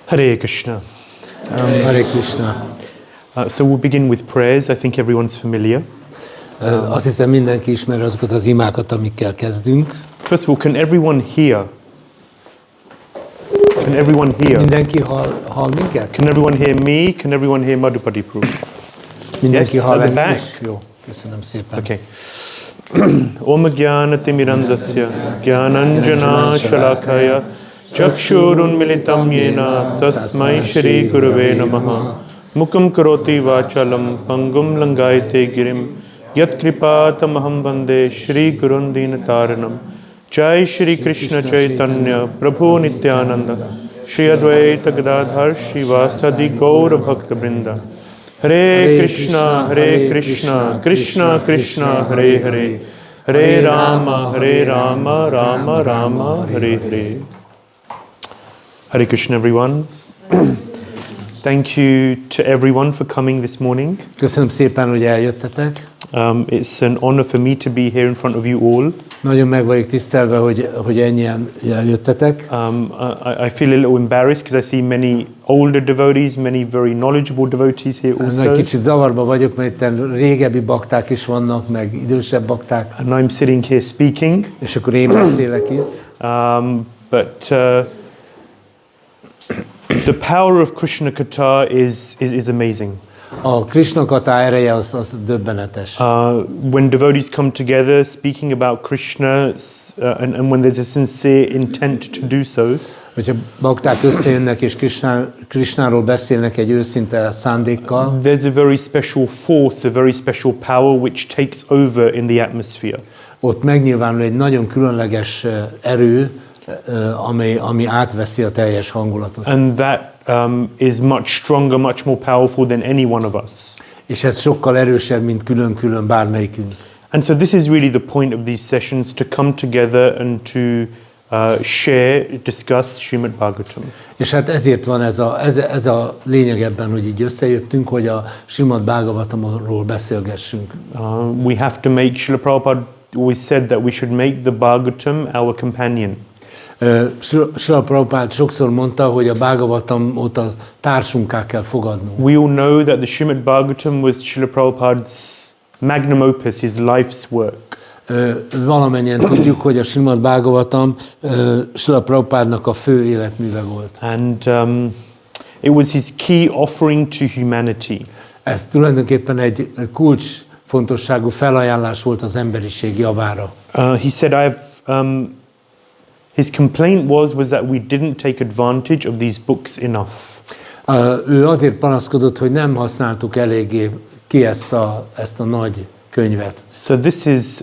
Hare Kṛṣṇa. Hare Kṛṣna. So we'll begin with prayers. I think everyone's familiar. Azt hiszem mindenki ismeri azokat az imákat, amikkel kezdünk. First of all, can everyone hear? Can everyone hear? Mindenki hall minket? Can everyone hear me? Can everyone hear Madhupadi Prabhu? Mindenki Yes, hall at the engem back. is? Jó, köszönöm szépen. Okay. Om Jnana-timirandasya Jnananjana Shalakaya Chakshurun Militam Yena Tasmai Shri Gurave Namaha Mukam Karoti Vachalam Pangum Langayate Girim Yat Kripatamaham Vande Shri Gurun Dinataranam Jai Shri Krishna Caitanya Prabhu Nityananda Shri Advaita Gadadhar Shri Vyāsadeva Gaura Bhakta Brinda Hare Krishna, Krishna Krishna, Hare Hare, Hare Rama, Rama Rama, Hare Hare. Hare Krishna, everyone. Thank you to everyone for coming this morning. Köszönöm szépen, hogy eljöttetek. It's an honor for me to be here in front of you all. Nagyon meg vagyok tisztelve, hogy ennyien eljöttetek. I feel a little embarrassed because I see many older devotees, many very knowledgeable devotees here also. Egy kicsit zavarba vagyok, mert itt régebbi bakták is vannak, meg idősebb bakták. And I'm sitting here speaking. És akkor én beszélek itt. But the power of Kṛṣṇa Katha is amazing. A Kṛṣṇa Katha ereje az döbbenetes. When devotees come together speaking about Krishna and when there's a sincere intent to do so, hogyha bakták összejönnek és Krishnáról beszélnek egy őszinte szándékkal, there's a very special force, a very special power which takes over in the atmosphere. Ott megnyilvánul egy nagyon különleges erő, ami átveszi a teljes hangulatot. And that is much stronger, much more powerful than any one of us. És ez sokkal erősebb, mint külön-külön bármelyikünk. And so this is really the point of these sessions, to come together and to share, discuss Śrīmad-Bhāgavatam. És hát ezért van ez a lényeg ebben, hogy így összejöttünk, hogy a Śrīmad-Bhāgavatamról beszélgessünk. We have to make, Srila Prabhupada always said that we should make the Bhāgavatam our companion. Srila Prabhupád sokszor mondta, hogy a Bhāgavatamot a társunká kell fogadnunk. We all know that the Śrīmad-Bhāgavatam was Srila Prabhupád's magnum opus, his life's work. Valamennyien tudjuk, hogy a Śrīmad-Bhāgavatam Srila Prabhupádnak a fő életműve volt. And it was his key offering to humanity. Ez tulajdonképpen egy kulcsfontosságú felajánlás volt az emberiség javára. He said, his complaint was that we didn't take advantage of these books enough. Ő azért panaszkodott, hogy nem használtuk eléggé ki ezt a nagy könyvet. So this is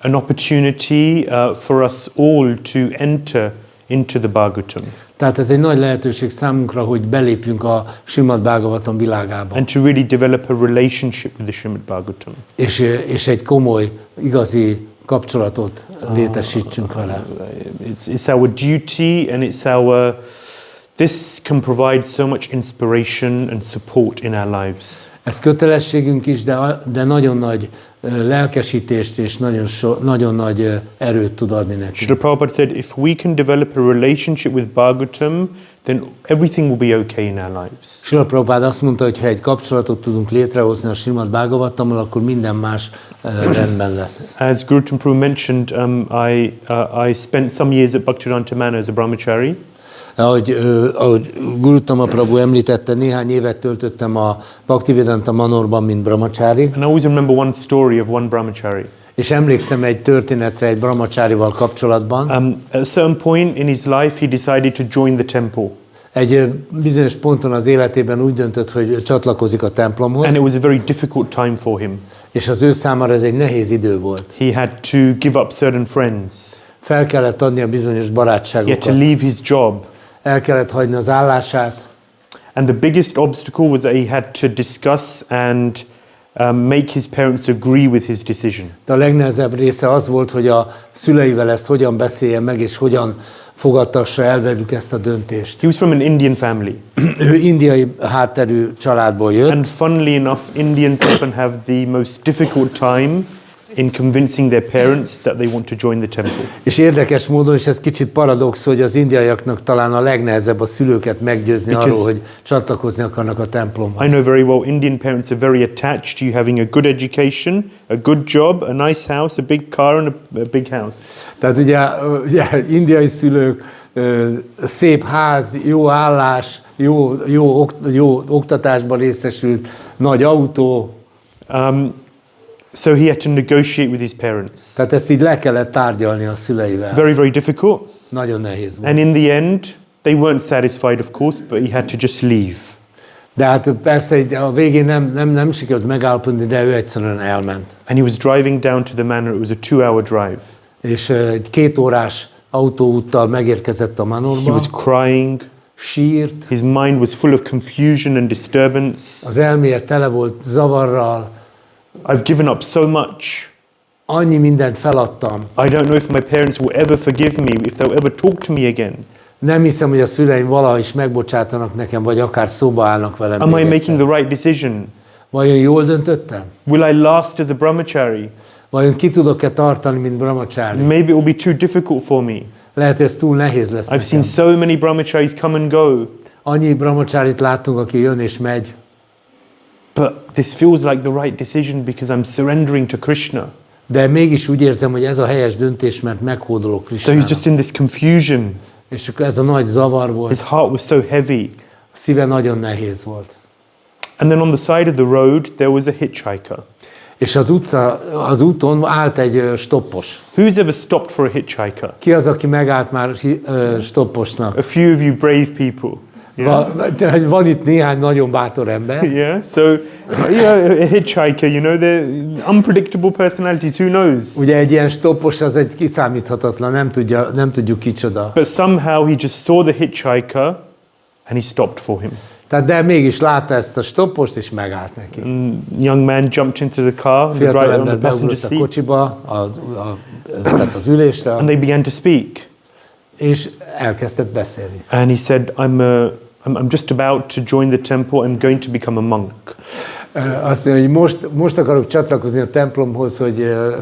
an opportunity for us all to enter into the Bhāgavatam. Tehát ez egy nagy lehetőség számunkra, hogy belépjünk a Śrīmad-Bhāgavatam világába. And to really develop a relationship with the Śrīmad-Bhāgavatam. És egy komoly, igazi kapcsolatot létesítsünk vele. It's our duty and this can provide so much inspiration and support in our lives. Ez kötelességünk is, de nagyon nagy lelkesítést és nagyon nagy erőt tud adni nekünk. Srila Prabhupada said, if we can develop a relationship with Bhāgavatam, then everything will be okay in our lives. Srila Prabhupada azt mondta, hogy ha egy kapcsolatot tudunk létrehozni a Śrīmad-Bhāgavatammal, akkor minden más rendben lesz. As Guru Prabhu mentioned, I spent some years at Bhaktivedanta Manor as a brahmachari. Ahogy Gurutama Prabhu említette, néhány évet töltöttem a Bhaktivedanta Manorban, mint brahmachari. And I always remember one story of one brahmachari. És emlékszem egy történetre egy brahmacharival kapcsolatban. At a certain point in his life, he decided to join the temple. Egy bizonyos ponton az életében úgy döntött, hogy csatlakozik a templomhoz. And it was a very difficult time for him. És az ő számára ez egy nehéz idő volt. He had to give up certain friends. Fel kellett adni a bizonyos barátságokat. He had to leave his job. El kellett hagyni az állását. And the biggest obstacle was that he had to discuss and make his parents agree with his decision. De a legnehezebb része az volt, hogy a szüleivel ezt hogyan beszélje meg, és hogyan fogadtassa el velük ezt a döntést. He was from an Indian family. Ő indiai hátterű családból jött. And funnily enough, Indians often have the most difficult time in convincing their parents that they want to join the temple. És érdekes módon, és ez kicsit paradox, hogy az indiaiaknak talán a legnehezebb a szülőket meggyőzni arról, hogy csatlakozni akarnak a templomhoz. I know very well Indian parents are very attached to you having a good education, a good job, a nice house, a big car and a big house. Tehát ugye indiai szülők, szép ház, jó állás, jó oktatásban részesült, nagy autó. So he had to negotiate with his parents. Tehát ezt így le kellett tárgyalni a szüleivel. Very, very difficult. Nagyon nehéz volt. And in the end, they weren't satisfied, of course, but he had to just leave. De hát persze a végén nem sikerült megállapodni, de ő egyszerűen elment. And he was driving down to the manor. It was a 2-hour drive. És egy 2 órás autóúttal megérkezett a Manorba. He was crying. Sírt. His mind was full of confusion and disturbance. Az elméje tele volt zavarral. I've given up so much. Annyi mindent feladtam. I don't know if my parents will ever forgive me, if they'll ever talk to me again. Nem hiszem, hogy a szüleim valaha is megbocsátanak nekem, vagy akár szóba állnak velem. Am I making the right decision? Vajon jól döntöttem? Will I last as a brahmachari? Vajon ki tudok-e tartani, mint brahmachari? Maybe it will be too difficult for me. Lehet, ez túl nehéz lesz I've nekem. seen so many brahmacharis come and go. Annyi brahmacharit láttunk, aki jön és megy. But this feels like the right decision because I'm surrendering to Krishna. De mégis úgy érzem, hogy ez a helyes döntés, mert meghódolok So Krisnának. he's just in this confusion. És ez a nagy zavar volt. His heart was so heavy. A szíve nagyon nehéz volt. And then on the side of the road, there was a hitchhiker. És az úton állt egy stoppos. Who's ever stopped for a hitchhiker? Ki az, aki megállt már stopposnak? A few of you brave people. Yeah. Van itt néhány nagyon bátor ember. Yeah, so a hitchhiker, you know, they're unpredictable personalities, who knows? Ugye egy ilyen stoppos az egy kiszámíthatatlan, nem tudjuk kicsoda. But somehow he just saw the hitchhiker and he stopped for him. Tehát de mégis látta ezt a stoppost és megállt neki. Young man jumped into the car, on Fiatal the ember passenger beugrott a seat, kocsiba, tehát az ülésre, and they began to speak. és elkezdett beszélni. And he said, I'm just about to join the temple. I'm going to become a monk. Azt mondja, hogy most akarok csatlakozni a templomhoz,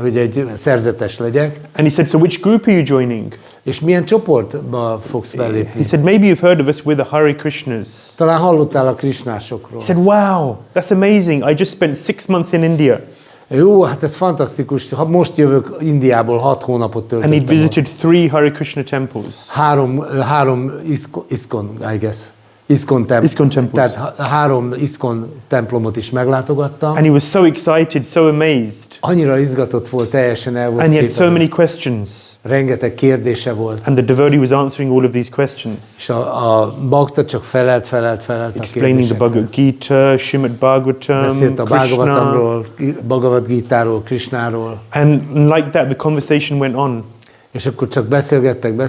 hogy egy szerzetes legyek. And he said, so which group are you joining? És milyen csoportba fogsz belépni? He said, maybe you've heard of us, we're the Hare Krishnas. Talán hallottál a krisnásokról. He said, wow, that's amazing. I just spent 6 months in India. Jó, hát ez fantasztikus. Most jövök Indiából, 6 hónapot töltöttem. And he'd visited 3 Hare Krishna temples. Három iskon, I guess. Iskon temples. Tehát 3 iskon templomot is meglátogattam. And he was so excited, so amazed. Annyira izgatott volt, teljesen el volt And he had so képzelve. many questions. Rengeteg kérdése volt. And the devotee was answering all of these questions. És a bakta csak felelt a Explaining the kérdésekre. Bhagavad Gita, Śrīmad-Bhāgavatam, Beszélt a Kṛṣṇa. Bhāgavatamról, Bhagavad Gítáról, Krisnáról. And like that, the conversation went on. És akkor csak beszélgettek.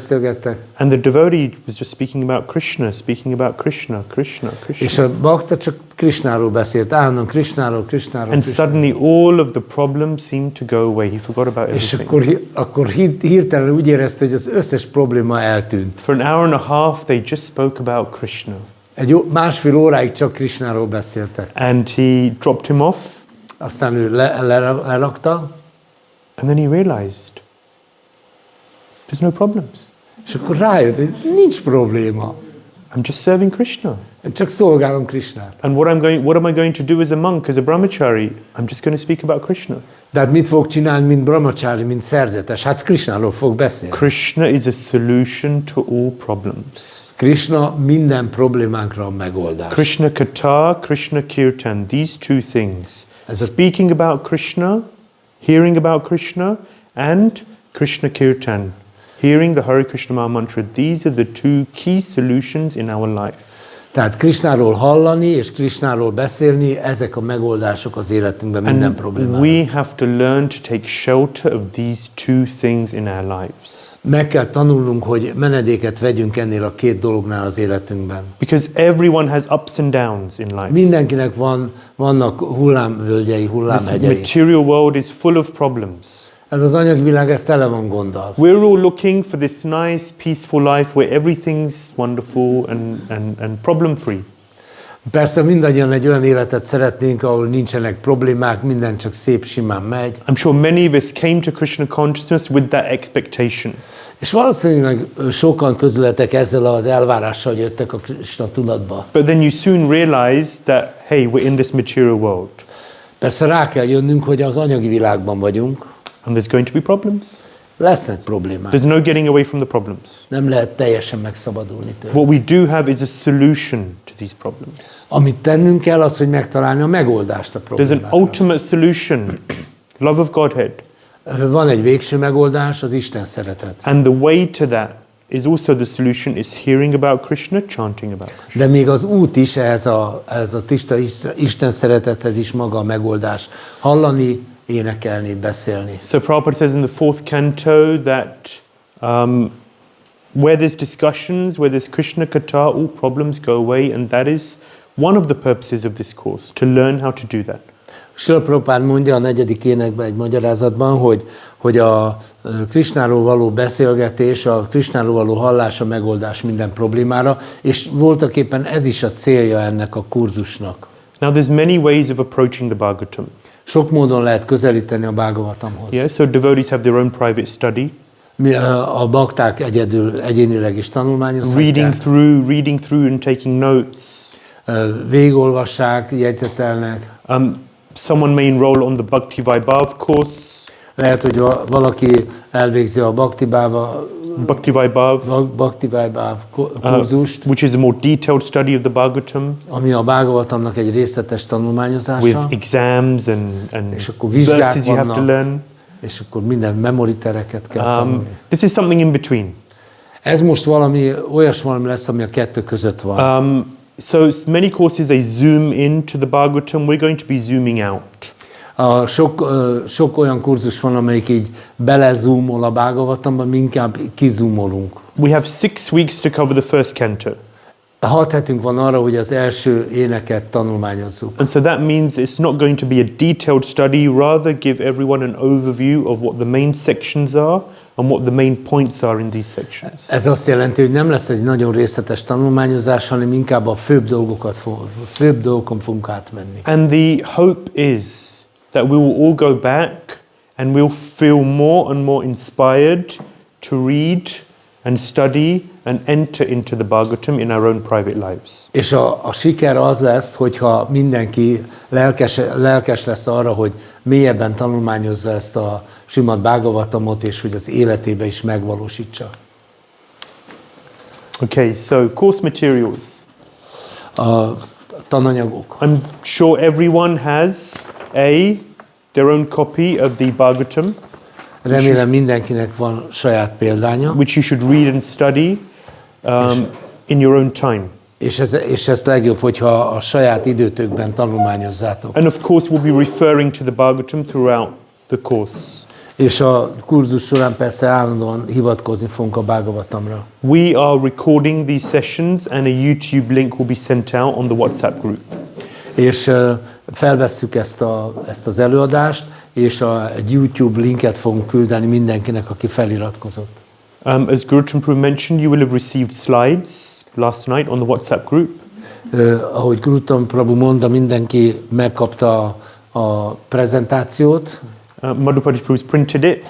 And the devotee was just speaking about Krishna, Krishna. És a bakta csak Krisnáról beszélt, állandóan Krisnáról. And suddenly all of the problems seemed to go away. He forgot about És everything. akkor hirtelen úgy érezte, hogy az összes probléma eltűnt. For an hour and a half, they just spoke about Krishna. Másfél óráig csak Krisnáról beszéltek. And he dropped him off. Aztán ő lerakta. And then he realized, there's no problems. És akkor rájött, hogy nincs probléma. I'm just serving Krishna. Csak szolgálom Krisnát. And what am I going to do as a monk, as a brahmachari? I'm just going to speak about Krishna. De hát mit fog csinálni, mint brahmachari, mint szerzetes? Hát Krisnáról fog beszélni. Krishna is a solution to all problems. Krishna minden problémánkra a megoldás. Krishna Katha, Krishna Kirtan, these two things. Speaking about Krishna, hearing about Krishna, and Krishna Kirtan. Hearing the Hare Krishna Maha Mantra, these are the 2 key solutions in our life. Tehát Krisnáról hallani és Krisnáról beszélni, ezek a megoldások az életünkben minden problémára. We have to learn to take shelter of these 2 things in our lives. Meg kell tanulnunk, hogy menedéket vegyünk ennél a 2 dolognál az életünkben. Because everyone has ups and downs in life. Mindenkinek vannak hullámvölgyei, This hullámhegyei. material world is full of problems. Ez az anyagvilág, ez tele van gonddal. We're all looking for this nice, peaceful life where everything's wonderful and problem-free. Persze mindannyian egy olyan életet szeretnénk, ahol nincsenek problémák, minden csak szép, simán megy. I'm sure many of us came to Krishna consciousness with that expectation. És valószínűleg sokan közületek ezzel az elvárással jöttek a Krisna tudatba. But then you soon realize that, hey, we're in this material world. Persze rá kell jönnünk, hogy az anyagi világban vagyunk. And there's going to be problems. Lesznek problémák. There's no getting away from the problems. Nem lehet teljesen megszabadulni tőle. What we do have is a solution to these problems. Amit tennünk kell, az, hogy megtalálni a megoldást a There's problémákra. an ultimate solution, love of Godhead. Van egy végső megoldás, az Isten szeretet. And the way to that is also the solution is hearing about Krishna, chanting about Krishna. De még az út is ehhez a tiszta Isten szeretethez is maga a megoldás. Hallani, énekelni, beszélni. So Prabhupada says in the 4th canto that where there's discussions, where there's Krishna Katha, all problems go away, and that is one of the purposes of this course, to learn how to do that. Srila Prabhupád mondja a 4. énekben egy magyarázatban, hogy a Krisnáról való beszélgetés, a Krisnáról való hallás a megoldás minden problémára, és voltaképpen ez is a célja ennek a kurzusnak. Now there's many ways of approaching the Bhagavatam. Sok módon lehet közelíteni a Bhagavatamhoz. Yeah, so devotees have their own private study. A bakták egyénileg is tanulmányozhatják. Reading through and taking notes. Végigolvassák, jegyzetelnek. Someone may enroll on the Bhakti Vaibhav course. Lehet, hogy valaki elvégzi a Bhakti Vaibhav kurzust, which is a more detailed study of the Bhagavatam. Ami a Bhagavatamnak egy részletes tanulmányozása. With exams and és akkor verses you have to learn. És akkor minden memoritereket kell tanulni. This is something in between. Ez most valami lesz, ami a kettő között van. So many courses they zoom into the Bhagavatam. We're going to be zooming out. Sok olyan kurzus van, amelyik így belezoomol a Bhagavatamba, mi inkább kizoomolunk. We have 6 weeks to cover the first canto. 6 hetünk van arra, hogy az első éneket tanulmányozzuk. And so that means it's not going to be a detailed study, rather give everyone an overview of what the main sections are and what the main points are in these sections. Ez azt jelenti, hogy nem lesz egy nagyon részletes tanulmányozás, hanem inkább a főbb dolgokon fogunk átmenni. And the hope is that we will all go back and we'll feel more and more inspired to read and study and enter into the Bhagavatam in our own private lives. És a siker az lesz, hogyha mindenki lelkes lesz arra, hogy mélyebben tanulmányozza ezt a Śrīmad-Bhāgavatamot, és hogy az életébe is megvalósítsa. Okay, so course materials. A tananyagok. I'm sure everyone has their own copy of the Bhagavatam. Remélem mindenkinek van saját példánya. Which you should read and study in your own time. És ez legjobb, hogyha a saját időtökben tanulmányozzátok. And of course we'll be referring to the Bhagavatam throughout the course. És a kurzus során persze állandóan hivatkozni fogunk a Bhagavatamra. We are recording these sessions and a YouTube link will be sent out on the WhatsApp group. És felvesszük ezt az előadást, és egy YouTube linket fogunk küldeni mindenkinek, aki feliratkozott. As Guru Prabhu mentioned, you will have received slides last night on the WhatsApp group. Ahogy Guru Prabhu mondta, mindenki megkapta a prezentációt. Madhupati Prabhu's printed it.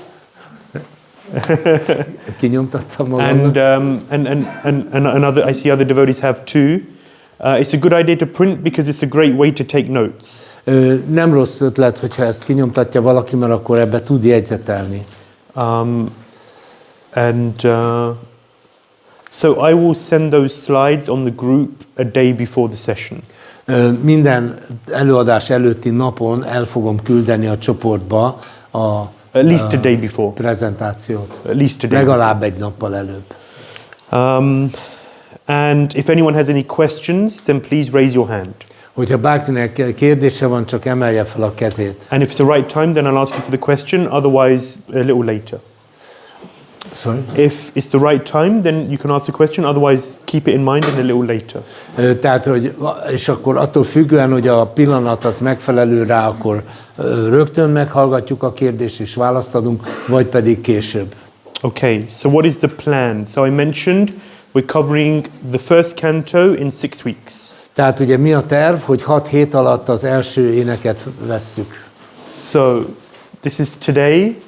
Kinyomtatta magamnak. And other, I see other devotees have too. It's a good idea to print because it's a great way to take notes. Nem rossz ötlet, hogyha ezt kinyomtatja valaki, mert akkor ebbe tud jegyzetelni. So I will send those slides on the group a day before the session. Minden előadás előtti napon el fogom küldeni a csoportba at least a day before prezentációt. At least a day. Legalább egy nappal előbb. And if anyone has any questions, then please raise your hand. Hogyha bárkinek kérdése van, csak emelje fel a kezét. And if it's the right time, then I'll ask you for the question, otherwise a little later. Sorry? If it's the right time, then you can ask the question, otherwise keep it in mind and a little later. Tehát, és akkor attól függően, hogy a pillanat az megfelelő rá, akkor rögtön meghallgatjuk a kérdést és választ adunk, vagy pedig később. Okay, so what is the plan? So I mentioned we're covering the first canto in 6 weeks. Tehát ugye mi a terv, hogy 6 hét alatt az első éneket vesszük. So, this is today,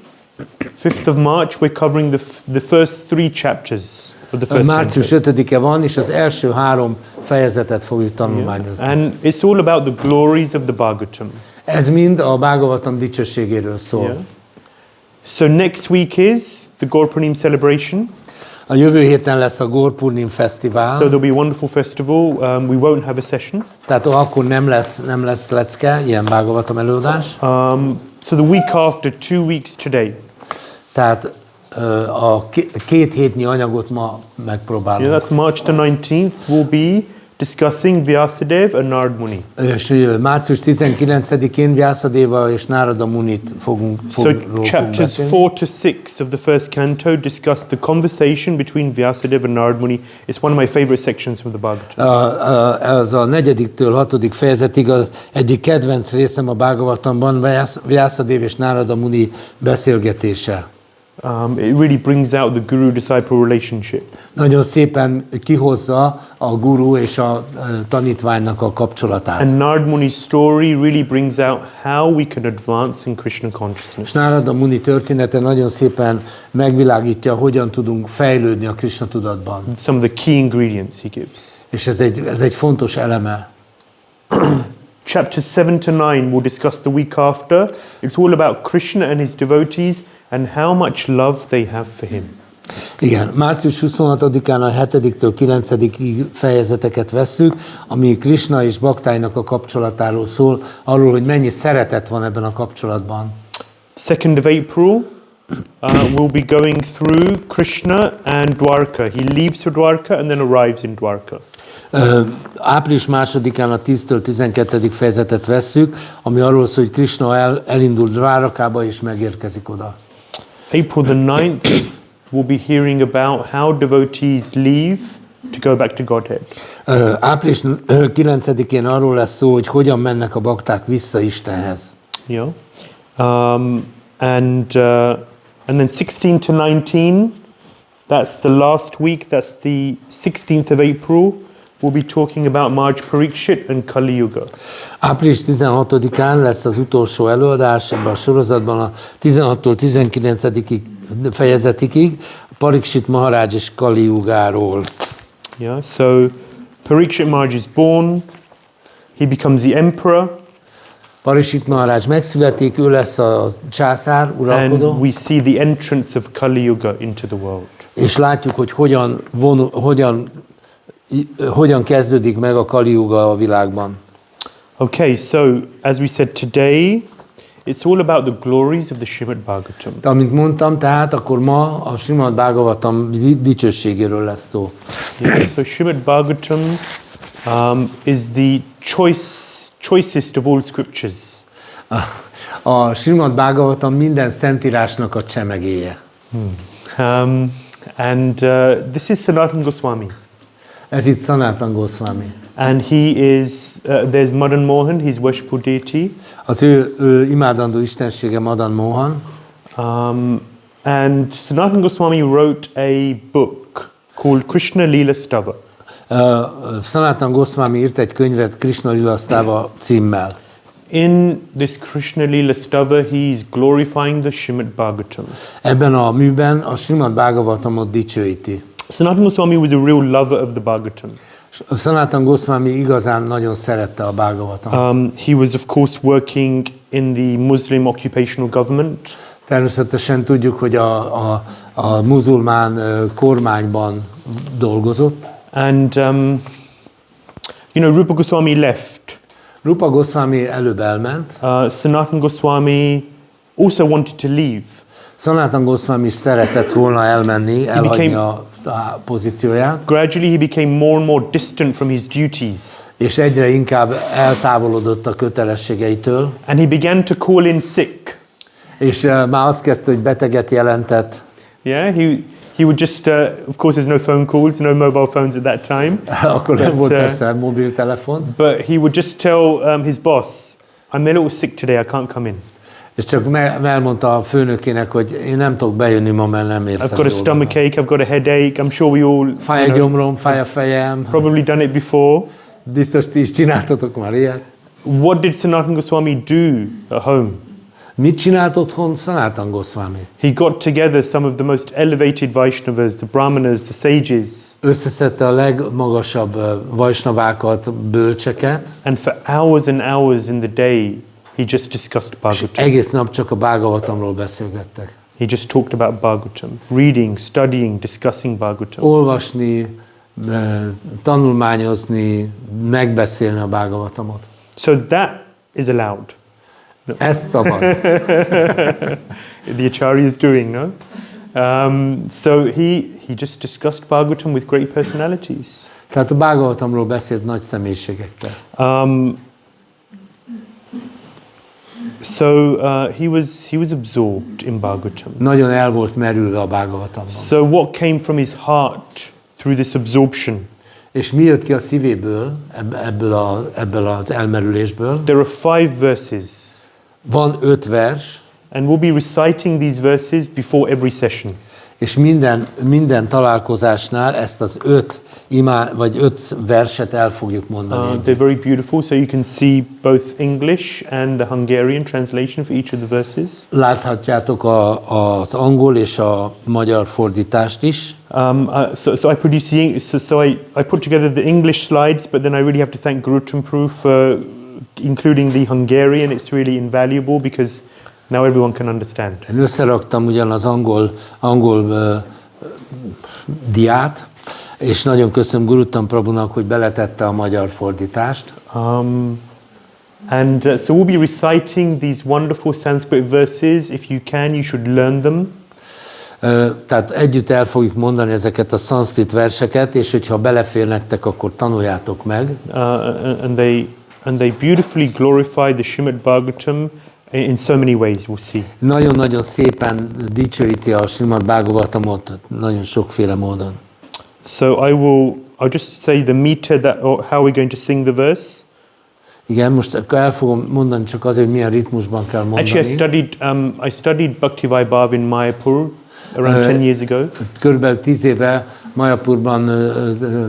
5th of March, we're covering the first 3 chapters of the first Március canto. 5-e van, és az első 3 fejezetet fogjuk tanulmányozni. And it's all about the glories of the Bhāgavatam. Ez mind a Bhágavatam dicsőségéről szól. Yeah. So next week is the Gaur Purnima celebration. A jövő héten lesz a Gaur Purnima Fesztivál. So there'll be a wonderful festival. We won't have a session. Tehát akkor nem lesz lecke, ilyen Bhágavatam előadás. So the week after, 2 weeks today. Tehát a 2 hétnyi anyagot ma megpróbálunk. Yeah, that's March the 19th. We'll be discussing Vyāsadeva and Nārada Muni. És március 19-én Vyāsadeva és Nārada Munit fogunk Chapters 4 to 6 of the first canto discuss the conversation between Vyāsadeva and Nārada Muni. It's one of my favorite sections from the Bhāgavatam. Ez a 4-től 6. fejezetig az egyik kedvenc részem a Bhágavatamban, Vyāsadeva és Nārada Muni beszélgetése. It really brings out the guru-disciple relationship. Nagyon szépen kihozza a guru és a tanítványnak a kapcsolatát. And Nārada Muni's story really brings out how we can advance in Krishna consciousness. Nārada Muni története nagyon szépen megvilágítja, hogyan tudunk fejlődni a Krishna tudatban. Some of the key ingredients he gives. És ez egy fontos eleme. Chapters 7 to 9 we'll discuss the week after. It's all about Krishna and his devotees and how much love they have for him. Igen, március 26-án a 7-től 9-ig fejezeteket vesszük, ami Krisna és bhaktáinak a kapcsolatáról szól, arról, hogy mennyi szeretet van ebben a kapcsolatban. 2nd of April, we'll be going through Kṛṣṇa and Dvārakā. He leaves for Dvārakā and then arrives in Dvārakā. Április 2-án a 10-től 12. fejezetet vesszük, ami arról szól, hogy Krisna elindul Dvárakába és megérkezik oda. April the 9th, we'll be hearing about how devotees leave to go back to Godhead. Április 9-én arról lesz szó, hogy hogyan mennek a bakták vissza Istenhez. Yeah. And then 16 to 19, that's the last week, that's the 16th of April. We'll be talking about Mahārāja Parīkṣit and Kali Yuga. Április 16-án lesz az utolsó előadás ebben a sorozatban a 16-tól 19. fejezetig Parīkṣit Mahārāja és Kali Yugáról. Yeah, so Parīkṣit Mahārāja is born, he becomes the emperor. Parīkṣit Mahārāja megszületik, ő lesz a császár, uralkodó. And we see the entrance of Kali Yuga into the world. És látjuk, hogy hogyan kezdődik meg a Kali Yuga a világban. Okay, so as we said today, it's all about the glories of the Śrīmad-Bhāgavatam. Amint mondtam, tehát akkor ma a Śrīmad-Bhāgavatam dicsőségéről lesz szó. Yeah, so Śrīmad-Bhāgavatam is the choicest of all scriptures. A Śrīmad-Bhāgavatam minden szentírásnak a csemegéje. This is Sanatana Goswami. Ez itt Sanatana Goswami. And he is, there's Madan Mohan, he's worshipful deity. Az ő imádandó istensége Madan Mohan. And Sanatana Goswami wrote a book called Kṛṣṇa Lila Stava. Sanatana Goswami írt egy könyvet Kṛṣṇa Lila Stava címmel. In this Kṛṣṇa Lila Stava, he's glorifying the Śrīmad-Bhāgavatam. Ebben a műben a Śrīmad-Bhāgavatamot dicsőíti. Sanatana Goswami was a real lover of the Bhāgavatam. Sanatana Goswami igazán nagyon szerette a Bhāgavatamot. He was of course working in the Muslim occupational government. Természetesen tudjuk, hogy a muzulmán kormányban dolgozott. And Rupa Goswami left. Rupa Goswami előbb elment. Sanatana Goswami also wanted to leave. Sanatana Goswami is szeretett volna elmenni, elhagyni a pozícióját. Gradually he became more and more distant from his duties. És egyre inkább eltávolodott a kötelességeitől. And he began to call in sick. És már azt kezdte, hogy beteget jelentett. Yeah, he would just, of course there's no phone calls, no mobile phones at that time. Akkor nem volt persze mobiltelefon. But he would just tell his boss, I'm a little sick today, I can't come in. És csak elmondta a főnökének, hogy én nem tudok bejönni ma, mert nem érzem I've got a stomachache, I've got a headache, I'm sure we all... Fáj a gyomrom, fáj a fejem. Probably done it before. Biztos ti is csináltatok már ilyet. What did Sanatana Goswami do at home? Mit csinált otthon Sanatana Goswami? He got together some of the most elevated Vaishnavas, the Brahmanas, the sages. Összeszedte a legmagasabb vajsnavákat, bölcseket. And for hours and hours in the day, he just discussed Bhagavatam. Egész nap csak a Bhagavatamról beszélgettek. He just talked about Bhagavatam, reading, studying, discussing Bhagavatam. Olvasni, tanulmányozni, megbeszélni a Bhagavatamot. So that is allowed. Ez szabad. The Acharya is doing, no? So he just discussed Bhagavatam with great personalities. Tehát a Bhagavatamról beszélt nagy személyiségekkel. So he was absorbed in Bhagavatam. Nagyon el volt merülve a Bhagavatamban. So what came from his heart through this absorption? És mi jött ki a szívéből, ebből az elmerülésből? There are 5 verses. Van 5 vers, And we'll be reciting these verses before every session. és minden találkozásnál ezt az 5 verset el fogjuk mondani. They're very beautiful, so you can see both English and the Hungarian translation for each of the verses. Láthatjátok az angol és a magyar fordítást is. So I produce I put together the English slides, but then I really have to thank Guru Prabhu for including the Hungarian. It's really invaluable because now everyone can understand. Én összeraktam ugyan az angol diát, és nagyon köszönöm Guru Prabhunak, hogy beletette a magyar fordítást. So we'll be reciting these wonderful Sanskrit verses. If you can, you should learn them. Tehát együtt el fogjuk mondani ezeket a szanszkrit verseket, és hogyha belefér nektek, akkor tanuljátok meg. And they beautifully glorify the Śrīmad-Bhāgavatam in so many ways, we'll see. Nagyon-nagyon szépen dicsőíti a Śrīmad-Bhāgavatamot nagyon sokféle módon. So I'll just say the meter or how we're going to sing the verse. Igen, most el fogom mondani csak azért, hogy milyen ritmusban kell mondani. Actually, I studied Bhakti Vaibhav in Mayapur around 10 years ago. Körülbelül 10 éve Mayapurban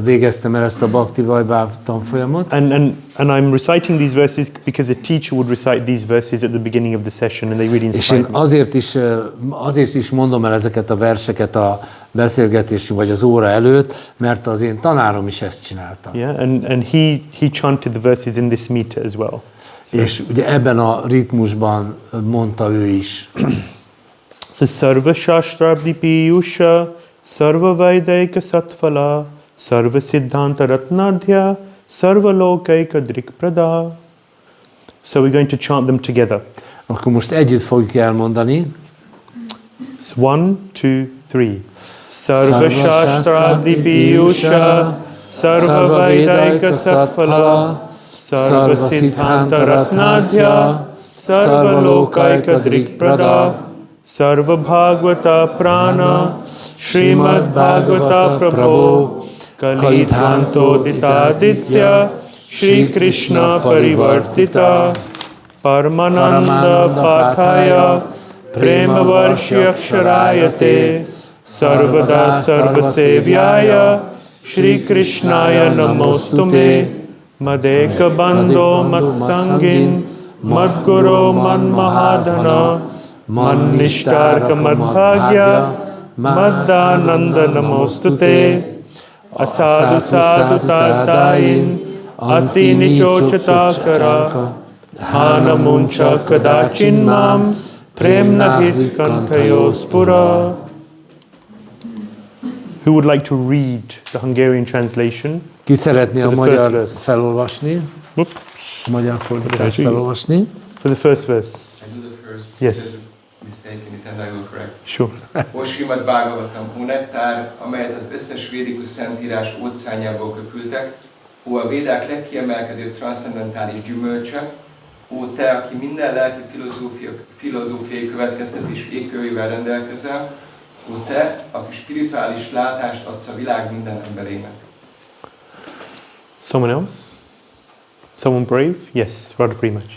végeztem el ezt a Bhakti Vaibhav tanfolyamot. And I'm reciting these verses because a teacher would recite these verses at the beginning of the session, and they really inspire me. És én azért is mondom el ezeket a verseket a beszélgetési vagy az óra előtt, mert az én tanárom is ezt csinálta. Yeah, and he chanted the verses in this meter as well. So. És ugye ebben a ritmusban mondta ő is. So sarva shastrabdi piyusha sarva vaidaika satfala sarva siddhanta ratnadhya sarva lokaika drikprada. So we're going to chant them together. Akkor most együtt fogjuk elmondani. So 1, 2, 3. Sarva shastrabdi piyusha sarva vaidaika satfala sarva siddhanta ratnadhya sarva lokaika drikprada sarva bhagavata prana Śrīmad-Bhāgavata Prabho Kalidhanto ditaditya Shri Krishna parivartita Paramananda pathaya Prema varshyaksharayate Sarvada sarvasevyaya Shri Krishnaya namostume Madeka bando matsangin Madguru manmahadana Mannishtarka madbhagya Maddananda namostute Asadu sadhu tadayin Ati nichochatakara Hanamuncha kadachinmam Premna hitkantayospura. Who would like to read the Hungarian translation? Ki szeretné a magyar felolvasni? Magyar fordítást felolvasni? For the first verse. I do the first. Yes. Mistaken it and I will correct. Sure. O Śrīmad-Bhāgavatam, ó nektár, amelyet az összes védikus szentírás óceánjából köpültek, ó a védák legkiemelkedőbb transzcendentális gyümölcse, ó te, aki minden lelki filozófiai következtetés égkövével rendelkezel, ó te, aki spirituális látást adsz a világ minden emberének. Someone else? Someone brave? Yes, rather pretty much.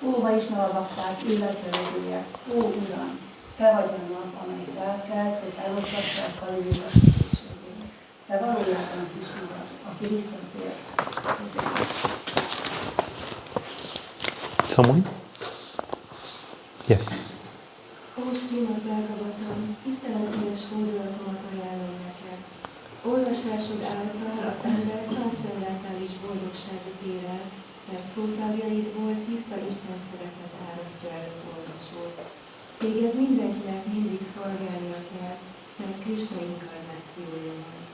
Ó, Vaisnava bakták, illetőlegője, ó Uram, te vagy a nap, amely felkelt, hogy eloszlassák a dicsőségét. de valójában Kṛṣṇa, aki visszatér. Someone? Yes. Ó, Śrīmad-Bhāgavatam, tiszteleteljes fordulatomat ajánlom neked. Olvasásod által az ember transzcendentális boldogságot ér el, mert szótagjaidból tiszta Isten szeretet árasztja el az olvasót. Téged mindenkinek mindig szolgálnia kell, mert Kṛṣṇa inkarnációja vagy.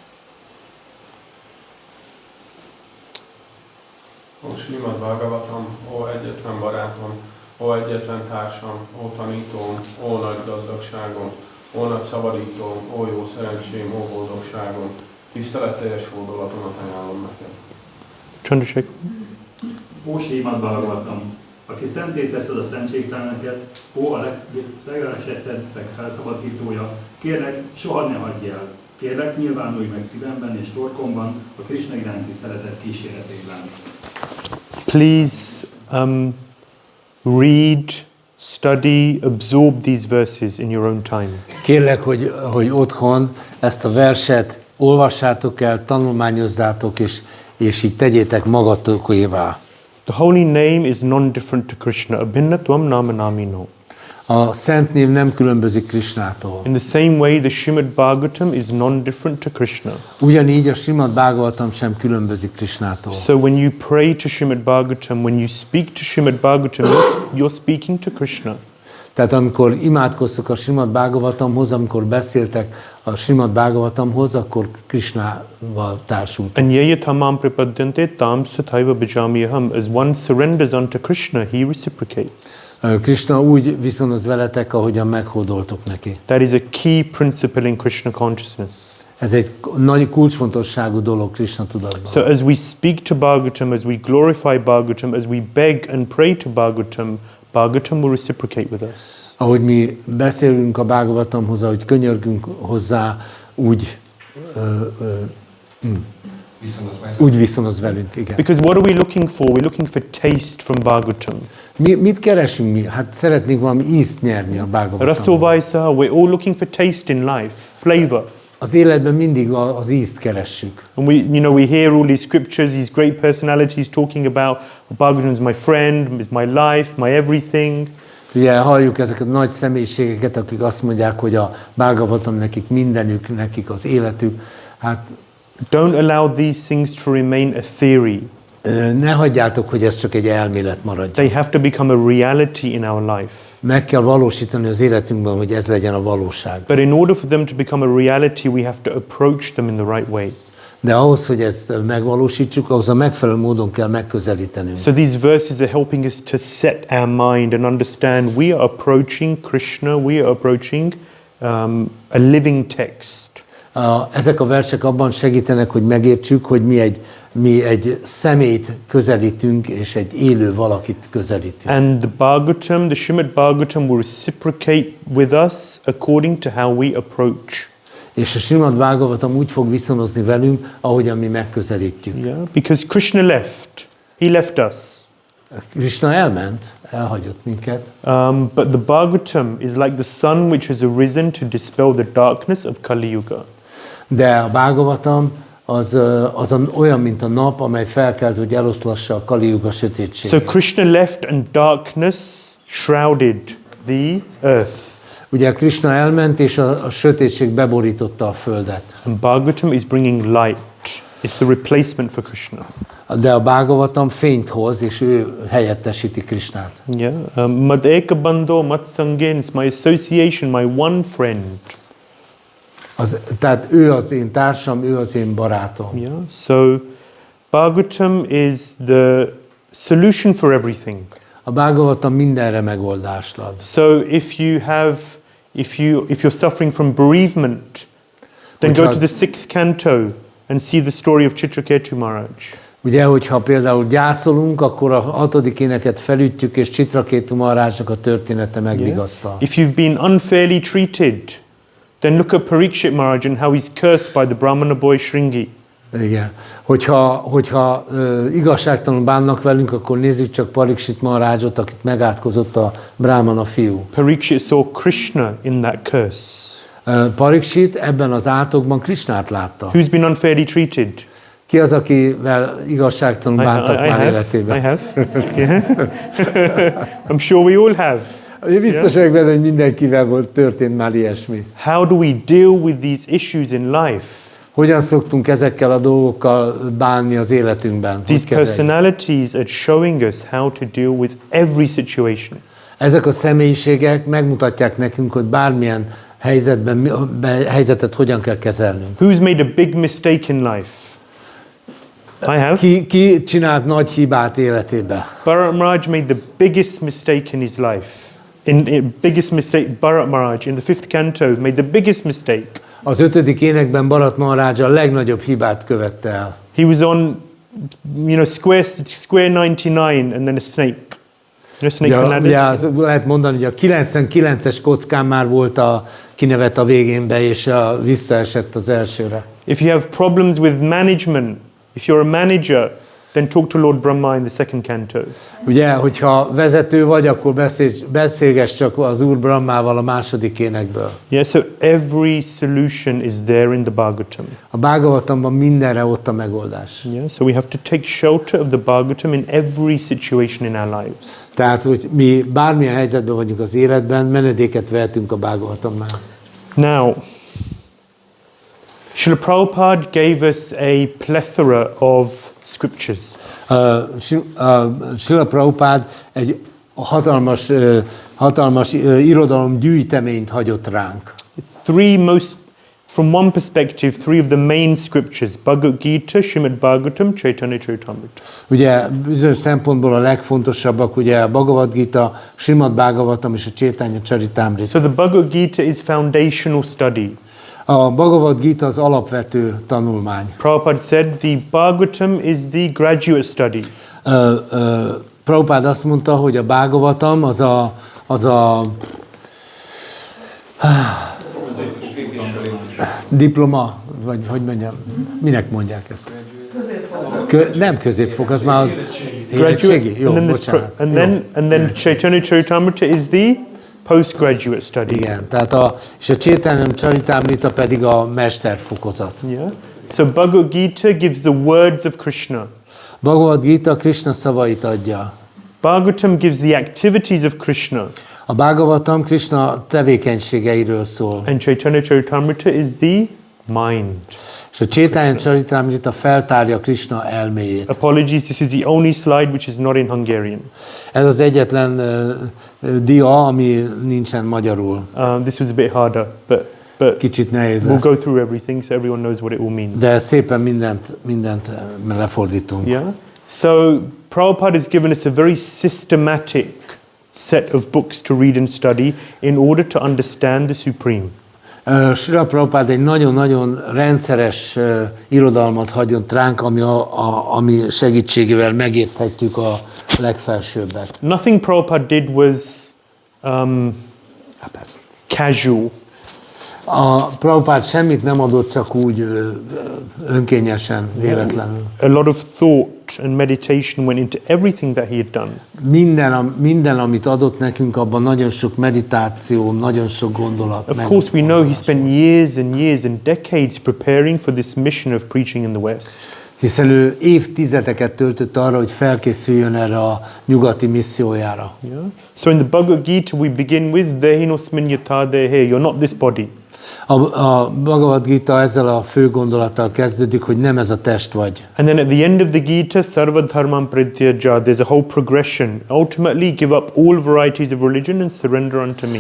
Ó, Śrīmad-Bhāgavatam, ó egyetlen barátom, ó egyetlen társam, ó tanítóm, ó nagy gazdagságom, ó nagy szabadítóm, ó jó szerencsém, ó boldogságom, tiszteletteljes fordulatomat ajánlom neked. Chandrasekhar? Ó, Śrīmad-Bhāgavatam, aki szentté teszed a szentségteleneket, ó a legelesettebbek felszabadítója, kérlek, soha ne hagyj el. Kérlek, nyilvánulj meg szívemben és torkomban a Kṛṣna iránti szeretet kíséretében. Please read, study, absorb these verses in your own time. Kérlek, hogy otthon ezt a verset olvassátok el, tanulmányozzátok, és így tegyétek magatokévá. The holy name is non-different to Krishna. Abhinnatvam nama namino. A szent név nem különbözik Krisnától. In the same way, the Śrīmad-Bhāgavatam is non-different to Krishna. Ugyanígy a Śrīmad-Bhāgavatam sem különbözik Krisnától. So when you pray to Śrīmad-Bhāgavatam, when you speak to Śrīmad-Bhāgavatam, you're speaking to Krishna. Tehát amikor imádkoztok a Śrīmad-Bhāgavatamhoz, amikor beszéltek a Śrīmad-Bhāgavatamhoz, akkor Krisnával társultak. And yayatamam prapadyante tam sathaiva bhajamiham. As one surrenders unto Krishna, he reciprocates. Kṛṣna úgy viszonoz veletek, ahogyan meghódoltok neki. That is a key principle in Krishna consciousness. Ez egy nagy kulcsfontosságú dolog Kṛṣna tudatban. So as we speak to Bhāgavatam, as we glorify Bhāgavatam, as we beg and pray to Bhāgavatam, Bhāgavatam will reciprocate with us. Ahogy mi beszélünk a Bhāgavatamhoz, ahogy könyörgünk hozzá, úgy viszonoz velünk, igen. Because what are we looking for? We're looking for taste from Bhāgavatam. Mit keresünk mi? Hát szeretnénk valami ízt nyerni a Bhāgavatamból. Rasovaisa, we're all looking for taste in life, flavor. Az életben mindig az ízt keressük. And we hear all these scriptures, these great personalities talking about Bhāgavatam is my friend, is my life, my everything. Ugye halljuk ezeket a nagy személyiségeket, akik azt mondják, hogy a Bhāgavatam nekik mindenük, nekik az életük. Hát don't allow these things to remain a theory. Ne hagyjátok, hogy ez csak egy elmélet maradjon. They have to become a reality in our life. Meg kell valósítani az életünkben, hogy ez legyen a valóság. But in order for them to become a reality, we have to approach them in the right way. De ahhoz, hogy ezt megvalósítsuk, ahhoz a megfelelő módon kell megközelítenünk. So these verses are helping us to set our mind and understand we are approaching Krishna, we are approaching a living text. Ezek a versek abban segítenek, hogy megértsük, hogy mi egy személyt közelítünk, és egy élő valakit közelítünk. And the Bhāgavatam, the Śrīmad-Bhāgavatam will reciprocate with us according to how we approach. És a Śrīmad-Bhāgavatam úgy fog viszonozni velünk, ahogyan mi megközelítjük. Yeah, because Krishna left. He left us. Kṛṣna elment, elhagyott minket. But the Bhāgavatam is like the sun which has arisen to dispel the darkness of Kali Yuga. De a Bhāgavatam az olyan, mint a nap, amely felkelt, hogy eloszlassa a Kali Yuga sötétségét. So Krishna left and darkness shrouded the earth. Ugye Kṛṣna elment, és a sötétség beborította a földet. And Bhāgavatam is bringing light. It's the replacement for Krishna. De a Bhāgavatam fényt hoz, és ő helyettesíti Kṛṣnát. Yeah. Mad eka bandho mat sanghen is my association, my one friend. Tehát ő az én társam, ő az én barátom. Yeah. So Bhāgavatam is the solution for everything. A Bhāgavatam mindenre megoldást ad. So if you're suffering from bereavement, then go to the 6th canto and see the story of Chitraketu Maharaj. Ugye, hogyha például gyászolunk, akkor a 6. éneket felütjük, és Chitraketu Mahārājnak a története megvigasztal. If you've been unfairly treated, then look at Parīkṣit Maharaj and how he's cursed by the Brahmana boy Shringi. Igen. Hogyha igazságtalanul bánnak velünk, akkor nézzük csak Parīkṣit Mahārājot, akit megátkozott a Brahmana fiú. Parīkṣit saw Krishna in that curse. Parīkṣit ebben az átokban Krisnát látta. Who's been unfairly treated? Ki az, akivel igazságtalanul bántak már életében? I have. Yeah. I'm sure we all have. Biztos vagyok benne, hogy mindenkivel történt már ilyesmi. How do we deal with these issues in life? Hogyan szoktunk ezekkel a dolgokkal bánni az életünkben? These personalities are showing us how to deal with every situation. Ezek a személyiségek megmutatják nekünk, hogy bármilyen helyzetet hogyan kell kezelnünk. Who's made a big mistake in life? I have. Ki csinált nagy hibát életébe? Bharat Maharaj made the biggest mistake in his life. Biggest mistake, Bharat Maharaj in the 5th canto made the biggest mistake. Az 5. énekben Bharat Mahārāja a legnagyobb hibát követte el. He was on, square 99 and then a snake. Snakes and ladders? Lehet mondani, hogy a 99-es kockán már volt a kinevet a végénbe, és visszaesett az elsőre. If you have problems with management, if you're a manager, then talk to Lord Brahma in the 2nd canto. Ugye, hogyha vezető vagy, akkor beszélgess csak az Úr Brahmával a 2. énekből. Yeah, so every solution is there in the Bhāgavatam. A Bhágavatamban mindenre ott a megoldás. Yeah, so we have to take shelter of the Bhāgavatam in every situation in our lives. Tehát, hogy mi bármilyen helyzetben vagyunk az életben, menedéket vehetünk a Bhāgavatamnál. Now, Srila Prabhupada gave us a plethora of scriptures. Srila Prabhupada egy hatalmas irodalom gyűjteményt hagyott ránk. From one perspective, three of the main scriptures, Bhagavad Gita, Śrīmad-Bhāgavatam, Caitanya Charitamrita. Ugye bizonyos szempontból a legfontosabbak, ugye a Bhagavad Gita, Śrīmad-Bhāgavatam és a Caitanya Charitamrita. So the Bhagavad Gita is foundational study. A Bhagavad Gita az alapvető tanulmány. Prabhupada said the Bhagavatam is the graduate study. Prabhupada azt mondta, hogy a Bhagavatam az a diploma, vagy hogy mondjam, minek mondják ezt? Nem középfok, az már az érettségi. Jó, bocsánat. And then Caitanya Charitamrita is the postgraduate study. Igen, tehát és a Caitanya Charitamrita pedig a mesterfokozat. Yeah. So Bhagavad Gita gives the words of Krishna. Bhagavad Gita Krisna szavait adja. Bhagavatam gives the activities of Krishna. A Bhagavatam Krisna tevékenységeiről szól. And Caitanya Charitamrita is the mind. És a Caitanya Charitamrita feltárja Krisna elméjét. Apologies, this is the only slide which is not in Hungarian. Ez az egyetlen dia, ami nincsen magyarul. This was a bit harder, but kicsit nehéz we'll lesz. go through everything so everyone knows what it all means. De szépen mindent lefordítunk. Yeah. So Prabhupada has given us a very systematic set of books to read and study in order to understand the Supreme. Srila Prabhupada egy nagyon-nagyon rendszeres irodalmat hagyott ránk, ami segítségével megérthetjük a legfelsőbbet. Nothing Prabhupada did was casual. A Prabhupada semmit nem adott csak úgy önkényesen, véletlenül. A lot of thought and meditation went into everything that he had done. Minden, amit adott nekünk, abban nagyon sok meditáció, nagyon sok gondolat. Of course, we know he spent years and decades preparing for this mission of preaching in the West. Hiszen ő évtizedeket töltött arra, hogy felkészüljön erre a nyugati missziójára. Yeah. So in the Bhagavad Gita we begin with Dehinosmin yatha dehe, you're not this body. A Bhagavad Gita ezzel a fő gondolattal kezdődik, hogy nem ez a test vagy. And then at the end of the Gita, sarva dharman prityaja, there's a whole progression. Ultimately give up all varieties of religion and surrender unto me.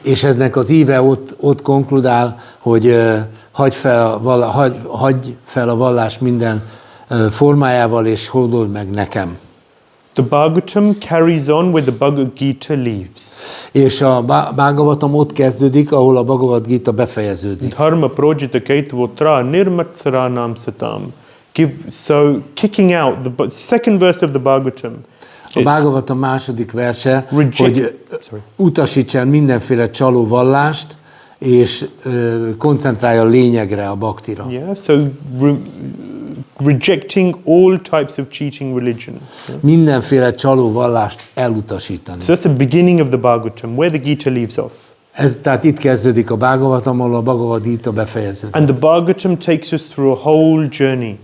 És eznek az íve ott konkludál, hogy hagyj fel a vallás minden formájával, és hódold meg nekem. The Bhagavatam carries on where the Bhagavad Gita leaves. És a Bhagavatam ott kezdődik, ahol a Bhagavad Gita befejeződik. Dharma projita kaitvotra nirmatsaranam satam. So kicking out, the second verse of the Bhagavatam. A Bhagavatam második verse, hogy utasíts el mindenféle csaló vallást, és koncentrálj a lényegre, a bhaktira. Yeah, so rejecting all types of cheating religion. Yeah? Mindenféle csaló vallást elutasítani. So that's the beginning of the Bhagavatam, where the Gita leaves off. Ez, tehát itt kezdődik a Bhāgavatam, ahol a Bhagavad Gita befejeződik. And the Bhāgavatam takes us through a whole journey.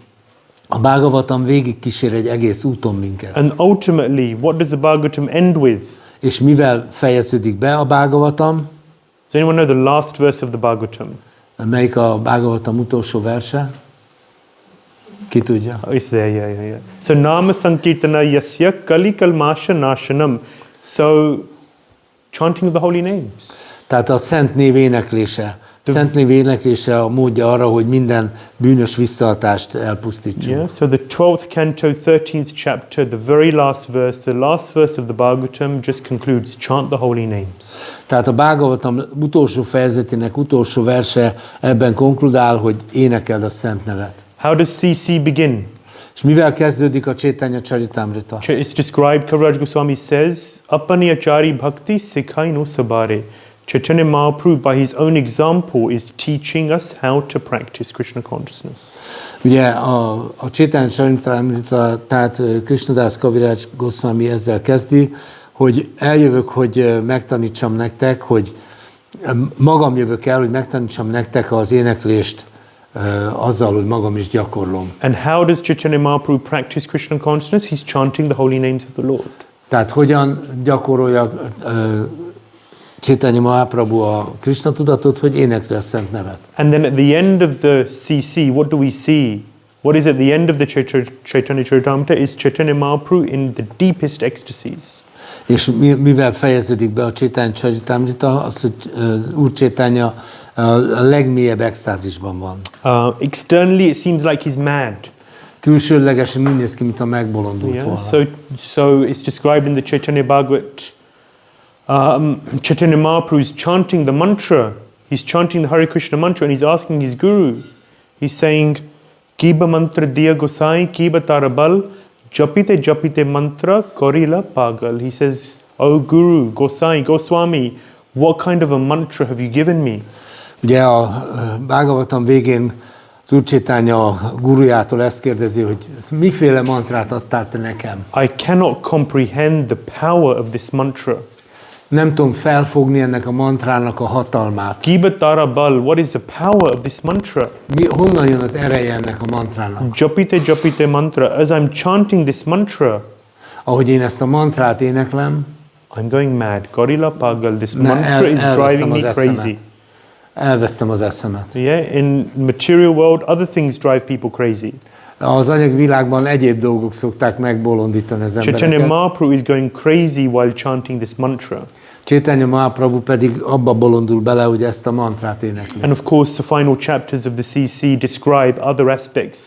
A Bhāgavatam végig kísér egy egész úton minket. And ultimately, what does the Bhāgavatam end with? És mivel fejeződik be a Bhāgavatam? Does anyone know the last verse of the Bhāgavatam? Melyik a Bhāgavatam utolsó verse? Ki tudja? Oh, it's there, yeah. So, Nama Sankirtana Yasya Kali Kalmasha Nashanam. So, chanting of the holy names. Tehát a szent név éneklése. Szent név éneklése a módja arra, hogy minden bűnös visszahatást elpusztítsunk. Yeah, so the 12th canto, 13th chapter, the very last verse of the Bhagavatam just concludes, chant the holy names. Tehát a Bhagavatam utolsó fejezetének utolsó verse ebben konkludál, hogy énekeld a szent nevet. How does CC begin? És mivel kezdődik a Caitanya Charitamrita? It's described, Kaviraj Goswami says, Apaniyachari bhakti sikhainu sabare. Chaitanya Mahaprabhu, by his own example, is teaching us how to practice Krishna consciousness. Ugye a Caitanya Charitamrita, tehát Krisnadas Kaviraj Goswami ezzel kezdi, hogy eljövök, hogy megtanítsam nektek, hogy magam jövök el, hogy megtanítsam nektek az éneklést azzal, hogy magam is gyakorlom. And how does Chaitanya Mahaprabhu practice Krishna consciousness? He's chanting the holy names of the Lord. Tehát hogyan gyakorolja Caitanya Mahaprabhu a Krishna tudatot, hogy énekli a szent nevet. And then at the end of the CC, what do we see? What is at the end of the Chaitanya Charitamrita is Chaitanya Mahaprabhu in the deepest ecstasies. És mivel fejeződik be a Caitanya Charitamrita, az, hogy Úr Caitanya a legmélyebb extázisban van. Externally it seems like he's mad. Külsőlegesen úgy néz ki, mintha megbolondult volna. So it's described in the Chaitanya Bhagavat. Chaitanya Mahaprabhu is chanting the mantra. He's chanting the Hare Krishna mantra and he's asking his guru. He's saying, Kiba mantra diya gosai, kiba tarabal, japite mantra korila pagal. He says, Oh Guru, Gosai, Goswami, what kind of a mantra have you given me? Ugye a Bhāgavatam végén az Úr Caitanya a gurujától ezt kérdezi, hogy miféle mantrát adtál te nekem? I cannot comprehend the power of this mantra. Nem tudom felfogni ennek a mantrának a hatalmát. Kiba tarabal, what is the power of this mantra? Honnan jön az ereje ennek a mantrának? Japite mantra. As I'm chanting this mantra, ahogy én ezt a mantrát éneklem, I'm going mad. Gorilla pagal. This mantra is driving me crazy. Elvesztem az eszemet. Yeah, in material world, other things drive people crazy. Az anyagvilágban egyéb dolgok szokták megbolondítani az embereket. Chaitanya Mahaprabhu is going crazy while chanting this mantra. Chaitanya Mahaprabhu pedig abba bolondul bele, hogy ezt a mantrát énekli. And of course, the final chapters of the CC describe other aspects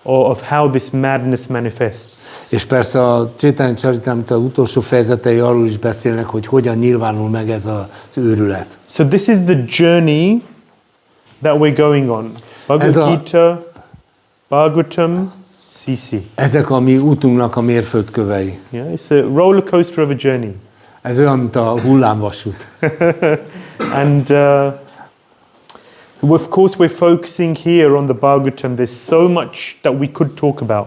of how this madness manifests. És persze a Caitanya Charitamrita utolsó fejezetei arról is beszélnek, hogy hogyan nyilvánul meg ez az őrület. So this is the journey that we're going on. Bhagavad Gita, Bhagavatam, CC. Ezek a mi útunknak a mérföldkövei. Yeah, it's a roller coaster of a journey. Ez olyan, mint a hullámvasút. And of course we're focusing here on the Bhagavatam. There's so much that we could talk about.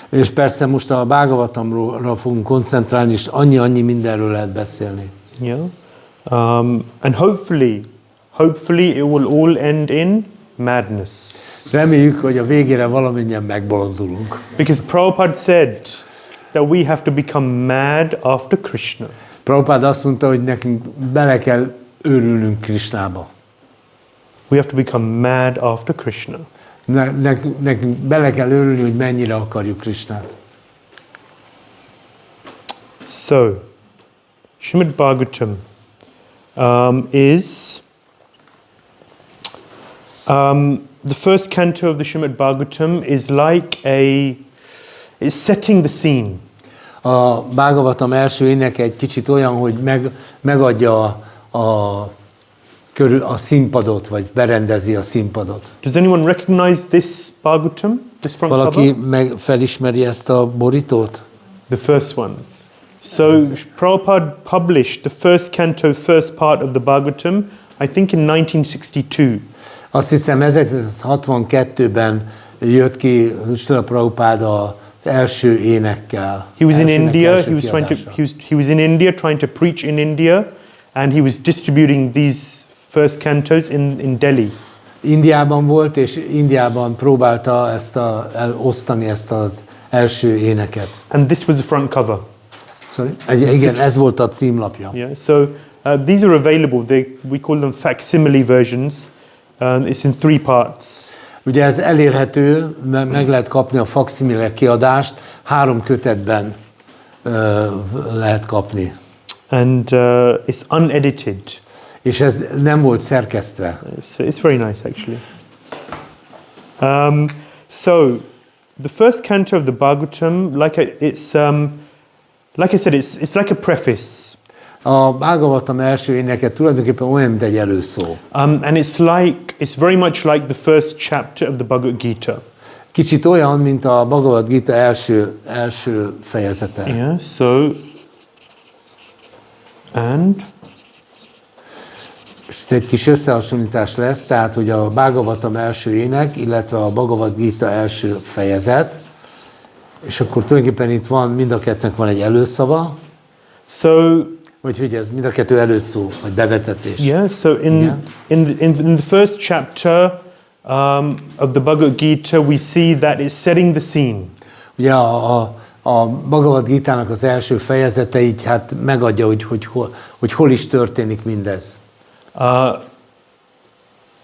És persze most a Bhagavatamra fogunk koncentrálni, és annyi mindenről lehet beszélni. Yeah. And hopefully it will all end in madness. Reméljük, hogy a végére valamennyien megbolondulunk. Because Prabhupada said that we have to become mad after Krishna. Prabhupada azt mondta, hogy nekünk bele kell őrülnünk Krishnába. We have to become mad after Krishna. Nekünk bele kell őrülni, hogy mennyire akarjuk Krishnát. So, Śrīmad-Bhāgavatam is the first canto of the Śrīmad-Bhāgavatam is like it's setting the scene. A Bhāgavatam első éneke egy kicsit olyan, hogy megadja a színpadot, vagy berendezi a színpadot. Does anyone recognize this Bhāgavatam? This front Valaki cover? felismeri ezt a borítót? The first one. So Prabhupada published the first canto, first part of the Bhāgavatam, I think in 1962. Azt hiszem 1962-ben jött ki Srila Prabhupáda az első énekkel. He was in India. He was in India trying to preach in India, and he was distributing these first cantos in Delhi. Indiában volt, és Indiában próbálta osztani ezt az első éneket. And this was the front cover. Sorry? Igen, ez volt a címlapja. Yeah, so these are available. We call them facsimile versions. It's in 3 parts. Ugye ez elérhető, meg lehet kapni a faksimile kiadást, 3 kötetben lehet kapni. And it's unedited. És ez nem volt szerkesztve. It's very nice, actually. So, the first canto of the Bhāgavatam, like I said, it's like a preface. A Bhāgavatam első éneke tulajdonképpen olyan, mint egy előszó. And it's very much like the first chapter of the Bhagavad Gita. Kicsit olyan, mint a Bhagavad Gita első fejezete. Yeah, so, and... Egy kis összehasonlítás lesz, tehát, hogy a Bhāgavatam első ének, illetve a Bhagavad Gita első fejezet, és akkor tulajdonképpen itt van, mind a kettőnek van egy előszava, vagy hogy ez mind a kettő előszó, vagy bevezetés. Yeah, so in the first chapter of the Bhagavad Gita, we see that it's setting the scene. Ugye a Bhagavad Gitának az első fejezete így hát megadja, hogy hol is történik mindez.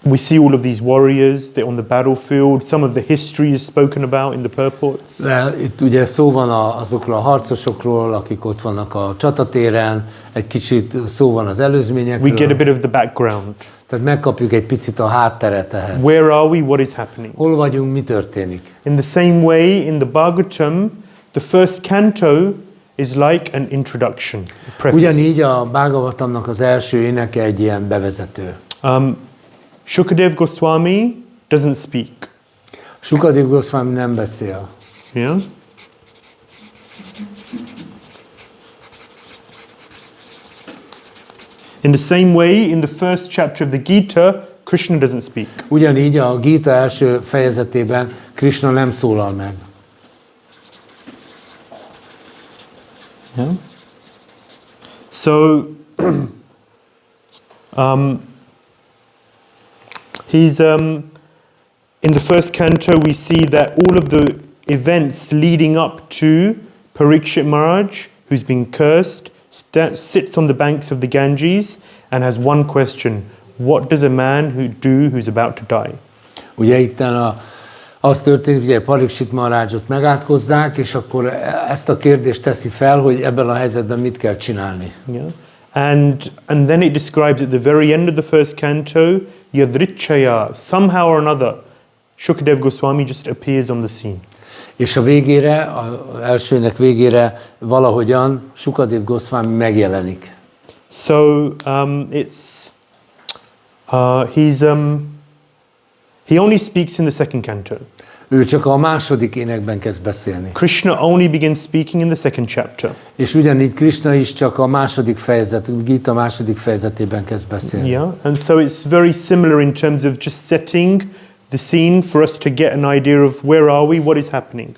We see all of these warriors, they're on the battlefield. Some of the history is spoken about in the purports. Itt ugye szó van azokról a harcosokról, akik ott vannak a csatatéren, egy kicsit szó van az előzményekről. We get a bit of the background. Tehát megkapjuk egy picit a hátteret ehhez. Where are we? What is happening? Hol vagyunk, mi történik? In the same way, in the Bhāgavatam, the first canto is like an introduction, a preface. Ugyanígy a Bhāgavatamnak az első éneke egy ilyen bevezető. Shukadeva Goswami doesn't speak. Shukadeva Goswami nem beszél. Yeah. In the same way, in the first chapter of the Gita, Krishna doesn't speak. Ugyanígy a Gita első fejezetében Krisna nem szólal meg. Yeah. So, he's in the first canto. We see that all of the events leading up to Parīkṣit Maharaj, who's been cursed, sits on the banks of the Ganges and has one question: what does a man do who's about to die? Ugye itten az történik, hogy Parīkṣit Maharājot megátkozzák, és akkor ezt a kérdést teszi fel, hogy ebben a helyzetben mit kell csinálni. Yeah. And then it describes at the very end of the first canto, Yadrichaya, somehow or another, Shukadeva Goswami just appears on the scene. És a végére, az elsőnek végére valahogyan Shukadeva Goswami megjelenik. So he only speaks in the second canto. Ő csak a második énekben kezd beszélni. Krishna only begins speaking in the second chapter. És ugyanígy Krisna is csak a második fejezet, Gita második fejezetében kezd beszélni. Yeah, and so it's very similar in terms of just setting the scene for us to get an idea of where are we, what is happening.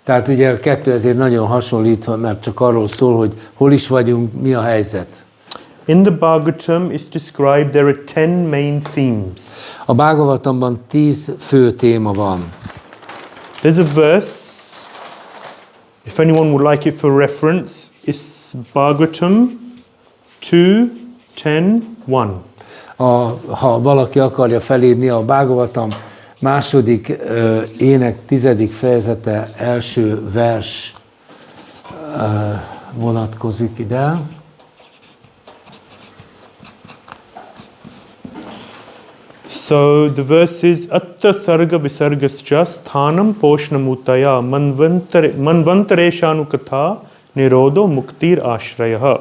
Tehát ugye a kettő ezért nagyon hasonlít, mert csak arról szól, hogy hol is vagyunk, mi a helyzet. In the Bhāgavatam, it's described there are 10 main themes. A Bhāgavatamban 10 fő téma van. There's a verse, if anyone would like it for reference, it's Bhāgavatam 2:10:1. Ha valaki akarja felírni, a Bhāgavatam második ének 10. fejezete első vers vonatkozik ide. So the verse is Atta Sarga Visargascha Sthanam Poshnamutaya Manvantareshanukatha Nirodo Muktir Ashrayaha.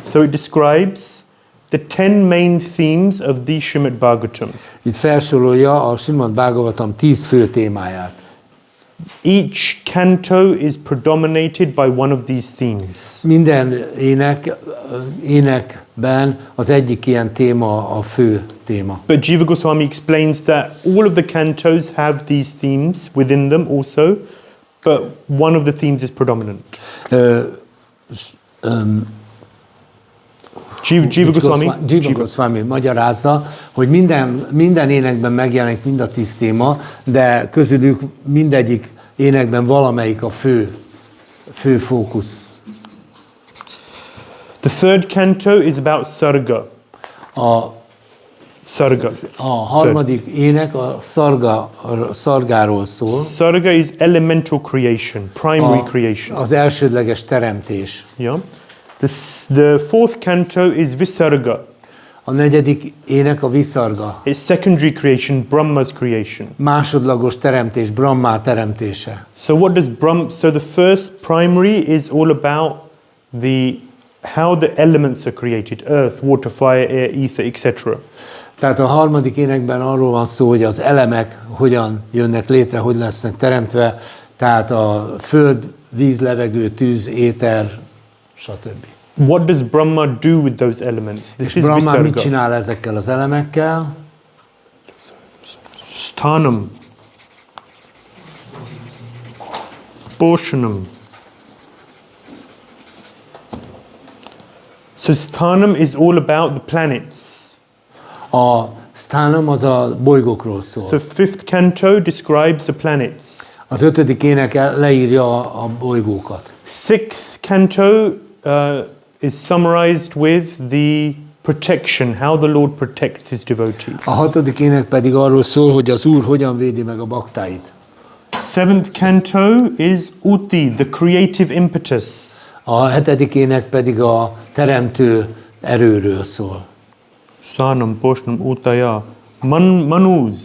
So it describes the 10 main themes of the Śrīmad-Bhāgavatam. Itt felsorolja a Śrīmad-Bhāgavatam 10 fő témáját. Each canto is predominated by one of these themes. Minden énekben az egyik ilyen téma a fő téma. But Jiva Goswami explains that all of the cantos have these themes within them also, but one of the themes is predominant. Jiva Goswami magyarázza, hogy minden énekben megjelenik mind a 10 téma, de közülük mindegyik énekben valamelyik a fő fókusz. The third canto is about sarga. A harmadik ének a szargáról szól. Sarga is elemental creation, primary creation. Az elsődleges teremtés. Yeah. The fourth canto is visarga. A negyedik ének a viszarga. It's secondary creation, Brahma's creation. Másodlagos teremtés, Brahma teremtése. So what does So the first primary is all about how the elements are created: earth, water, fire, air, ether, etc. Tehát a harmadik énekben arról van szó, hogy az elemek hogyan jönnek létre, hogy lesznek teremtve, tehát a föld, víz, levegő, tűz, éter, stb. What does Brahma do with those elements? This is Brahma visarga. mit csinál ezekkel az elemekkel? Sthanam, Poshanam. So sthanam is all about the planets. A sthanam az a bolygókról szól. So fifth canto describes the planets. Az ötödik ének leírja a bolygókat. Sixth canto is summarized with the protection, how the Lord protects his devotees. A hatodik ének pedig arról szól, hogy az Úr hogyan védi meg a baktáit. Seventh canto is uti, the creative impetus. A hetedik ének pedig a teremtő erőről szól. Sthanam, Poshanam, Utaya. Manus.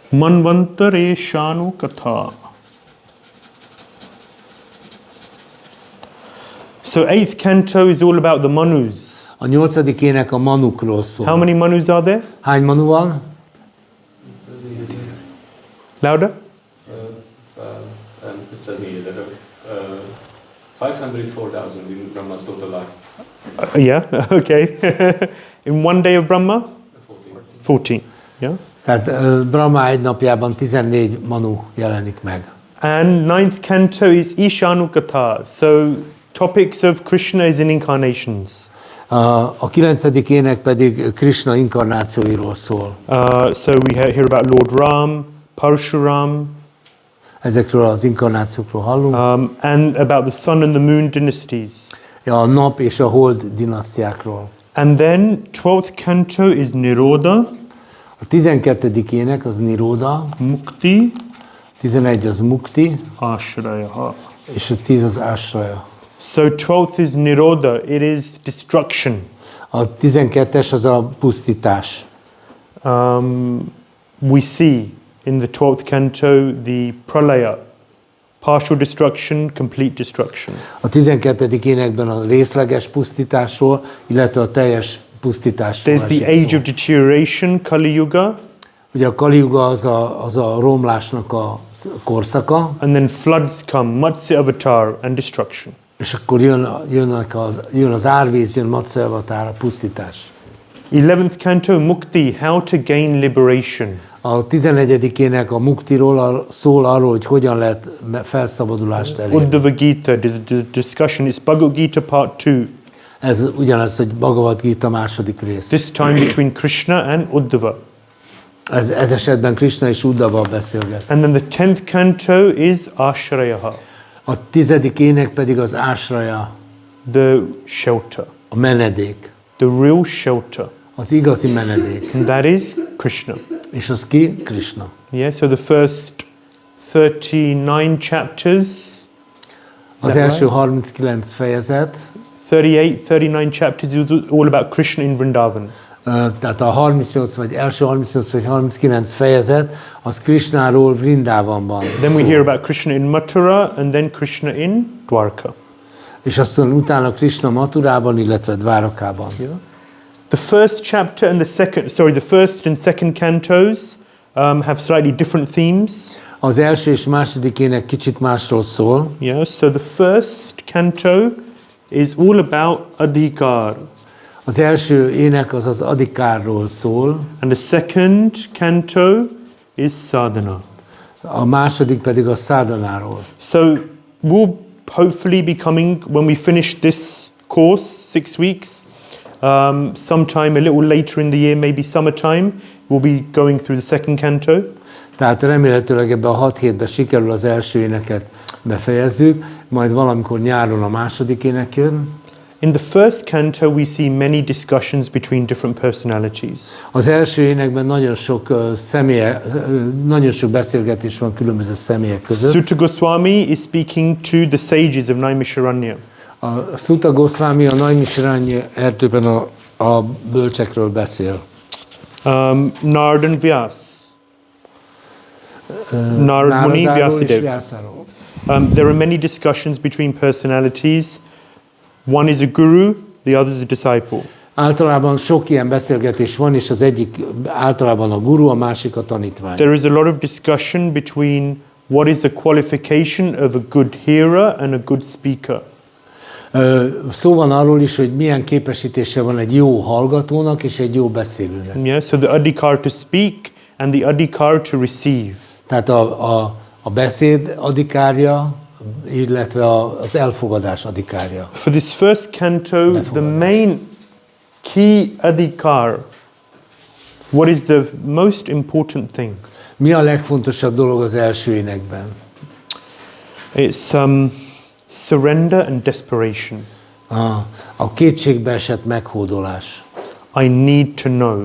Manvantare Shanu Katha. So eighth canto is all about the Manus. A nyolcadik ének a manukról szól. How many Manus are there? Hány manu van? Louder? And it says here that 504,000 in Brahma's total life. Yeah, okay. In one day of Brahma? 14. Yeah. Tehát Brahma egy napjában 14 manu jelenik meg. And ninth canto is Ishanukatha. So topics of Krishna is in incarnations. A kilencedik ének pedig Kṛṣṇa inkarnációiról szól. So we hear about Lord Ram, Parshuram, Ezekről az inkarnációkról hallunk. and about the sun and the moon dynasties. A nap és a hold dinasztiákról. And then 12th canto is Nirodha, A 12. ének az Nirodha, Mukti, 11 az Mukti, Ashraya. és a 10 az Āsraya. So 12th is Nirodha, it is destruction. A 12-es az a pusztítás. We see in the 12th canto the pralaya, partial destruction, complete destruction. A 12. énekben a részleges pusztításról, illetve a teljes pusztításról There's the esik age szó. of deterioration, Kali Yuga, Ugye a Kali Yuga az a romlásnak a korszaka, and then floods come, Matsya Avatar, and destruction. és akkor jön az árvíz, jön Matsya Avatar, a pusztítás. 11th canto, Mukti, how to gain liberation. A 11. ének a Muktiról szól arról, hogy hogyan lehet felszabadulást elérni. Uddhava Gita, there's a discussion, it's Bhagavad Gita part 2. Ez ugyanaz, hogy Bhagavad Gita második rész. This time between Krishna and Uddhava. Ez esetben Kṛṣṇa és Uddhava beszélget. And then the 10th canto is Ashrayaha, A 10. ének pedig az Āsraya, the shelter, a menedék, the real shelter. az igazi menedék. And that is Krishna. És az ki? Kṛṣṇa. Yeah, so the first 39 chapters, Az első 39 fejezet, 39 chapters is all about Krishna in Vrindavan. tehát a 38 vagy első 38 vagy 39 fejezet, az Kṛṣṇáról Vrindāvanban. Then we hear about Krishna in Mathura and then Krishna in Dvārakā. És aztán utána Kṛṣṇa Mathurában, illetve Dvárakában. Yeah. The first chapter and the first and second cantos have slightly different themes. Az első és második ének kicsit másról szól. Yeah, so the first canto is all about adhikar. Az első ének az az adhikárról szól, And the second canto is sadhana. a második pedig a szádhanáról. So we'll hopefully be coming when we finish this course, 6 weeks. Sometime a little later in the year, maybe summertime, we'll be going through the second canto. Tehát remélhetőleg ebben a 6 hétben sikerül az első éneket befejezzük, majd valamikor nyáron a második ének jön. In the first canto, we see many discussions between different personalities. Az első énekben nagyon sok beszélgetés van különböző személyek között. Sutta Goswami is speaking to the sages of Naimisharanya. A Sutta Goswami a Naimisharanya erdőben a bölcsekről beszél. Nārada and Vyas. Nārada, Muni, Vyāsadeva. There are many discussions between personalities. One is a guru, the other is a disciple. Általában sok ilyen beszélgetés van, és az egyik általában a guru, a másik a tanítvány. There is a lot of discussion between what is the qualification of a good hearer and a good speaker. Szó van arról is, hogy milyen képesítése van egy jó hallgatónak és egy jó beszélőnek. Yeah, so the adhikar to speak and the adhikar to receive. Tehát a beszéd adhikárja, illetve az elfogadás adhikárja. For this first canto, the main key adhikar, what is the most important thing? Mi a legfontosabb dolog az első énekben? It's surrender and desperation. A kétségbe esett meghódolás. I need to know.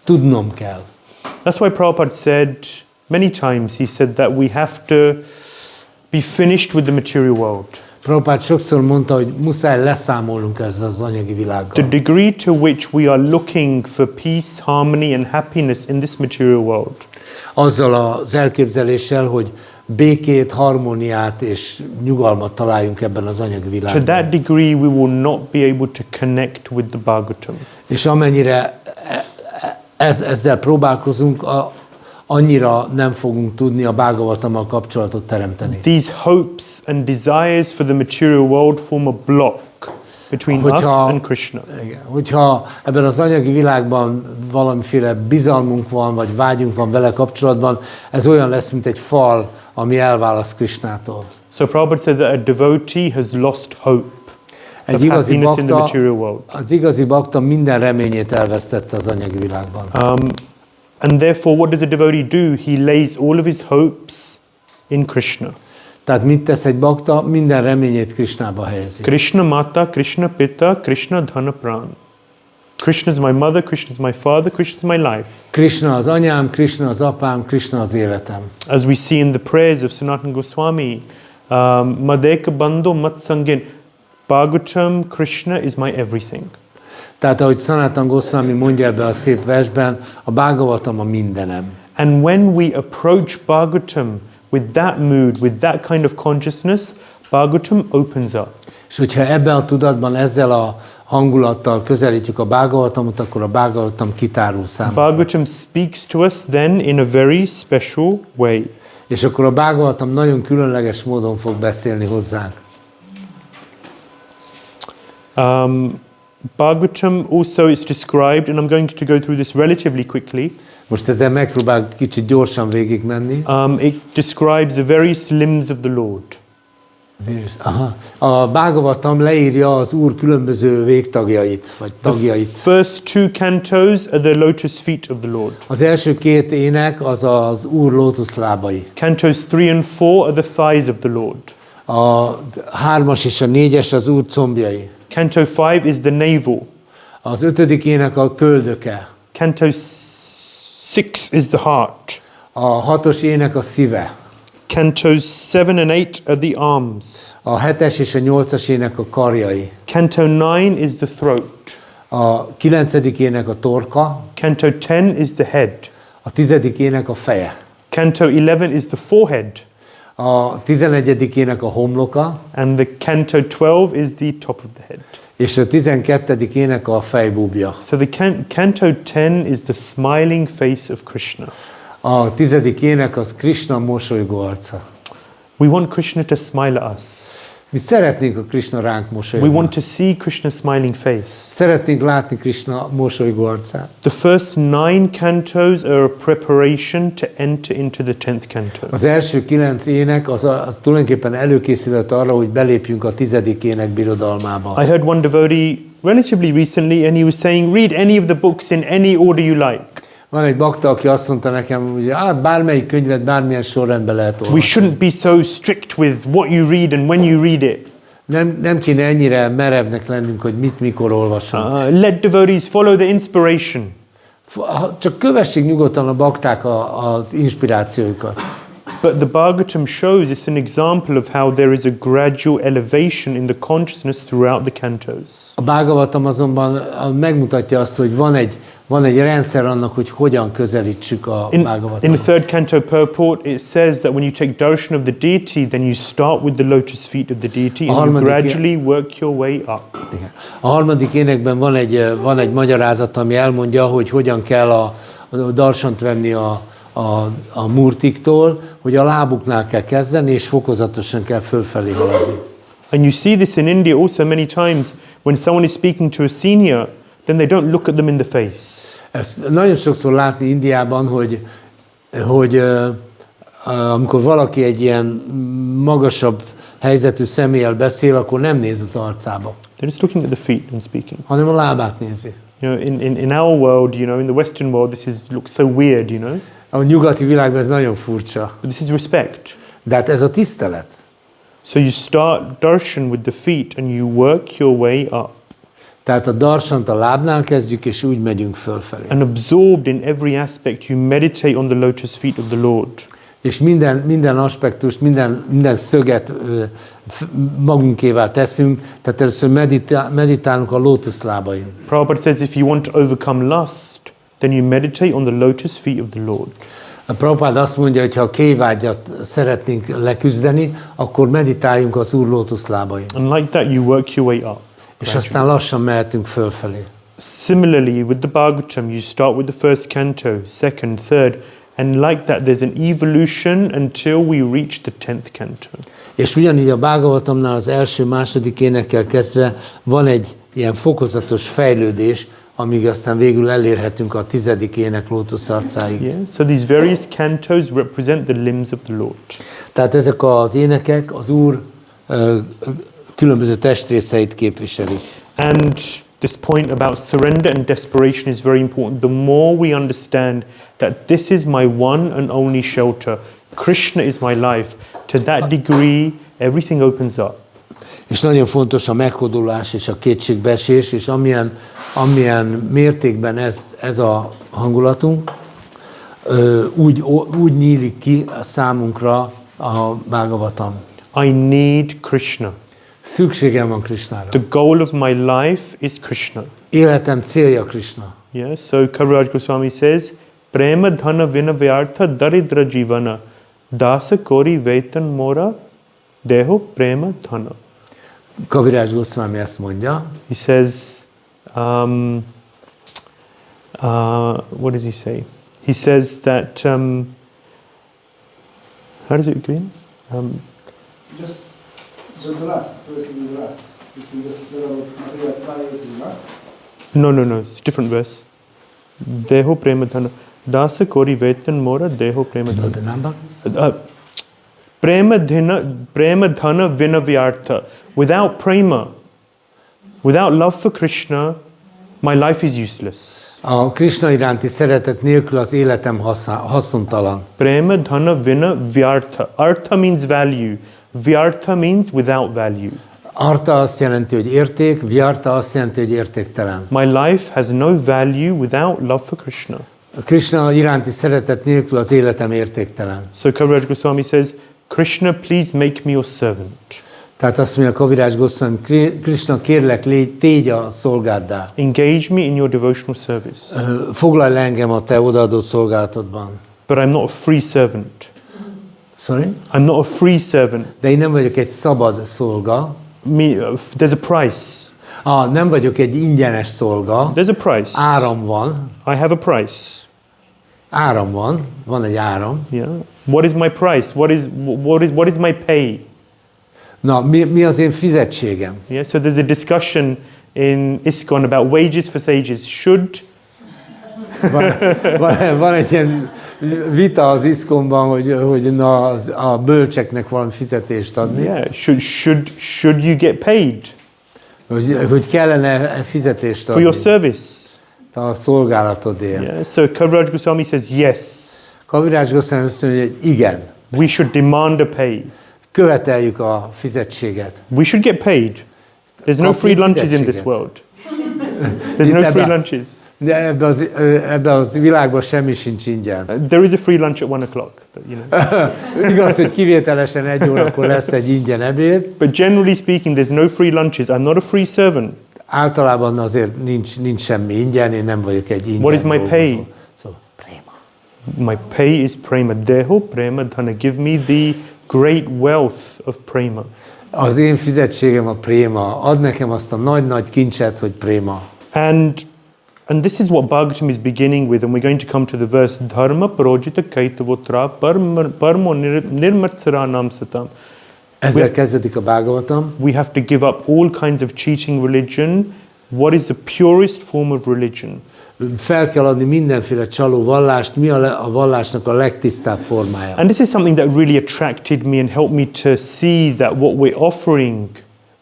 Tudnom kell. That's why Prabhupada said many times, he said that we have to be finished with the material world. Prabhupád sokszor mondta, hogy muszáj leszámolnunk ezzel az anyagi világgal. The degree to which we are looking for peace, harmony and happiness in this material world. Azzal az elképzeléssel, hogy békét, harmóniát és nyugalmat találjunk ebben az anyagi világban. To that degree we will not be able to connect with the Bhagavatam. És amennyire ezzel próbálkozunk, annyira nem fogunk tudni a Bhagavatammal kapcsolatot teremteni. These hopes and desires for the material world form a block between us and Krishna. Igen, hogyha ebben az anyagi világban valamiféle bizalmunk van, vagy vágyunk van vele kapcsolatban, ez olyan lesz, mint egy fal, ami elválaszt Krishnától. So Prabhupada said that a devotee has lost hope of happiness in the material world. Az igazi bakta minden reményét elvesztette az anyagi világban. And therefore, what does a devotee do? He lays all of his hopes in Krishna. Tehát mit tesz egy bakta? Minden reményét Krishnába helyezi. Krishna Mata, Krishna Pita, Krishna Dhana Pran. Krishna is my mother, Krishna is my father, Krishna is my life. Krishna az anyám, Krishna az apám, Krishna az életem. As we see in the prayers of Sanatana Goswami, Madeka Bandho Mat Sangin, Bhāgavatam, Krishna is my everything. Tehát ahogy Sanatana Goswami mondja ebben a szép versben, a Bhāgavatam a mindenem. And when we approach Bhāgavatam with that mood, with that kind of consciousness, Bhāgavatam opens up. És hogyha ebben a tudatban, ezzel a hangulattal közelítjük a Bhāgavatamot, akkor a Bhāgavatam kitárul számunkra. Bhāgavatam speaks to us then in a very special way. És akkor a Bhāgavatam nagyon különleges módon fog beszélni hozzánk. Bhāgavatam also is described, and I'm going to go through this relatively quickly. Most ezzel megpróbálok kicsit gyorsan végigmenni. It describes the various limbs of the Lord. A Bhāgavatam leírja az Úr különböző végtagjait, vagy tagjait. The first two cantos are the lotus feet of the Lord. Az első két ének az az Úr lótuszlábai. Cantos 3 and 4 are the thighs of the Lord. A 3-as és a 4-es az Úr combjai. Canto 5 is the navel. Az 5. ének a köldöke. Canto 6 is the heart. A 6-os ének a szíve. Cantos 7 and 8 are the arms. A 7-es és a 8-as ének a karjai. Canto 9 is the throat. A 9. ének a torka. Canto 10 is the head. A 10. ének a feje. Canto 11 is the forehead. A 11. ének a homloka. And the canto 12 is the top of the head. És a 12. ének a fejbúbja. So the canto 10 is the smiling face of Krishna. A 10. ének az Krishna mosolygó arca. We want Krishna to smile at us. Mi szeretnénk a Kṛṣna ránk We mosolyogni. want to see Krishna's smiling face. Szeretnénk látni Kṛṣna mosolygó arcát. The first 9 cantos are a preparation to enter into the 10th canto. Az első 9 ének az tulajdonképpen előkészület arra, hogy belépjünk a 10. ének birodalmába. I heard one devotee relatively recently and he was saying, read any of the books in any order you like. Van egy bakta, aki azt mondta nekem, hogy bármelyik könyvet bármilyen sorrendben lehet We olvasni. shouldn't be so strict with what you read and when you read it. Nem kéne ennyire merevnek lennünk, hogy mit, mikor olvasunk. Let devotees follow the inspiration. Csak kövessék nyugodtan a bakták az inspirációikat. But the Bhāgavatam shows it's an example of how there is a gradual elevation in the consciousness throughout the cantos. A Bhágavatam azonban megmutatja azt, hogy van egy rendszer annak, hogy hogyan közelítsük a In Bhágavatamot. the 3rd canto purport, it says that when you take darshan of the deity, then you start with the lotus feet of the deity and you gradually work your way up. Igen. A harmadik énekben van egy magyarázat, ami elmondja, hogy hogyan kell a darsant venni a murtiktól, hogy a lábuknál kell kezdeni, és fokozatosan kell fölfelé haladni. And you see this in India also many times when someone is speaking to a senior, then they don't look at them in the face. Ezt nagyon sokszor látni Indiában, hogy amikor valaki egy ilyen magasabb helyzetű személlyel beszél, akkor nem néz az arcába, They're just looking at the feet and speaking. hanem a lábát nézi. You know, in our world, you know, in the Western world, looks so weird, you know. A nyugati világban ez nagyon furcsa, But this is respect. de hát ez a tisztelet. So you start darshan with the feet and you work your way up. Tehát a darsant a lábnál kezdjük, és úgy megyünk fölfelé. And absorbed in every aspect, you meditate on the lotus feet of the Lord. És minden aspektust, minden szöget magunkévá teszünk, tehát először meditálunk a lótuszlábain. Prabhupada says if you want to overcome lust, then you meditate on the lotus feet of the Lord. A Prabhupád azt mondja, hogy ha a kévágyat szeretnénk leküzdeni, akkor meditáljunk az Úr lótuszlábain. And like that, you work your way up. És aztán lassan mehetünk fölfelé. Similarly, with the Bhāgavatam, you start with the 1st canto, 2nd, 3rd, and like that, there's an evolution until we reach the 10th canto. És ugyanígy a Bhāgavatamnál az első, második énekkel kezdve van egy ilyen fokozatos fejlődés, amíg aztán végül elérhetünk a 10. ének lótuszarcáig. Yeah. So these various cantos represent the limbs of the Lord. Tehát ezek az énekek az Úr különböző testrészeit képviselik. And this point about surrender and desperation is very important. The more we understand that this is my one and only shelter, Krishna is my life, to that degree, everything opens up. És nagyon fontos a meghódolás és a kétségbeesés, és amilyen mértékben ez a hangulatunk, úgy nyílik ki a számunkra a Bhāgavatam. I need Krishna. Szükségem van Kṛṣnára. The goal of my life is Krishna. Életem célja Kṛṣna. Yeah, so Kaviraj Goswami says, Prema dhana vina vyartha daridra jivana, dāsa kori vetan mora, deho prema dhana. Kaviraj Goswami ezt mondja. He says, what does he say? He says that, how does it begin? Just so the last, first is the last. If you just material desires is last. No, it's a different verse. Deho prema dhana. Dāsa kori vetan mora, deho prema Tudod dhana. a number? Prema dhana vina vyartha. Without prema, without love for Krishna, my life is useless. A Kṛṣna iránti szeretet nélkül az életem haszontalan. Prema dhana vina vyartha. Artha means value. Vyartha means without value. Arta azt jelenti, hogy érték, vyarta azt jelenti, hogy értéktelen. My life has no value without love for Krishna. A Kṛṣna iránti szeretet nélkül az életem értéktelen. So Kaviraj Goswami says, Krishna, please make me your servant. Tehát azt mondja Kaviraj Goswami, Kṛṣna, kérlek, tégy a szolgáddá. Engage me in your devotional service. Foglalj le engem a te odaadott szolgálatodban. But I'm not a free servant. Sorry? I'm not a free servant. De én nem vagyok egy szabad szolga. There's a price. Nem vagyok egy ingyenes szolga. There's a price. Áram van. I have a price. Áram van egy áram. Yeah. What is my price? What is my pay? Na, mi az én fizetségem? Yeah, so there's a discussion in ISKCON about wages for sages. Should Van egy ilyen vita az ISKCON-ban, hogy na, a bölcseknek van fizetést adni. yeah, should you get paid Hogy kellene fizetést for adni your service? a szolgálatodért. Yeah, so Kaviraj Goswami says yes. Kaviraj Goswami azt mondja, hogy igen, We should demand a pay. követeljük a fizetséget. We should get paid. There's no free lunches in this world. There's no free lunches. De ebbe az világban semmi sincs ingyen. There is a free lunch at 1 o'clock. But, you know. Igaz, hogy kivételesen 1 órakor lesz egy ingyen ebéd. But generally speaking, there's no free lunches. I'm not a free servant. Általában azért nincs semmi ingyen, én nem vagyok egy ingyen What is my pay? dolgozó. So, prema. My pay is prema. Deho prema dhana. Give me the great wealth of prema. Az én fizetségem a préma. Ad nekem azt a nagy-nagy kincset, hogy préma. And this is what Bhagavatam is beginning with, and we're going to come to the verse dharma parojita kaitavotra parmo nirmatsaranam satam. Ezzel kezdődik a Bhāgavatam. We have to give up all kinds of cheating religion. What is the purest form of religion? Fel kell adni mindenféle csaló vallást, mi a vallásnak a legtisztább formája. And this is something that really attracted me and helped me to see that what we're offering,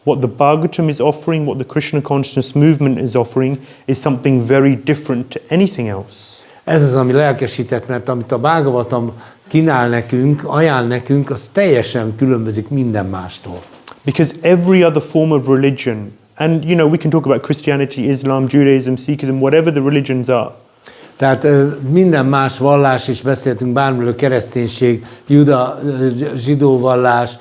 what the Bhagavatam is offering, what the Krishna consciousness movement is offering, is something very different to anything else. Ez az, ami lelkesített, mert amit a Bhāgavatam kínál nekünk, ajánl nekünk, az teljesen különbözik minden mástól. Because every other form of religion, and you know, we can talk about Christianity, Islam, Judaism, Sikhism, whatever the religions are. Tehát minden más vallás is beszéltünk, bármiről, kereszténység, zsidó vallás,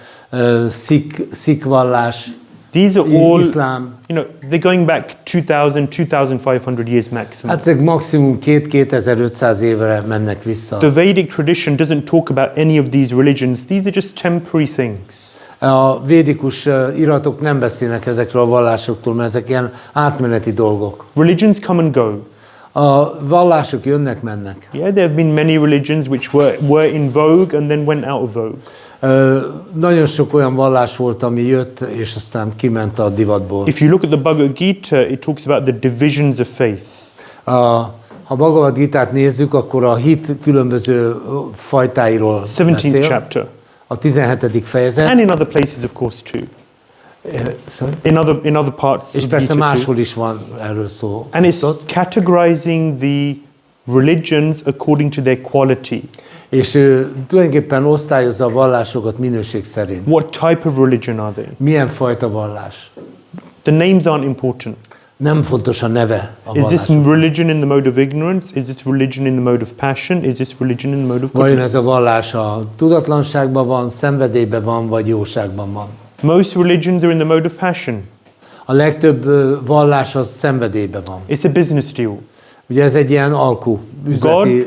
szik vallás, These are all, iszlám. you know, they're going back 2,000, 2,500 years maximum. Hát ezek maximum 2500 évre mennek vissza. The Vedic tradition doesn't talk about any of these religions. These are just temporary things. A védikus iratok nem beszélnek ezekről a vallásoktól, mert ezek ilyen átmeneti dolgok. Religions come and go. A vallások jönnek-mennek. Yeah, there have been many religions which were in vogue and then went out of vogue. Nagyon sok olyan vallás volt, ami jött, és aztán kiment a divatból. If you look at the Bhagavad Gita, it talks about the divisions of faith. Ha Bhagavad Gitát nézzük, akkor a hit különböző fajtáiról 17th beszél. chapter. A 17. fejezet. And in other places, of course, too. In other parts És of persze Gita máshol too. is van erről szó. And it's categorizing the religions according to their quality. És tulajdonképpen osztályozza a vallásokat minőség szerint. What type of religion are they? Milyen fajta vallás? The names aren't important. Nem fontos a neve a Is this vallásnak. religion in the mode of ignorance? Is this religion in the mode of passion? Is this religion in the mode of Vajon ez a goodness? vallás a tudatlanságban van, szenvedélyben van, vagy jóságban van? Most religions are in the mode of passion. A legtöbb vallás az szenvedélyben van. It's a business deal. Ugye ez egy ilyen alkú,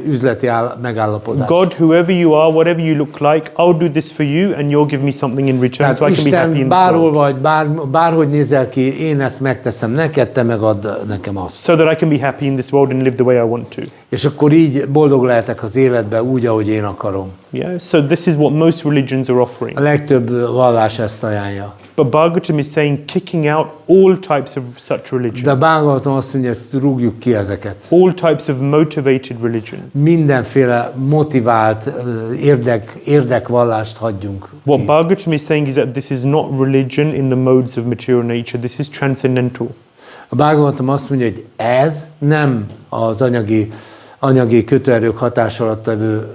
üzleti megállapodás. God, whoever you are, whatever you look like, I'll do this for you and you'll give me something in return so I can be happy in Isten this bárhol world. vagy, bárhogy nézel ki, én ezt megteszem neked, te meg add nekem azt. So that I can be happy in this world and live the way I want to. És akkor így boldog lehetek az életben úgy, ahogy én akarom. Yeah, so this is what most religions are offering. A legtöbb vallás ezt ajánlja. But Bhagavatam is saying kicking out all types of such religion. De Bhāgavatam azt mondja, ezt rúgjuk ki ezeket. All types of motivated religion. Mindenféle motivált érdekvallást hagyjunk What ki. Bhagavatam is saying is that this is not religion in the modes of material nature. This is transcendental. A Bhāgavatam azt mondja, hogy ez nem az anyagi kötőerők hatás alatt levő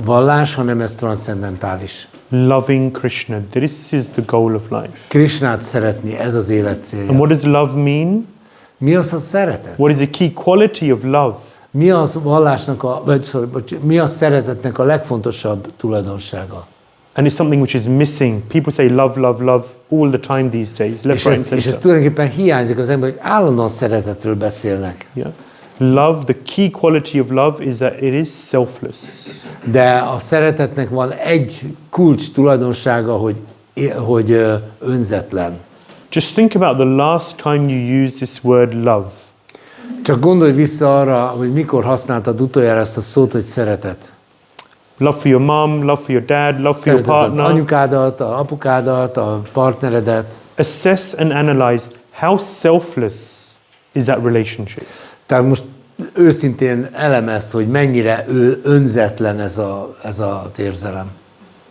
vallás, hanem ez transzcendentális. Loving Krishna. This is the goal of life. Krishnát szeretni, ez az élet célja. And what does love mean? Mi az a szeretet? What is the key quality of love? Mi az vallásnak mi a szeretetnek a legfontosabb tulajdonsága? And it's something which is missing. People say love, love, love all the time these days, left, right, and És ez center. tulajdonképpen hiányzik az emberek, állandóan szeretetről beszélnek. Yeah. Love, the key quality of love is that it is selfless. De a szeretetnek van egy kulcs tulajdonsága, hogy önzetlen. Just think about the last time you used this word love. Csak gondolj vissza arra, hogy mikor használtad utoljára ezt a szót, hogy szeretet. Love for your mom, love for your dad, love for your Szereted az partner. anyukádat, a apukádat, a partneredet. Assess and analyze how selfless is that relationship. Tehát most őszintén elemezd, hogy mennyire önzetlen ez az érzelem.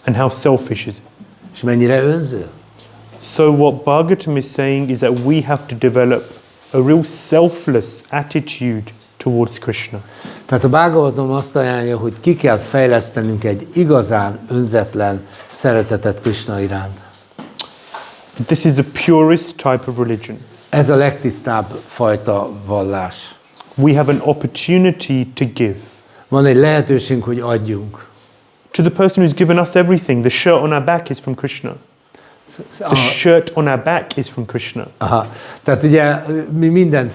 And how selfish is it? És mennyire önző. So what Bhagavatam is saying is that we have to develop a real selfless attitude towards Krishna. Tehát a Bhagavatam azt ajánlja, hogy ki kell fejlesztenünk egy igazán önzetlen szeretetet Krishna iránt. This is the purest type of religion. Ez a legtisztább fajta vallás. We have an opportunity to give. Van egy lehetőségünk, hogy adjunk. To the person who's given us everything, the shirt on our back is from Krishna. The shirt on our back is from Krishna. Aha. Tehát ugye mi mindent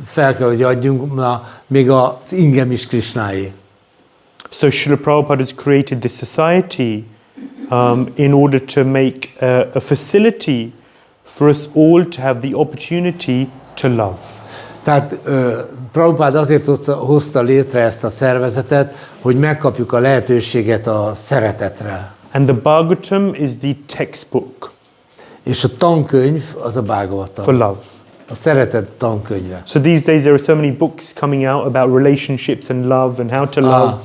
fel kell, hogy adjunk, még az ingem is Krishnáé. So Srila Prabhupada has created this society in order to make a facility for us all to have the opportunity to love. Tehát Prabhupád azért hozta létre ezt a szervezetet, hogy megkapjuk a lehetőséget a szeretetre. And the Bhagavatam is the textbook És a tankönyv az a Bhagavatam. for love. A szeretet tankönyve. So these days there are so many books coming out about relationships and love and how to love. A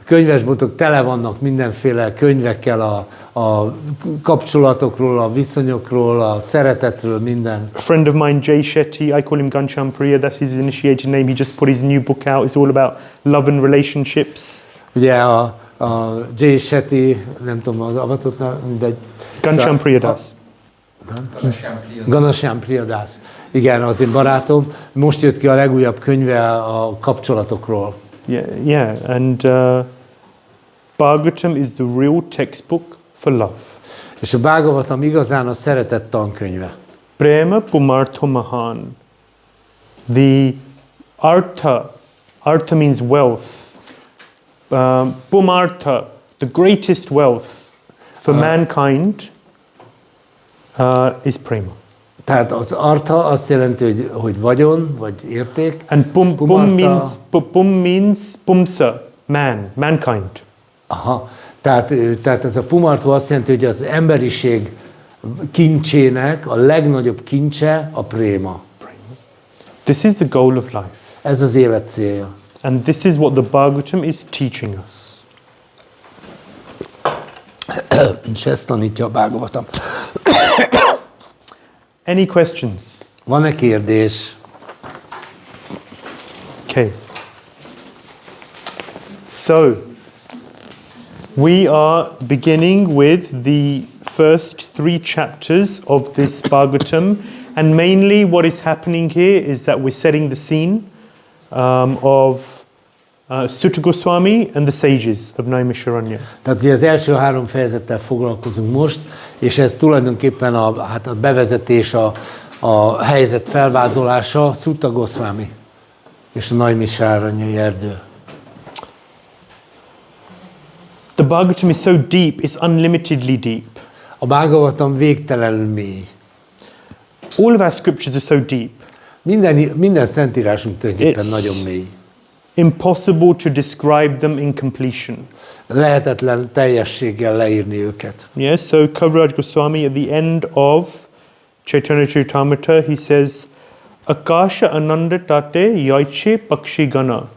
könyvesboltok tele vannak mindenféle könyvekkel a kapcsolatokról, a viszonyokról, a szeretetről, minden. A friend of mine, Jay Shetty, I call him Ghanshyam Priya, that's his initiated name. He just put his new book out. It's all about love and relationships. Ugye a Jay Shetty, nem tudom az avatott, mindegy. Ghanshyam Priya Das. Ghanshyam Priya Das. Igen, az én barátom. Most jött ki a legújabb könyve a kapcsolatokról. Yeah, and Bhagavatam is the real textbook for love. És a Bhagavatam igazán a szeretet tankönyve. Prema Pumartha Mahan. The artha means wealth. Pumartha, the greatest wealth for mankind is prema. Tehát az artha azt jelenti, hogy vagyon, vagy érték. And pum means pumsa, mankind. Aha. Tehát ez a pumartha azt jelenti, hogy az emberiség kincsének a legnagyobb kincse a préma. This is the goal of life. Ez az élet célja. And this is what the Bhagavatam is teaching us. És ezt tanítja a Bhagavatam. Any questions? Van-e kérdés? Okay. So, we are beginning with the first 3 chapters of this Bhagavatam, and mainly what is happening here is that we're setting the scene of Sutta Goswami and the sages of Naimisharanya. Tehát ugye az első 3 fejezettel foglalkozunk most, és ez tulajdonképpen a bevezetés, a helyzet felvázolása, Sutta Goswami és a Naimisharanyai erdő. The Bhagavatam is so deep, it's unlimitedly deep. A Bhagavatam végtelenül mély. All of our scriptures are so deep. Minden szentírásunk tulajdonképpen nagyon mély. Impossible to describe them in completion. Lehetetlen teljességgel leírni őket. Yes, so Kaviraj Goswami at the end of Chaitanya Charitamrita, he says, Akasha Ānanda Tate Yaiche Pakshi Gana.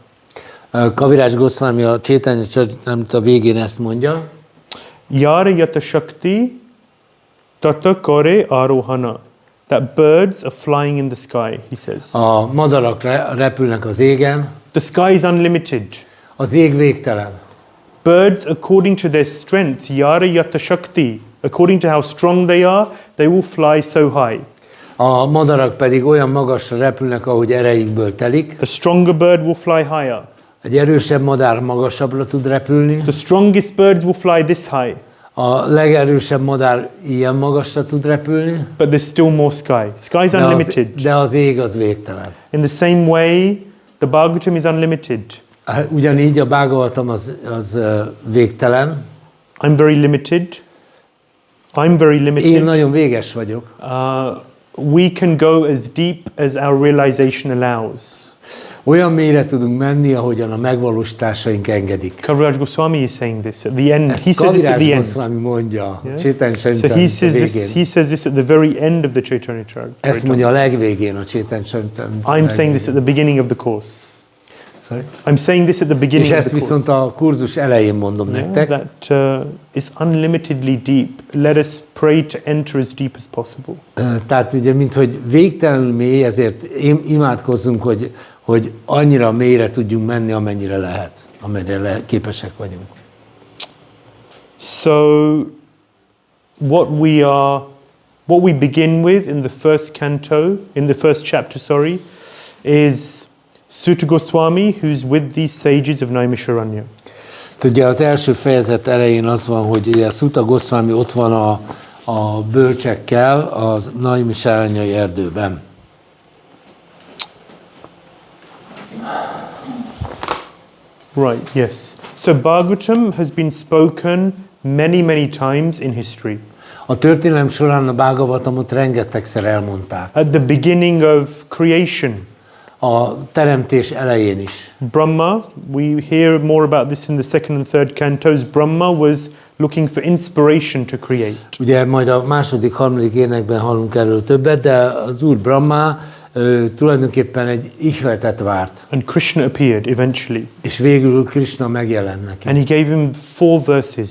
Kaviraj Goswami a Chaitanya Charitamrita végén ezt mondja. Yara Yata Shakti Tata Kore Arohana. That birds are flying in the sky, he says. A madarak repülnek az égen. The sky is unlimited. Az ég végtelen. Birds, according to their strength, Yara Yata Shakti, according to how strong they are, they will fly so high. A madarak pedig olyan magasra repülnek, ahogy erejükből telik. A stronger bird will fly higher. Egy erősebb madár magasabbra tud repülni. The strongest birds will fly this high. A legerősebb madár ilyen magasra tud repülni. But there's still more sky. Sky is unlimited. De az ég az végtelen. In the same way, the Bhagavatam is unlimited. Ugyanígy a Bhagavatam az végtelen. I'm very limited. Én nagyon véges vagyok. We can go as deep as our realization allows. Olyan mélyre tudunk menni, ahogyan a megvalósításaink engedik. Kaviraj Goswami is saying this at the end. Ezt He says this at the Kaviraj end. Goswami mondja, Yeah. Chaitanya So Charitamrita he says this at the very end of the Chaitanya Charitamrita. Ezt mondja a legvégén a Chaitanya Charitamrita. I'm saying this at the beginning of the course. Sorry? I'm saying this at the beginning És of ezt the viszont course. a kurzus elején mondom nektek. That is unlimitedly deep. Let us pray to enter as deep as possible. Tehát ugye, mint hogy végtelenül mély, ezért imádkozzunk, hogy annyira mélyre tudjunk menni, amennyire lehet, amennyire képesek vagyunk. So what we begin with in the first canto, in the first chapter, is Sutta Goswami, who's with these sages of Naimisharanya. Ugye az első fejezet elején az van, hogy ugye Sutta Goswami ott van a bölcsekkel az Naimisharanyai erdőben. Right, yes. So Bhāgavatam has been spoken many times in history. A történelem során a Bhāgavatamot rengetegszer elmondták. At the beginning of creation, A teremtés elején is. Brahma, we hear more about this in the second and third cantos. Brahma was looking for inspiration to create. Ugye majd a második, harmadik énekben hallunk erről többet, de az úr Brahma tulajdonképpen egy ihletet várt. And Krishna appeared eventually. És végül Kṛṣṇa megjelent neki. And he gave him 4 verses.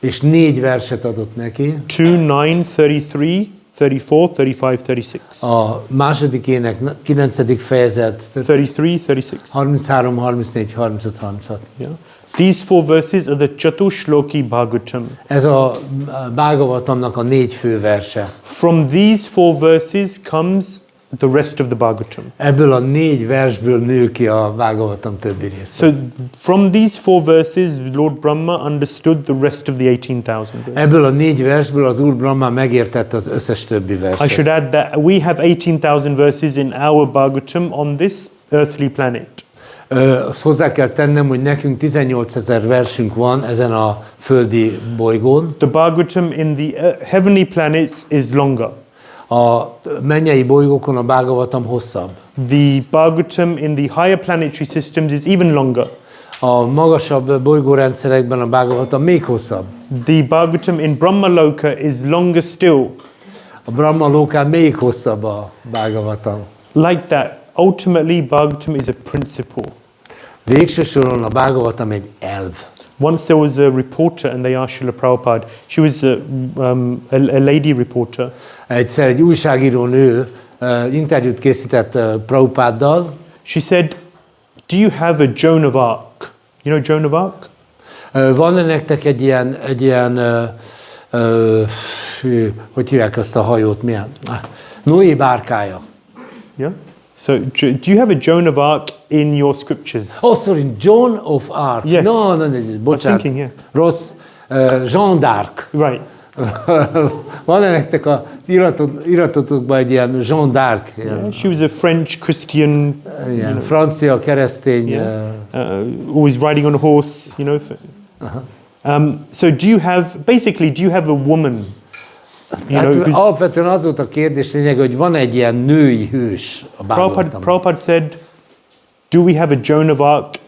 És 4 verset adott neki. 2, 9, 33, 34, 35, 36. A második ének 9. fejezet 33, 36. 33, 34, 35, 36. Yeah. These 4 verses are the Chatushloki Bhagavatam. Ez a Bhāgavatamnak a 4 fő verse. From these 4 verses comes the rest of the Bhagavatam. Ebből a 4 versből nő ki a Bhāgavatam többi része. So from these 4 verses, Lord Brahma understood the rest of the 18,000 verses. Ebből a 4 versből az úr Brahma megértette az összes többi I verset. should add that we have 18,000 verses in our Bhagavatam on this earthly planet. Azt hozzá kell tennem, hogy nekünk 18 000 versünk van ezen a földi bolygón. The Bhagavatam in the heavenly planets is longer. A mennyei bolygókon a Bhāgavatam hosszabb. The Bhagavatam in the higher planetary systems is even longer. A magasabb bolygórendszerekben a Bhāgavatam még hosszabb. The Bhagavatam in Brahma Loka is longer still. A Brahma Lokán még hosszabb a Bhāgavatam. Like that, ultimately Bhagavatam is a principle. Végső soron a Bhāgavatam egy elv. Once there was a reporter and they asked Srila Prabhupada, she was a lady reporter. Egyszer egy újságíró nő interjút készített Prabhupáddal. She said, do you have a Joan of Arc? You know Joan of Arc? Van-e nektek egy ilyen hogy hívják azt a hajót, milyen? Noé bárkája. Yeah. So do you have a Joan of Arc in your scriptures? Oh, sorry, Joan of Arc. Yes. No, bocsánat. thinking, yeah. Rossz. Jean d'Arc. Right. Van-e nektek az iratotokban egy ilyen Jean d'Arc? Yeah, she was a French Christian, Ilyen francia keresztény. always riding on a horse, you know. So do you have a woman? You know, Hát alapvetően az volt a kérdés lényeg, hogy van egy ilyen női hős a Bhāgavatamban. Prabhupada said, do we have a Joan of Arc,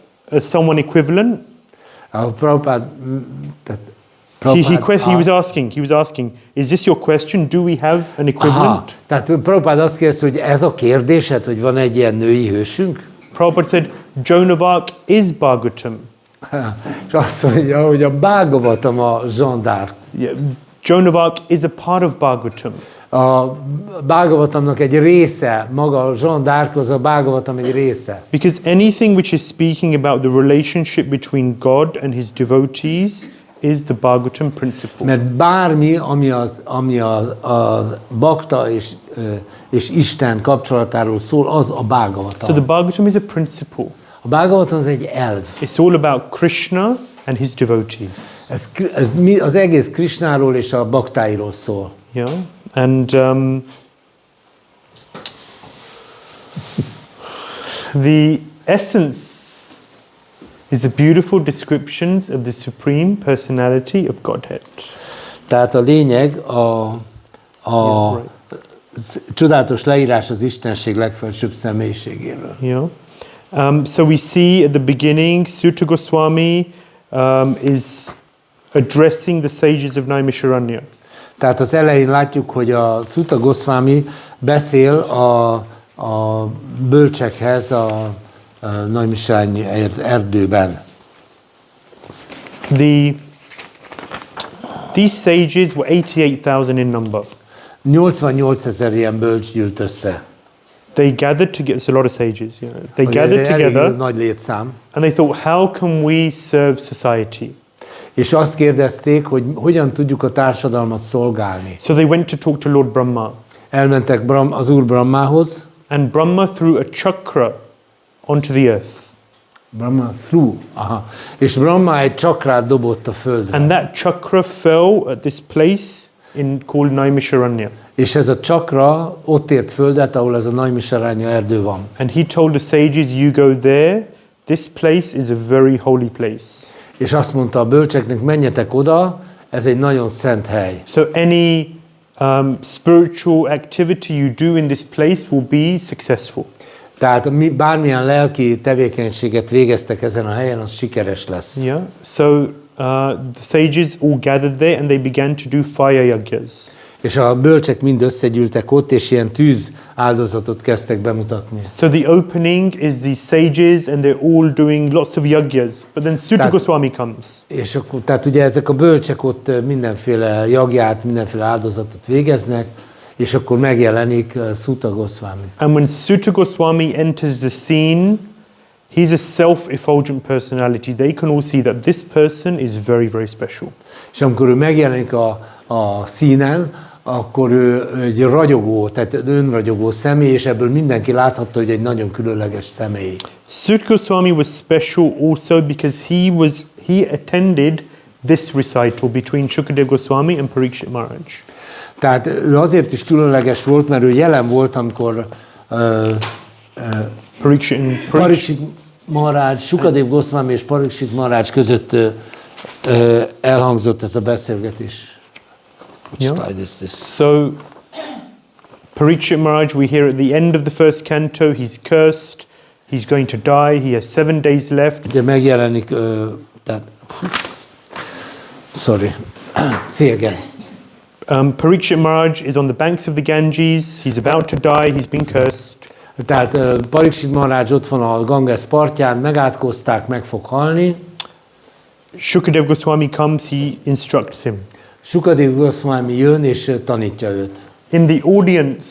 someone equivalent? He was asking, is this your question? Do we have an equivalent? Tehát Prabhupada azt kérdezte, hogy ez a kérdésed, hogy van egy ilyen női hősünk? Prabhupada said, Joan of Arc is Bhagavatam. És azt mondja, hogy a Bhāgavatam a Jean d'Arc. Yeah, Joan of Arc is a part of Bhagavatam. A Bhāgavatamnak egy része, maga a Jean d'Arc az a Bhāgavatam egy része. Because anything which is speaking about the relationship between God and His devotees is the Bhagavatam principle. Mert bármi, ami az bakta és Isten kapcsolatáról szól, az a Bhāgavatam. So the Bhagavatam is a principle. A Bhāgavatam az egy elv. It's all about Krishna and His devotees. Ez az egész Krisnáról és a bhaktáiról szól. Yeah, and the essence is the beautiful descriptions of the Supreme Personality of Godhead. Tehát a lényeg csodálatos leírás az Istenség legfelsőbb személyiségéről. Yeah. So we see at the beginning, Sutta Goswami is addressing the sages of Naimisharanya. Tehát az elején látjuk, hogy a Sutta Goswami beszél a bölcsekhez a Naimisharanya erdőben. These sages were 88,000 in number. 88 000 ilyen bölcs gyűlt össze. They gathered together, it's a lot of sages, you know. They gathered together nagy létszám. and they thought, how can we serve society? És azt kérdezték, hogy hogyan tudjuk a társadalmat szolgálni. So they went to talk to Lord Brahma. Elmentek az úr Brahmához. And Brahma threw a chakra onto the earth. Brahma threw, aha. És Brahma egy csakrát dobott a földre. And that chakra fell at this place called Naimisharanya. És ez a csakra ott ért földet, ahol ez a Naimisharanya erdő van. And he told the sages, you go there, this place is a very holy place. És azt mondta a bölcseknek, menjetek oda, ez egy nagyon szent hely. So any spiritual activity you do in this place will be successful. Tehát bármilyen lelki tevékenységet végeztek ezen a helyen, az sikeres lesz. Yeah. So the sages all gathered there and they began to do fire yajnas. És a bölcsek mind összegyűltek ott, és ilyen tűz áldozatot kezdtek bemutatni. So the opening is the sages and they're all doing lots of yajnas. But then Sutta Goswami comes. És akkor, tehát ugye ezek a bölcsek ott mindenféle jagját, mindenféle áldozatot végeznek, és akkor megjelenik Sutta Goswami. And when Sutta Goswami enters the scene, he's a self-effulgent personality. They can all see that this person is very, very special. És amikor ő megjelenik a színen, akkor ő egy ragyogó, tehát önragyogó személy, és ebből mindenki láthatta, hogy egy nagyon különleges személy. Sutta Goswami was special also because he attended this recital between Shukadeva Goswami and Parīkṣit Maharaj. Tehát ő azért is különleges volt, mert ő jelen volt, amikor Parīkṣit Maharaj, Shukadeva Goswami és Parīkṣit Maharaj között elhangzott ez a beszélgetés. Yeah. So, Parīkṣit Maharaj, we hear at the end of the first canto, he's cursed, he's going to die, he has 7 days left. Ugye megjelenik, tehát, sorry, see again. Parīkṣit Maharaj is on the banks of the Ganges, he's about to die, he's been cursed. Tehát Parīkṣit Maharaj ott van a Ganges partján, megátkozták, meg fog halni. Shukadeva Goswami comes, he instructs him. Shukadeva Goswami jön és tanítja őt. In the audience,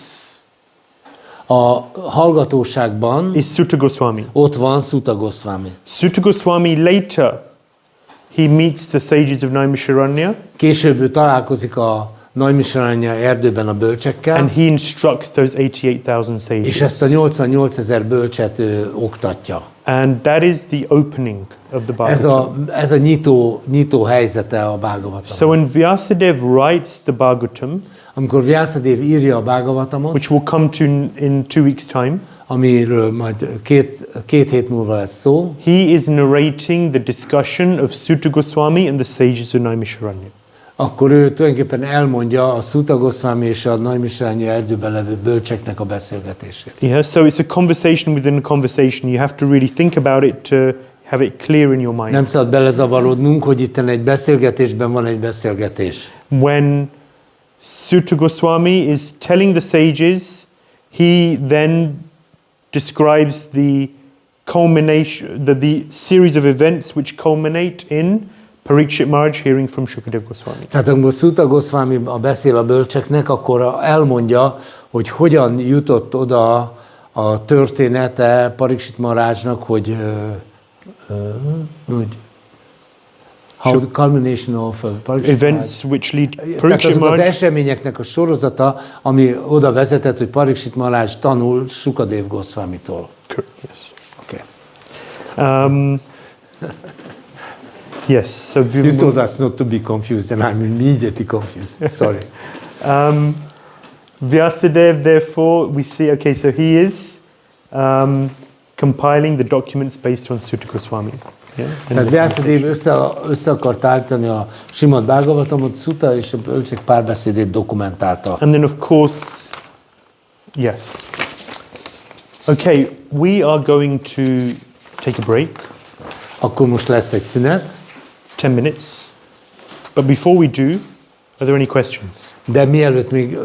a hallgatóságban is Sutta Goswami. Ott van Sutta Goswami. Sutta Goswami later, he meets the sages of Naimisharanya. Később ő találkozik a Naimisharanya erdőben a bölcsekkel. And he instructs those 88,000 sages. És ezt a 88 000 bölcset oktatja. And that is the opening of the Bhāgavatam. Ez a nyitó helyzete a Bhāgavatam. So when Vyāsadeva writes the Bhāgavatam, amikor Vyāsadeva írja a Bhāgavatamot, which will come to in 2 weeks' time, amiről majd két hét múlva lesz szó, he is narrating the discussion of Sutta Goswami and the sages of Naimisharanya. Akkor ő tulajdonképpen elmondja a Sutta Goswami és a Naimisharanya erdőben levő bölcseknek a beszélgetését. Yeah, so it's a conversation within a conversation. You have to really think about it to have it clear in your mind. Nem szabad belezavarodnunk, hogy itt egy beszélgetésben van egy beszélgetés. When Sutta Goswami is telling the sages, he then describes the culmination, the series of events which culminate in Parīkṣit Maharaj hearing from Shukadeva Goswami. Tehát amikor Sutta Goswami beszél a bölcseknek, akkor elmondja, hogy hogyan jutott oda a története Parīkṣit Maharajnak, hogy how the culmination of events which lead Parīkṣit Maharaj. Az eseményeknek a sorozata, ami oda vezetett, hogy Parīkṣit Maharaj tanul Shukadeva Goswamitól. Yes. Okay. Yes, so you told us not to be confused, and I'm immediately confused. Sorry. Vyāsadeva, therefore, we see, okay, so he is compiling the documents based on Sutta Goswami. Yeah? Tehát Vyāsadeva össze akart állítani a Śrīmad-Bhāgavatamot, Sutta és a bölcsek párbeszédét dokumentálta. And then, of course, yes. Okay, we are going to take a break, Akkor most lesz egy szünet, 10 minutes. But before we do, are there any questions? de mielőtt még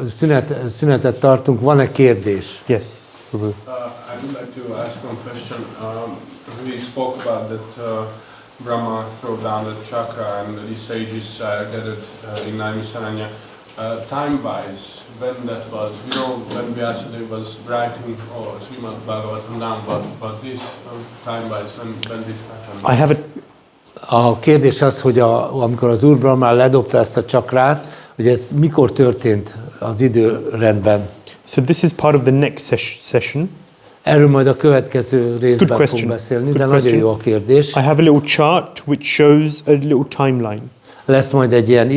szünetet tartunk, van-e kérdés? Yes, Prabhu. I would like to ask one question. We spoke about that Brahma threw down the chakra and the sages gathered in Naimisaranya. Time-wise, when that was, we know when Vyāsadeva was writing Śrīmad-Bhāgavatam down, but this time-wise, when did it happen? I have A kérdés az, hogy amikor az Úr Brahma ledobta ezt a csakrát, hogy ez mikor történt az időrendben. So this is part of the next session. Erről majd a következő részben fogunk beszélni, de nagyon jó a kérdés. I have a little chart which shows a little timeline. Lesz majd egy ilyen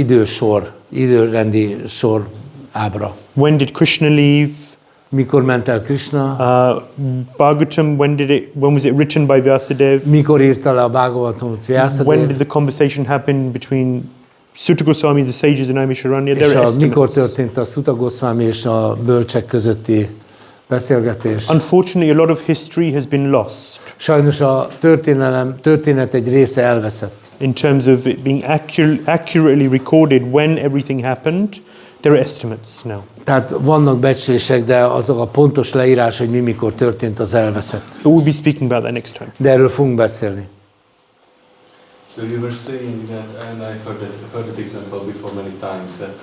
időrendi sor ábra. When did Krishna leave? Mikor ment el Kṛṣṇa? Bhāgavatam, when was it written by Vyāsadeva? Mikor írta le a Bhāgavatamot Vyāsadeva? When did the conversation happen between Sutta Goswami, the sages, and Naimisharanya? És mikor történt a Sutta Goswami és a bölcsek közötti beszélgetés? Unfortunately, a lot of history has been lost. Sajnos a történet egy része elveszett. In terms of it being accurately recorded when everything happened, there are estimates now. Tehát vannak becslések, de azok a pontos leírás, hogy mi mikor történt, az elveszett. But we'll be speaking about that next time. De erről fogunk beszélni. So you were saying that, and I've heard that example before many times, that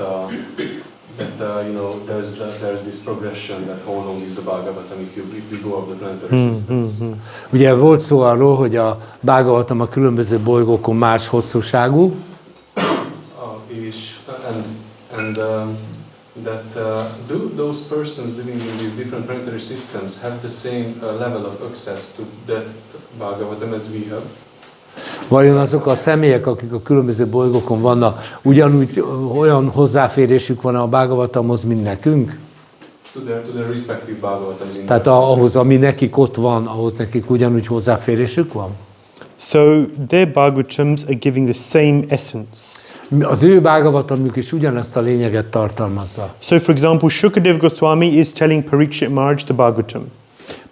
you know there's this progression that how long is the Bhāgavatam if we go up the planetary systems. Ugye volt szó arról, hogy a Bhāgavatam a különböző bolygókon más hosszúságú. And that do those persons living in these different planetary systems have the same level of access to that Bhāgavatam as we have? Vajon azok a személyek, akik a különböző bolygókon vannak, ugyanúgy olyan hozzáférésük van a Bhāgavatamhoz, mint nekünk? To the respective Bhāgavatams. Tehát ahhoz, ami nekik ott van, ahhoz nekik ugyanúgy hozzáférésük van? So their Bhagavatams are giving the same essence. Az ő Bhāgavatamjuk is ugyanezt a lényeget tartalmazza. So for example, Shukadeva Goswami is telling Parīkṣit Maharaj the Bhagavatam.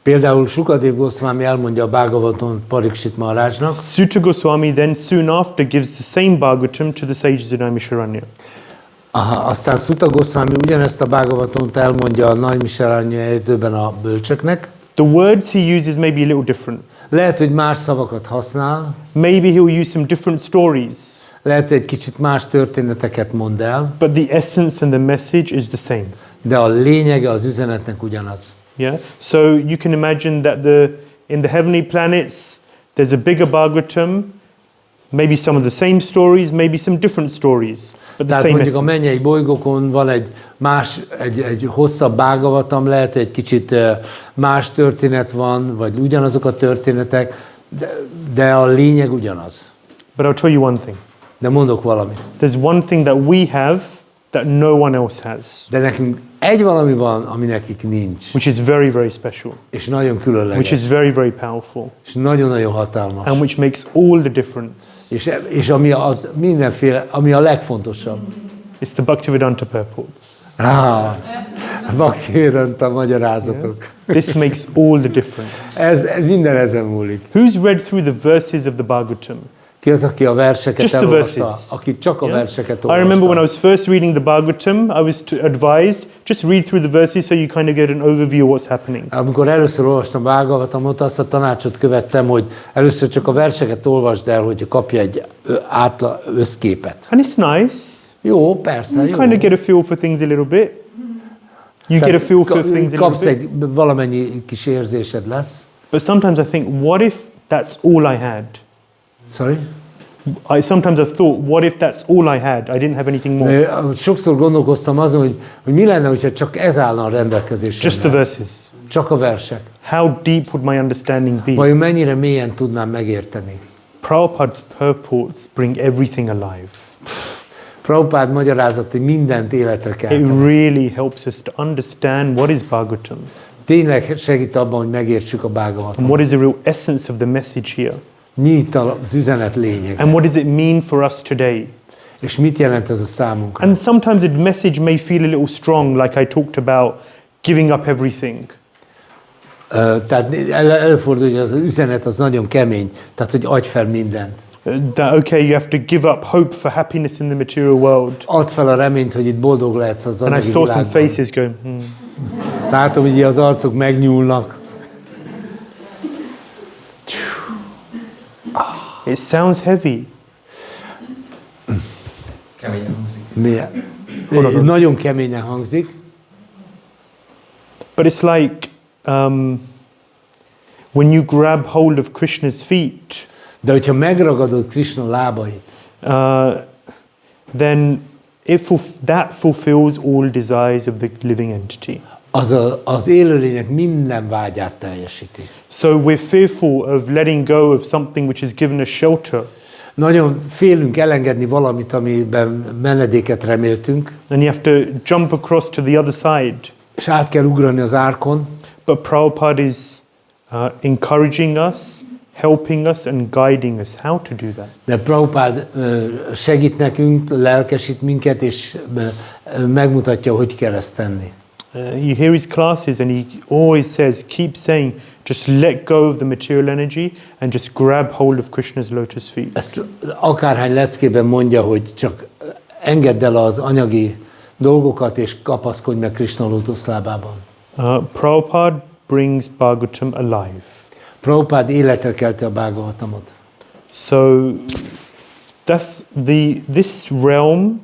Például Shukadeva Goswami elmondja a Bhāgavatam Parīkṣit Mahārājnak. Sutta Goswami then soon after gives the same Bhagavatam to the sages of Naimisharanya. Aztán Sutta Goswami ugyanezt a Bhāgavatamot elmondja a Naimisharanya időben a bölcseknek. The words he uses may be a little different. Lehet, hogy más szavakat használ. Maybe he'll use some different stories. Lehet, hogy egy kicsit más történeteket mond el. But the essence and the message is the same. De a lényege az üzenetnek ugyanaz. Yeah. So you can imagine that in the heavenly planets there's a bigger Bhagavatam, maybe some of the same stories, maybe some different stories, but the same mondjuk a mennyei essence. bolygókon van egy hosszabb Bhāgavatam, lehet, hogy egy kicsit más történet van, vagy ugyanazok a történetek, de a lényeg ugyanaz. But I'll tell you one thing. De mondok valamit. There's one thing that we have that no one else has. De nekünk egy valami van, ami nekik nincs. Which is very, very special. És nagyon különleges. Which is very, very powerful. És nagyon-nagyon hatalmas. And which makes all the difference. És ami a legfontosabb. It's the Bhaktivedanta purports. A Bhaktivedanta magyarázatok. Yeah. This makes all the difference. Ez minden ezen múlik. Who's read through the verses of the Bhagavatam? Ki az, aki a verseket elolvasta, aki csak a verseket olvasta. I remember when I was first reading the Bhagavatam, I was advised, just read through the verses so you kind of get an overview of what's happening. Amikor először olvastam Bhagavatamot, azt a tanácsot követtem, hogy először csak a verseket olvasd el, hogy kapja egy összképet. And it's nice. Jó, persze, you jó. kind of get a feel for things a little bit. You get a feel for things a kapsz little bit. egy valamennyi kis érzésed lesz. But sometimes I think, what if that's all I had? Sorry? Sometimes I've thought, what if that's all I had? I didn't have anything more. Sokszor gondolkoztam azon, hogy mi lenne, hogyha csak ez állna a rendelkezésre. Just the verses. Csak a versek. How deep would my understanding be? Vajon mennyire mélyen tudnám megérteni? Prabhupada's purports bring everything alive. Prabhupád magyarázati mindent életre kell. It really helps us to understand what is Bhagavatam. Tényleg segít abban, hogy megértsük a Bhagavatamot. And what is the real essence of the message here? Mi itt az üzenet lényege? And what does it mean for us today? És mit jelent ez a számunkra? And sometimes the message may feel a little strong, like I talked about giving up everything. Tehát előfordul, hogy az üzenet az nagyon kemény, tehát hogy adj fel mindent. That okay, you have to give up hope for happiness in the material world. Add fel a reményt, hogy itt boldog lehetsz az And I anyagi saw some világban. faces going, Látom, hogy az arcok megnyúlnak. It sounds heavy. Keményen hangzik. Milyen? Nagyon keményen hangzik. But it's like when you grab hold of Krishna's feet, De hogyha megragadod Kṛṣna lábait, then that fulfills all desires of the living entity. az élőlények minden vágyát teljesíti. So we're fearful of letting go of something which has given us shelter. Nagyon félünk elengedni valamit, amiben menedéket reméltünk, And you have to jump across to the other side. és át kell ugrani az árkon, But Prabhupada is encouraging us, helping us and guiding us how to do that. de Prabhupád segít nekünk, lelkesít minket, és megmutatja, hogy kell ezt tenni. You hear his classes and he always says, keep saying, just let go of the material energy and just grab hold of Krishna's lotus feet. Ezt akárhány leckében mondja, hogy csak engedd el az anyagi dolgokat, és kapaszkodj meg Kṛṣna lótuszlábában. Prabhupada brings Bhāgavatam alive. Prabhupád életre kelte a Bhāgavatamot. So that's this realm,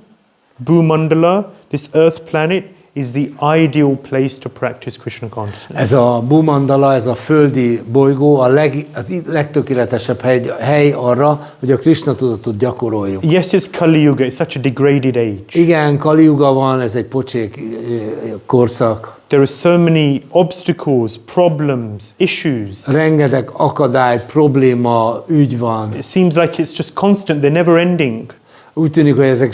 Bhumandala, this earth planet, is the ideal place to practice Krishna consciousness. Ez a Bhumandala, ez a földi bolygó, az legtökéletesebb hely arra, hogy a Kṛṣna tudatot gyakoroljuk. Yes, it's Kali Yuga, it's such a degraded age. Igen, Kali Yuga van, ez egy pocsék korszak. There are so many obstacles, problems, issues. Rengeteg akadály, probléma, ügy van. It seems like it's just constant, they're never ending. Úgy tűnik, hogy ezek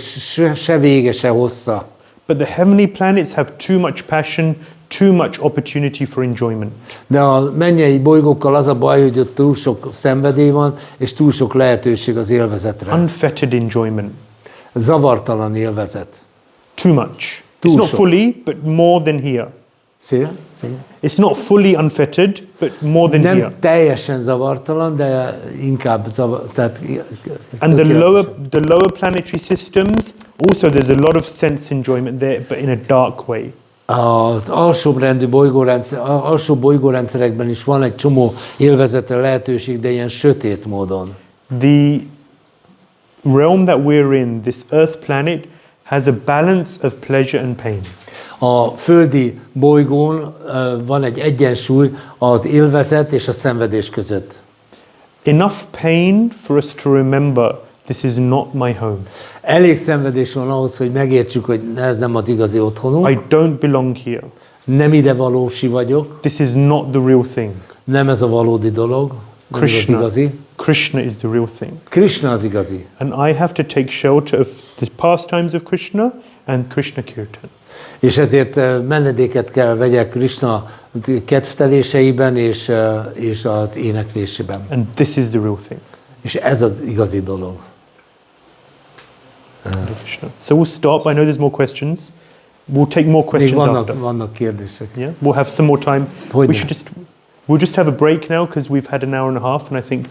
se vége, se hossza. But the heavenly planets have too much passion, too much opportunity for enjoyment. De a mennyei bolygókkal az a baj, hogy ott túl sok szenvedély van, és túl sok lehetőség az élvezetre. Unfettered enjoyment. Zavartalan élvezet. Too much. Túl It's not sok. fully, but more than here. Szépen? It's not fully unfettered, but more than Nem here. teljesen zavartalan, de inkább tehát And the lower planetary systems, also there's a lot of sense enjoyment there, but in a dark way. Az alsó bolygórendszerekben is van egy csomó élvezetre lehetőség, de ilyen sötét módon. The realm that we're in, this Earth planet, has a balance of pleasure and pain. A földi bolygón van egy egyensúly az élvezet és a szenvedés között. Enough pain for us to remember this is not my home. Elég szenvedés van ahhoz, hogy megértsük, hogy ez nem az igazi otthonunk. I don't belong here. Nem ide valósi vagyok. This is not the real thing. Nem ez a valódi dolog. Nem az igazi. Krishna is the real thing. Kṛṣna az igazi. And I have to take shelter of the pastimes of Krishna and Krishna Kirtan. És ezért menedéket kell vegyek Kṛṣna kedvteléseiben és az éneklésében. And this is the real thing. És ez az igazi dolog. So we'll stop. I know there's more questions. We'll take more questions after. Vannak kérdések. Yeah, we'll have some more time. Hogyne. We'll just have a break now because we've had an hour and a half, and I think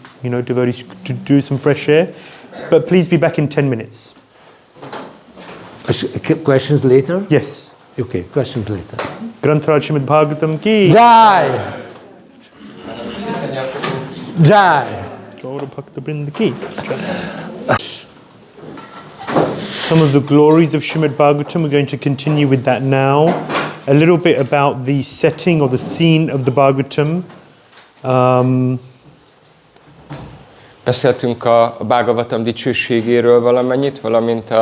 devotees to do some fresh air. But please be back in 10 minutes. Questions later? Yes. Okay, questions later. Grantaraj Śrīmad-Bhāgavatam ki. Jai! Jai! Gaura Bhakta Brinda ki. Some of the glories of Śrīmad-Bhāgavatam, we're going to continue with that now. A little bit about the setting or the scene of the Bhagavatam. Beszéltünk a Bhāgavatam dicsőségéről valamennyit, valamint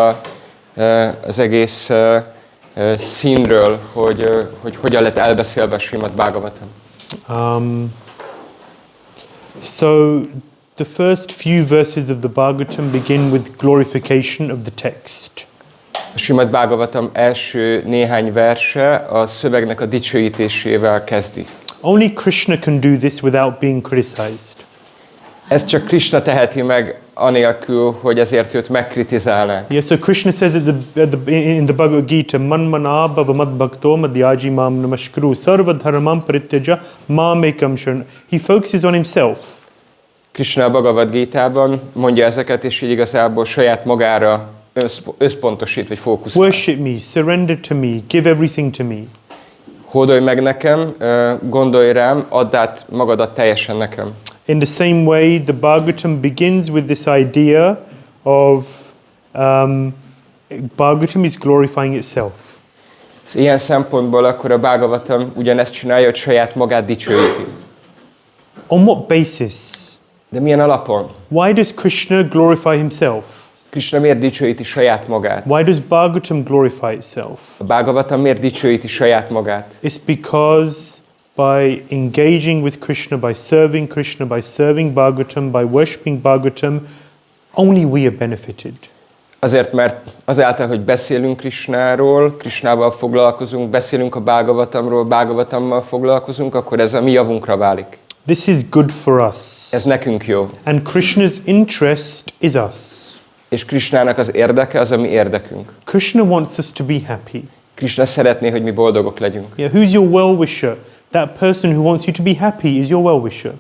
az egész színről, hogy hogyan lett elbeszélve a Śrīmad-Bhāgavatam. So the first few verses of the Bhagavatam begin with glorification of the text. A Śrīmad-Bhāgavatam első néhány verse a szövegnek a dicsőítésével kezdi. Only Krishna can do this without being criticized. Ez csak Krisna teheti meg anélkül, hogy ezért őt megkritizálnák. Yeah, so Krishna says in the Bhagavad Gita, man bhava mad bhakto madhyaji mam namaskuru sarva dharmam parityaja mamekam sharan. He focuses on himself. Kṛṣṇa a Bhagavad Gitában mondja ezeket, és így igazából saját magára összpontosít, vagy fókuszál. Worship me, surrender to me, give everything to me. Hódolj meg nekem, gondolj rám, add át magadat teljesen nekem. In the same way, the Bhagavatam begins with this idea of Bhagavatam is glorifying itself. Ilyen szempontból akkor a Bhāgavatam ugyanezt csinálja, hogy saját magát dicsőíti. On what basis? De milyen alapon? Why does Krishna glorify himself? Kṛṣṇa miért dicsőíti saját magát? Why does Bhagavatam glorify itself? A Bhāgavatam miért dicsőíti saját magát? It's because by engaging with Krishna, by serving Bhagavatam, by worshipping Bhagavatam, only we are benefited. Azért, mert azáltal, hogy beszélünk Kṛṣṇáról, Kṛṣṇával foglalkozunk, beszélünk a Bhāgavatamról, Bhāgavatammal foglalkozunk, akkor ez a mi javunkra válik. This is good for us. Ez nekünk jó. And Krishna's interest is us. És Kṛṣṇának az érdeke az a mi érdekünk. Krishna wants us to be happy. Kṛṣṇa szeretné, hogy mi boldogok legyünk. Yeah, who's your well-wisher? That person who wants you to be happy is your well-wisher.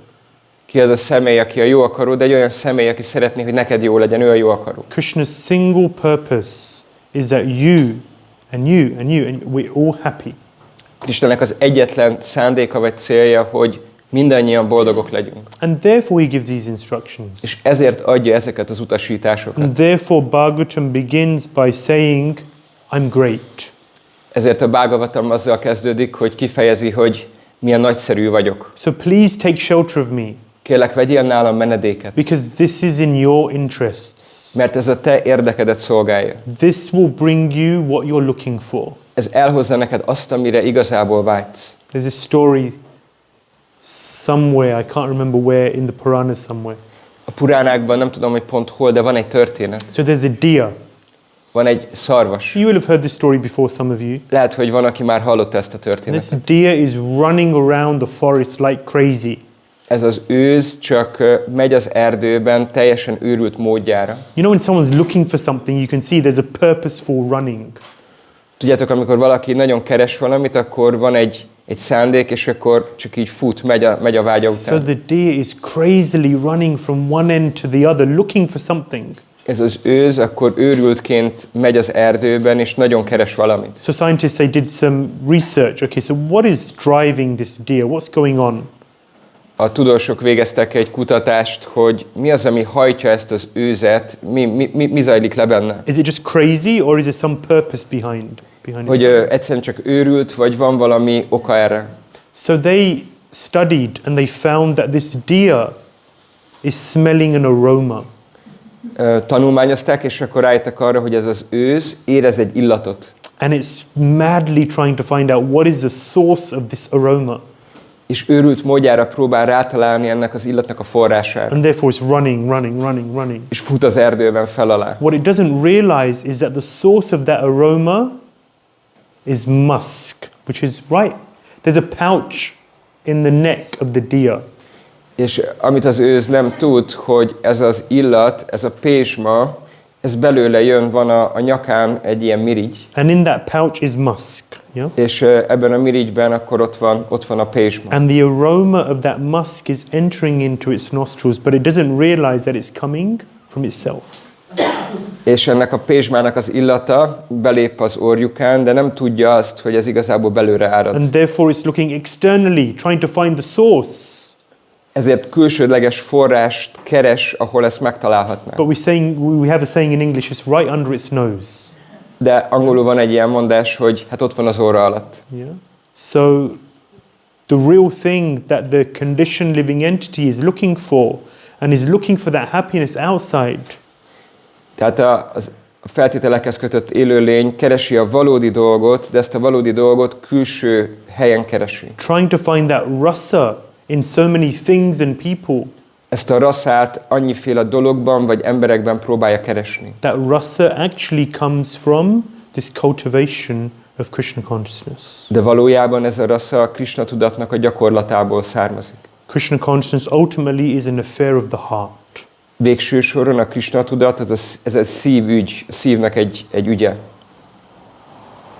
Ki az a személy, aki a jó akaró, de egy olyan személy, aki szeretné, hogy neked jó legyen, ő a jó akaró. Krishna's single purpose is that you and we're all happy. Kṛṣṇának az egyetlen szándéka vagy célja, hogy mindannyian boldogok legyünk. And therefore he gives these instructions. És ezért adja ezeket az utasításokat. And therefore Bhagavatam begins by saying, I'm great. Ezért a Bhāgavatam azzal kezdődik, hogy kifejezi, hogy milyen nagyszerű vagyok. So please take shelter of me. Kérlek, vegyél nálam menedéket. Because this is in your interests. Mert ez a te érdekedet szolgálja. This will bring you what you're looking for. Ez elhozza neked azt, amire igazából vágysz. There's a story somewhere, I can't remember where, in the Puranas somewhere. A Puránákban nem tudom, hogy pont hol, de van egy történet. So there's a deer. Van egy szarvas. You will have heard this story before, some of you. Lehet, hogy van, aki már hallotta ezt a történetet. This deer is running around the forest like crazy. Ez az őz csak megy az erdőben teljesen őrült módjára. You know when someone's looking for something, you can see there's a purposeful running. Tudjátok, amikor valaki nagyon keres valamit, akkor van egy szándék, és akkor csak így fut, megy a vágya So után. the deer is crazily running from one end to the other, looking for something. Ez az őz akkor őrültként megy az erdőben, és nagyon keres valamit. So scientists, they did some research. Okay, so what is driving this deer? What's going on? A tudósok végeztek egy kutatást, hogy mi az, ami hajtja ezt az őzet, mi zajlik le benne. Is it just crazy, or is there some purpose behind Hogy it? egyszerűen csak őrült, vagy van valami oka erre. So they studied and they found that this deer is smelling an aroma. Tanulmányozták, és akkor rájöttek arra, hogy ez az őz érez egy illatot. And it's madly trying to find out what is the source of this aroma. És őrült módjára próbál rátalálni ennek az illatnak a forrására. And therefore it's running. És fut az erdőben fel alá. What it doesn't realize is that the source of that aroma is musk, which is right. There's a pouch in the neck of the deer. És amit az őz nem tud, hogy ez az illat, ez a pésma, ez belőle jön, van a nyakán egy ilyen mirigy. And in that pouch is musk. Yeah? És ebben a mirigyben akkor ott van a pésma. And the aroma of that musk is entering into its nostrils, but it doesn't realize that it's coming from itself. És ennek a pésmának az illata belép az orjukán, de nem tudja azt, hogy ez igazából belőle árad. And therefore it's looking externally, trying to find the source. Ezért külsődleges forrást keres, ahol ezt megtalálhatná. But we have a saying in English, it's right under its nose. De angolul van egy ilyen mondás, hogy hát ott van az orra alatt. Yeah. So the real thing that the conditioned living entity is looking for, and is looking for that happiness outside. Tehát a feltételekhez kötött élőlény keresi a valódi dolgot, de ezt a valódi dolgot külső helyen keresi. Trying to find that rasa in so many things and people. Ezt a rasszát annyiféle dologban vagy emberekben próbálja keresni. That rasa actually comes from this cultivation of Kṛṣṇa consciousness. De valójában ez a rassza a Kṛṣṇa tudatnak a gyakorlatából származik. Kṛṣṇa consciousness ultimately is an affair of the heart. Végső soron a Kṛṣna tudat, ez a szívügy, szívnek egy ügye.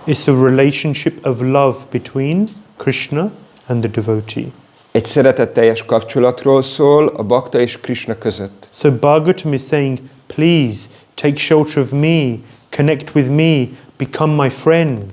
It's a relationship of love between Krishna and the devotee. Egy szeretetteljes kapcsolatról szól a bakta és Kṛṣna között. So Bhāgavatam is saying, please take shelter of me, connect with me, become my friend,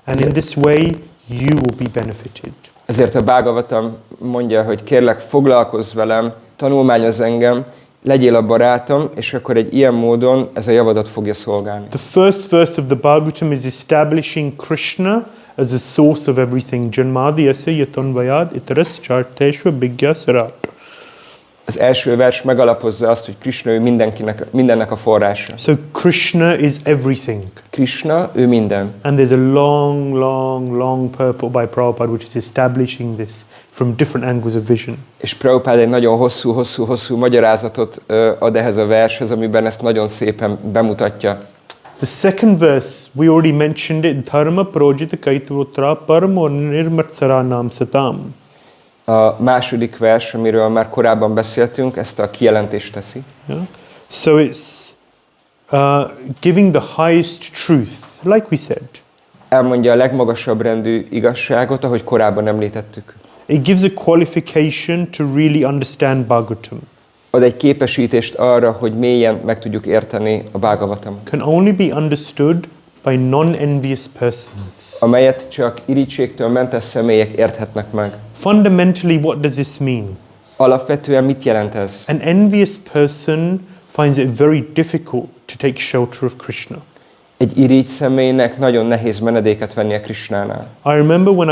and in this way you will be benefited. Ezért a Bhāgavatam mondja, hogy kérlek, foglalkozz velem, tanulmányozz engem, legyél a barátom, és akkor egy ilyen módon ez a javadat fogja szolgálni. The first verse of the Bhāgavatam is establishing Krishna as a source of everything. Janmadhyasya yatanvayad itaras charteshva bhigyasara. Az első vers megalapozza azt, hogy Kṛṣna ő mindennek a forrása. So Krishna is everything. Kṛṣna, ő minden. And there's a long purport by Prabhupada which is establishing this from different angles of vision. És Prabhupada egy nagyon hosszú magyarázatot ad ehhez a vershez, amiben ezt nagyon szépen bemutatja. The second verse, we already mentioned it, dharma projita kaitvotra paramo nirmatsaranam satam. A második vers, amiről már korábban beszéltünk, ezt a kijelentést teszi. Yeah. So it's giving the highest truth, like we said. Elmondja a legmagasabb rendű igazságot, ahogy korábban említettük. It gives a qualification to really understand Bhāgavatam. Ad egy képesítést arra, hogy mélyen meg tudjuk érteni a Bhāgavatam. Can only be understood by non-envious persons. Amelyet csak irítségtől mentes személyek érthetnek meg. Fundamentally, what does this mean? Alapvetően mit jelent ez? An envious person finds it very difficult to take shelter of Krishna. Egy irigy személynek nagyon nehéz menedéket venni a Krishnánál. I remember when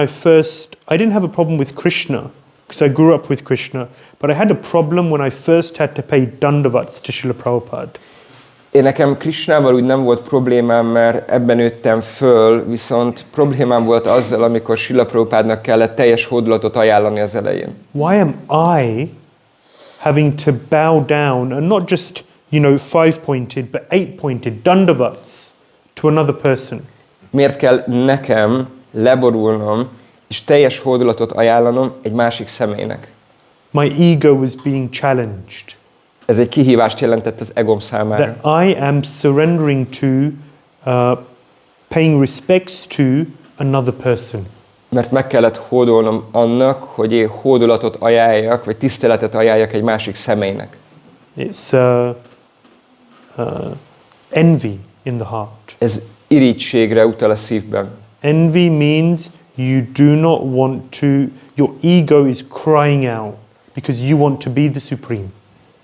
I didn't have a problem with Krishna, because I grew up with Krishna, but I had a problem when I first had to pay dandavats to Srila Prabhupada. Én nekem Krishnával úgy nem volt problémám, mert ebben nőttem föl, viszont problémám volt azzal, amikor Srila Prabhupádnak kellett teljes hódolatot ajánlani az elején. Why am I having to bow down, and not just, 5-pointed, but 8-pointed dandavats to another person? Miért kell nekem leborulnom, és teljes hódolatot ajánlanom egy másik személynek? My ego was being challenged. Ez egy kihívást jelentett az egóm számára. That I am surrendering to, paying respects to another person. Mert meg kellett hódolnom annak, hogy én hódolatot ajánljak, vagy tiszteletet ajánljak egy másik személynek. It's envy in the heart. Ez irítségre utal a szívben. Envy means you do not want to, your ego is crying out because you want to be the supreme,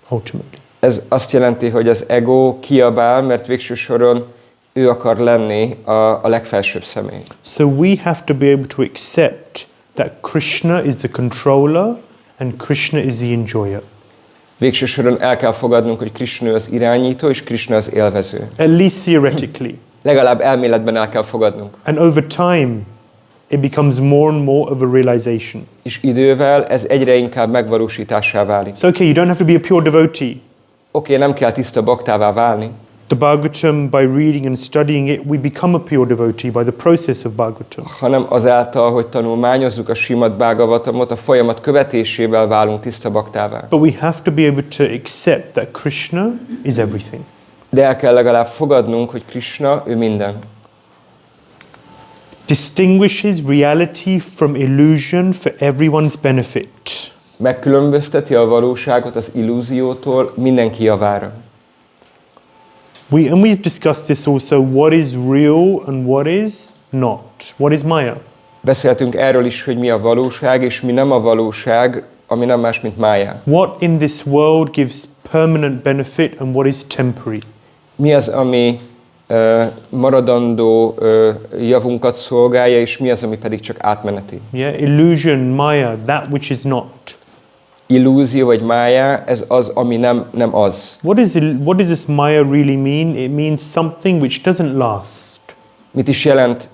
ultimately. Ez azt jelenti, hogy az ego kiabál, mert végső soron ő akar lenni a legfelsőbb személy. So we have to be able to accept that Krishna is the controller and Krishna is the enjoyer. Végső soron el kell fogadnunk, hogy Kṛṣna az irányító, és Kṛṣna az élvező. At least theoretically. Legalább elméletben el kell fogadnunk. And over time, it becomes more and more of a realization. És idővel ez egyre inkább megvalósítássá válik. So okay, you don't have to be a pure devotee. Oké, nem kell tiszta baktává válni. The Bhāgavatam, by reading and studying it, we become a pure devotee by the process of Bhāgavatam. Hanem azáltal, hogy tanulmányozzuk a Śrīmad-Bhāgavatamot, a folyamat követésével válunk tiszta baktává. But we have to be able to accept that Krishna is everything. De el kell legalább fogadnunk, hogy Kṛṣna, ő minden. Distinguishes reality from illusion for everyone's benefit. Megkülönbözteti a valóságot az illúziótól mindenki javára. And we've discussed this also, what is real and what is not. What is Maya? Beszéltünk erről is, hogy mi a valóság, és mi nem a valóság, ami nem más, mint mája. What in this world gives permanent benefit and what is temporary? Mi az, ami maradandó javunkat szolgálja, és mi az, ami pedig csak átmeneti. Yeah, illusion, Maya, that which is not. Illúzió vagy mája, ez az, ami nem az. What does this Maya really mean? It means something which doesn't last. Mit is jelent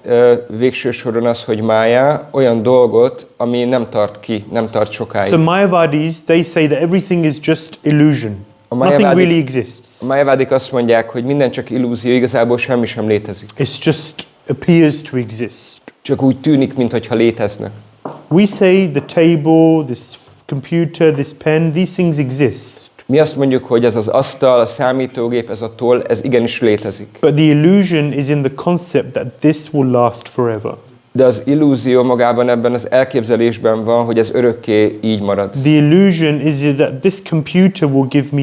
végső soron az, hogy mája? Olyan dolgot, ami nem tart ki, nem tart sokáig. So Mayavadis, they say that everything is just illusion. Nothing really exists. A mayavádik azt mondják, hogy minden csak illúzió, igazából semmi sem létezik. It's just appears to exist. Csak úgy tűnik, mintha létezne. We say the table, this computer, this pen, these things exist. Mi azt mondjuk, hogy ez az asztal, a számítógép, ez a toll, ez igenis létezik. But the illusion is in the concept that this will last forever. De az illúzió magában ebben az elképzelésben van, hogy ez örökké így marad. The illusion is that this computer will give me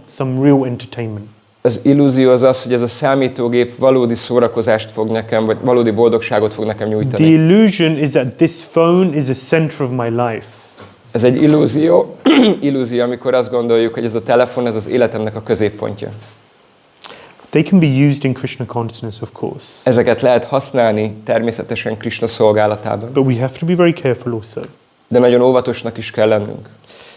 some real entertainment. Az illúzió az az, hogy ez a számítógép valódi szórakozást fog nekem, vagy valódi boldogságot fog nekem nyújtani. The illusion is that this phone is a center of my life. Ez egy illúzió, amikor azt gondoljuk, hogy ez a telefon, ez az életemnek a középpontja. They can be used in Krishna consciousness, of course. Ezeket lehet használni természetesen Krisna szolgálatában. But we have to be very careful also. De nagyon óvatosnak is kell lennünk.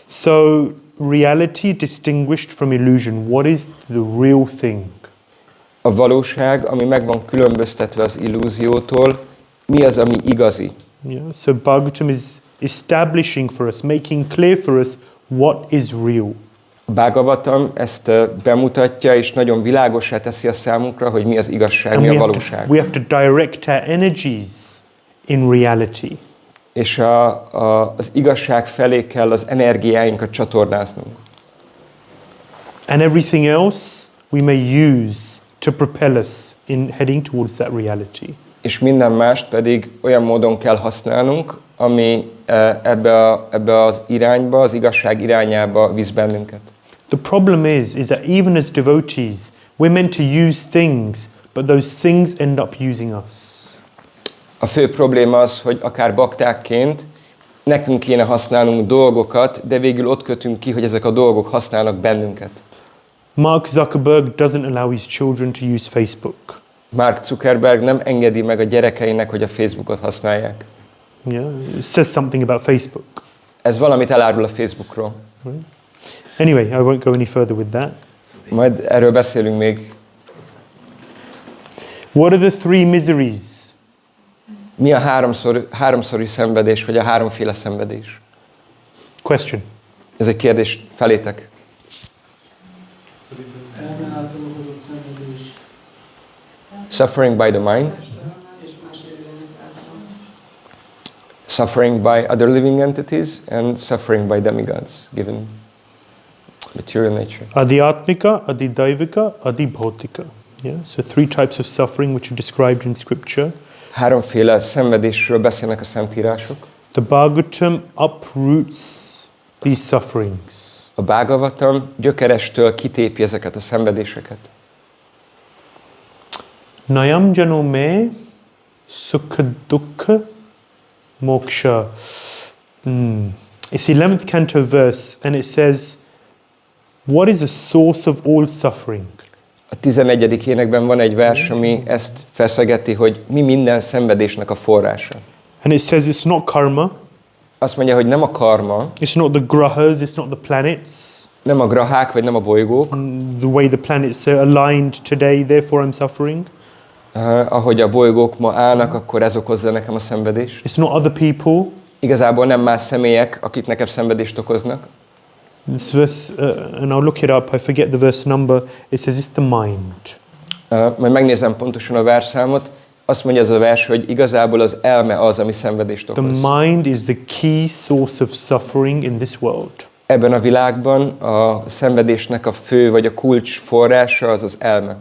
So, reality distinguished from illusion. What is the real thing? A valóság, ami meg van különböztetve az illúziótól, mi az, ami igazi? Yeah. So Bhagavatam is establishing for us, making clear for us what is real. A Bhágavatam ezt bemutatja, és nagyon világossá teszi a számunkra, hogy mi az igazság, And mi a valóság. we have to direct our energies in reality. És az igazság felé kell az energiáinkat csatornáznunk. And everything else we may use to propel us in heading towards that reality. És minden mást pedig olyan módon kell használnunk, ami ebbe az irányba, az igazság irányába visz bennünket. The problem is that even as devotees, we're meant to use things, but those things end up using us. A fő probléma az, hogy akár baktákként nekünk kéne használnunk dolgokat, de végül ott kötünk ki, hogy ezek a dolgok használnak bennünket. Mark Zuckerberg doesn't allow his children to use Facebook. Mark Zuckerberg nem engedi meg a gyerekeinek, hogy a Facebookot használják. Yeah, it says something about Facebook. Ez valamit elárul a Facebookról. Right? Anyway, I won't go any further with that. Majd erről beszélünk még. What are the three miseries? Mi a háromszori szenvedés, vagy a háromféle szenvedés? Question. Ez egy kérdés felétek. Suffering by the mind. Suffering by other living entities and suffering by demigods, given material nature. Adhyatmika, adhidaivika, adhibhautika. Yeah, so three types of suffering which are described in scripture. Háromféle szenvedésről beszélnek a szentírások. The Bhagavatam uproots these sufferings. A Bhágavatam gyökerestől kitépi ezeket a szenvedéseket. Nayam janome sukha dukkha moksha. It's the 11th canto verse, and it says, what is the source of all suffering? A 11. énekben van egy vers, ami ezt feszegeti, hogy mi minden szenvedésnek a forrása. And it says it's not karma. Azt mondja, hogy nem a karma, It's not the grahas, it's not the planets. nem a grahák, vagy nem a bolygók, The way the planets are aligned today, therefore I'm suffering. ahogy a bolygók ma állnak, akkor ez okozza nekem a szenvedést. It's not other people. Igazából nem más személyek, akik nekem szenvedést okoznak. This verse, and I'll look it up, I forget the verse number, it says it's the mind. Majd megnézem pontosan a versszámot. Azt mondja ez a vers, hogy igazából az elme az, ami szenvedést okoz. The mind is the key source of suffering in this world. Ebben a világban a szenvedésnek a fő vagy a kulcs forrása az az elme.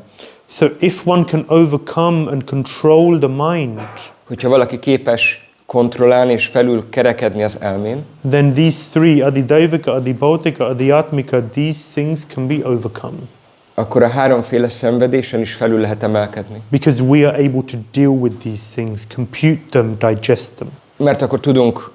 So if one can overcome and control the mind, Hogyha valaki képes kontrollálni és felül kerekedni az elmén, then these three, adhidaivika, adhibhautika, adhyatmika, these things can be overcome. akkor a háromféle szenvedésen is felül lehet emelkedni. Because we are able to deal with these things, compute them, digest them. Mert akkor tudunk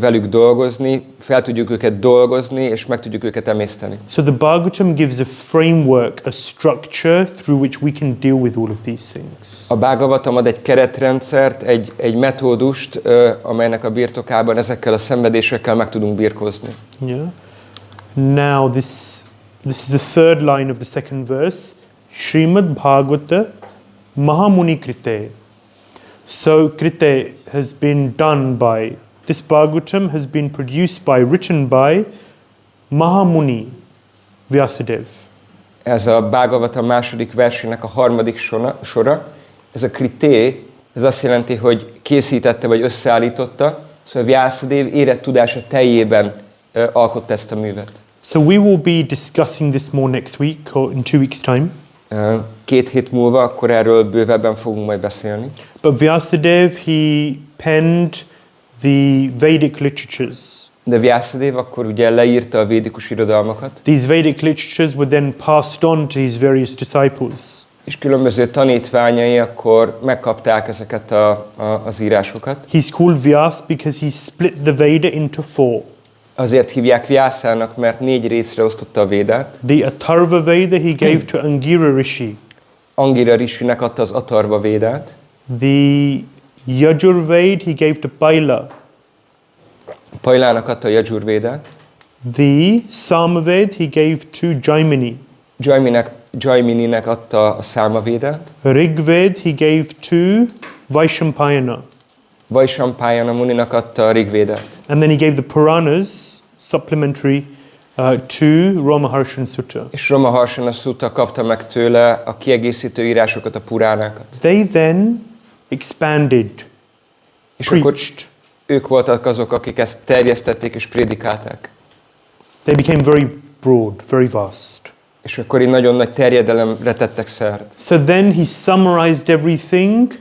velük dolgozni, fel tudjuk őket dolgozni, és meg tudjuk őket emészteni. So the Bhagavatam gives a framework, a structure through which we can deal with all of these things. A Bhágavatam ad egy keretrendszert, egy metódust, amelynek a birtokában ezekkel a szenvedésekkel meg tudunk birkózni. Yeah. Now this is the third line of the second verse. Śrīmad-Bhāgavatam Muni Krite. So Krite has been done by, this Bhagavatam has been produced by, written by Muni, Vyāsadeva. Ez a Bhāgavatam második versének a harmadik sora. Ez a Krité, ez azt jelenti, hogy készítette vagy összeállította, szóval Vyāsadeva érett tudása teljében alkotta ezt a művet. So we will be discussing this more next week or in 2 weeks' time. 2 hét múlva akkor erről bővebben fogunk majd beszélni. But Vyāsadeva, he penned the Vedic literatures. De Vyāsadeva akkor ugye leírta a védikus irodalmakat. These Vedic literatures were then passed on to his various disciples. És különböző tanítványai akkor megkapták ezeket az írásokat. He's called Vyas because he split the Veda into 4. Azért hívják Vyászának, mert 4 részre osztotta a Védát. The Atharva Veda he gave to Angira Rishi. Angira Rishinek adta az Atharva Védát. The Yajur Veda he gave to Paila. Pajlának adta a Yajur Védát. The Samaved he gave to Jaimini. Jaimininek adta a Számavédát. Rigved he gave to Vaishampayana. Vaishampayana Muninak adta a Rigvédát. And then he gave the Puranas, supplementary, to Ramaharshan Sutta. És Ramaharsana Sutta kapta meg tőle a kiegészítő írásokat, a puránákat. They then expanded, És akkor preached. ők voltak azok, akik ezt terjesztették és prédikálták. They became very broad, very vast. És akkor így nagyon nagy terjedelemre tettek szert. So then he summarized everything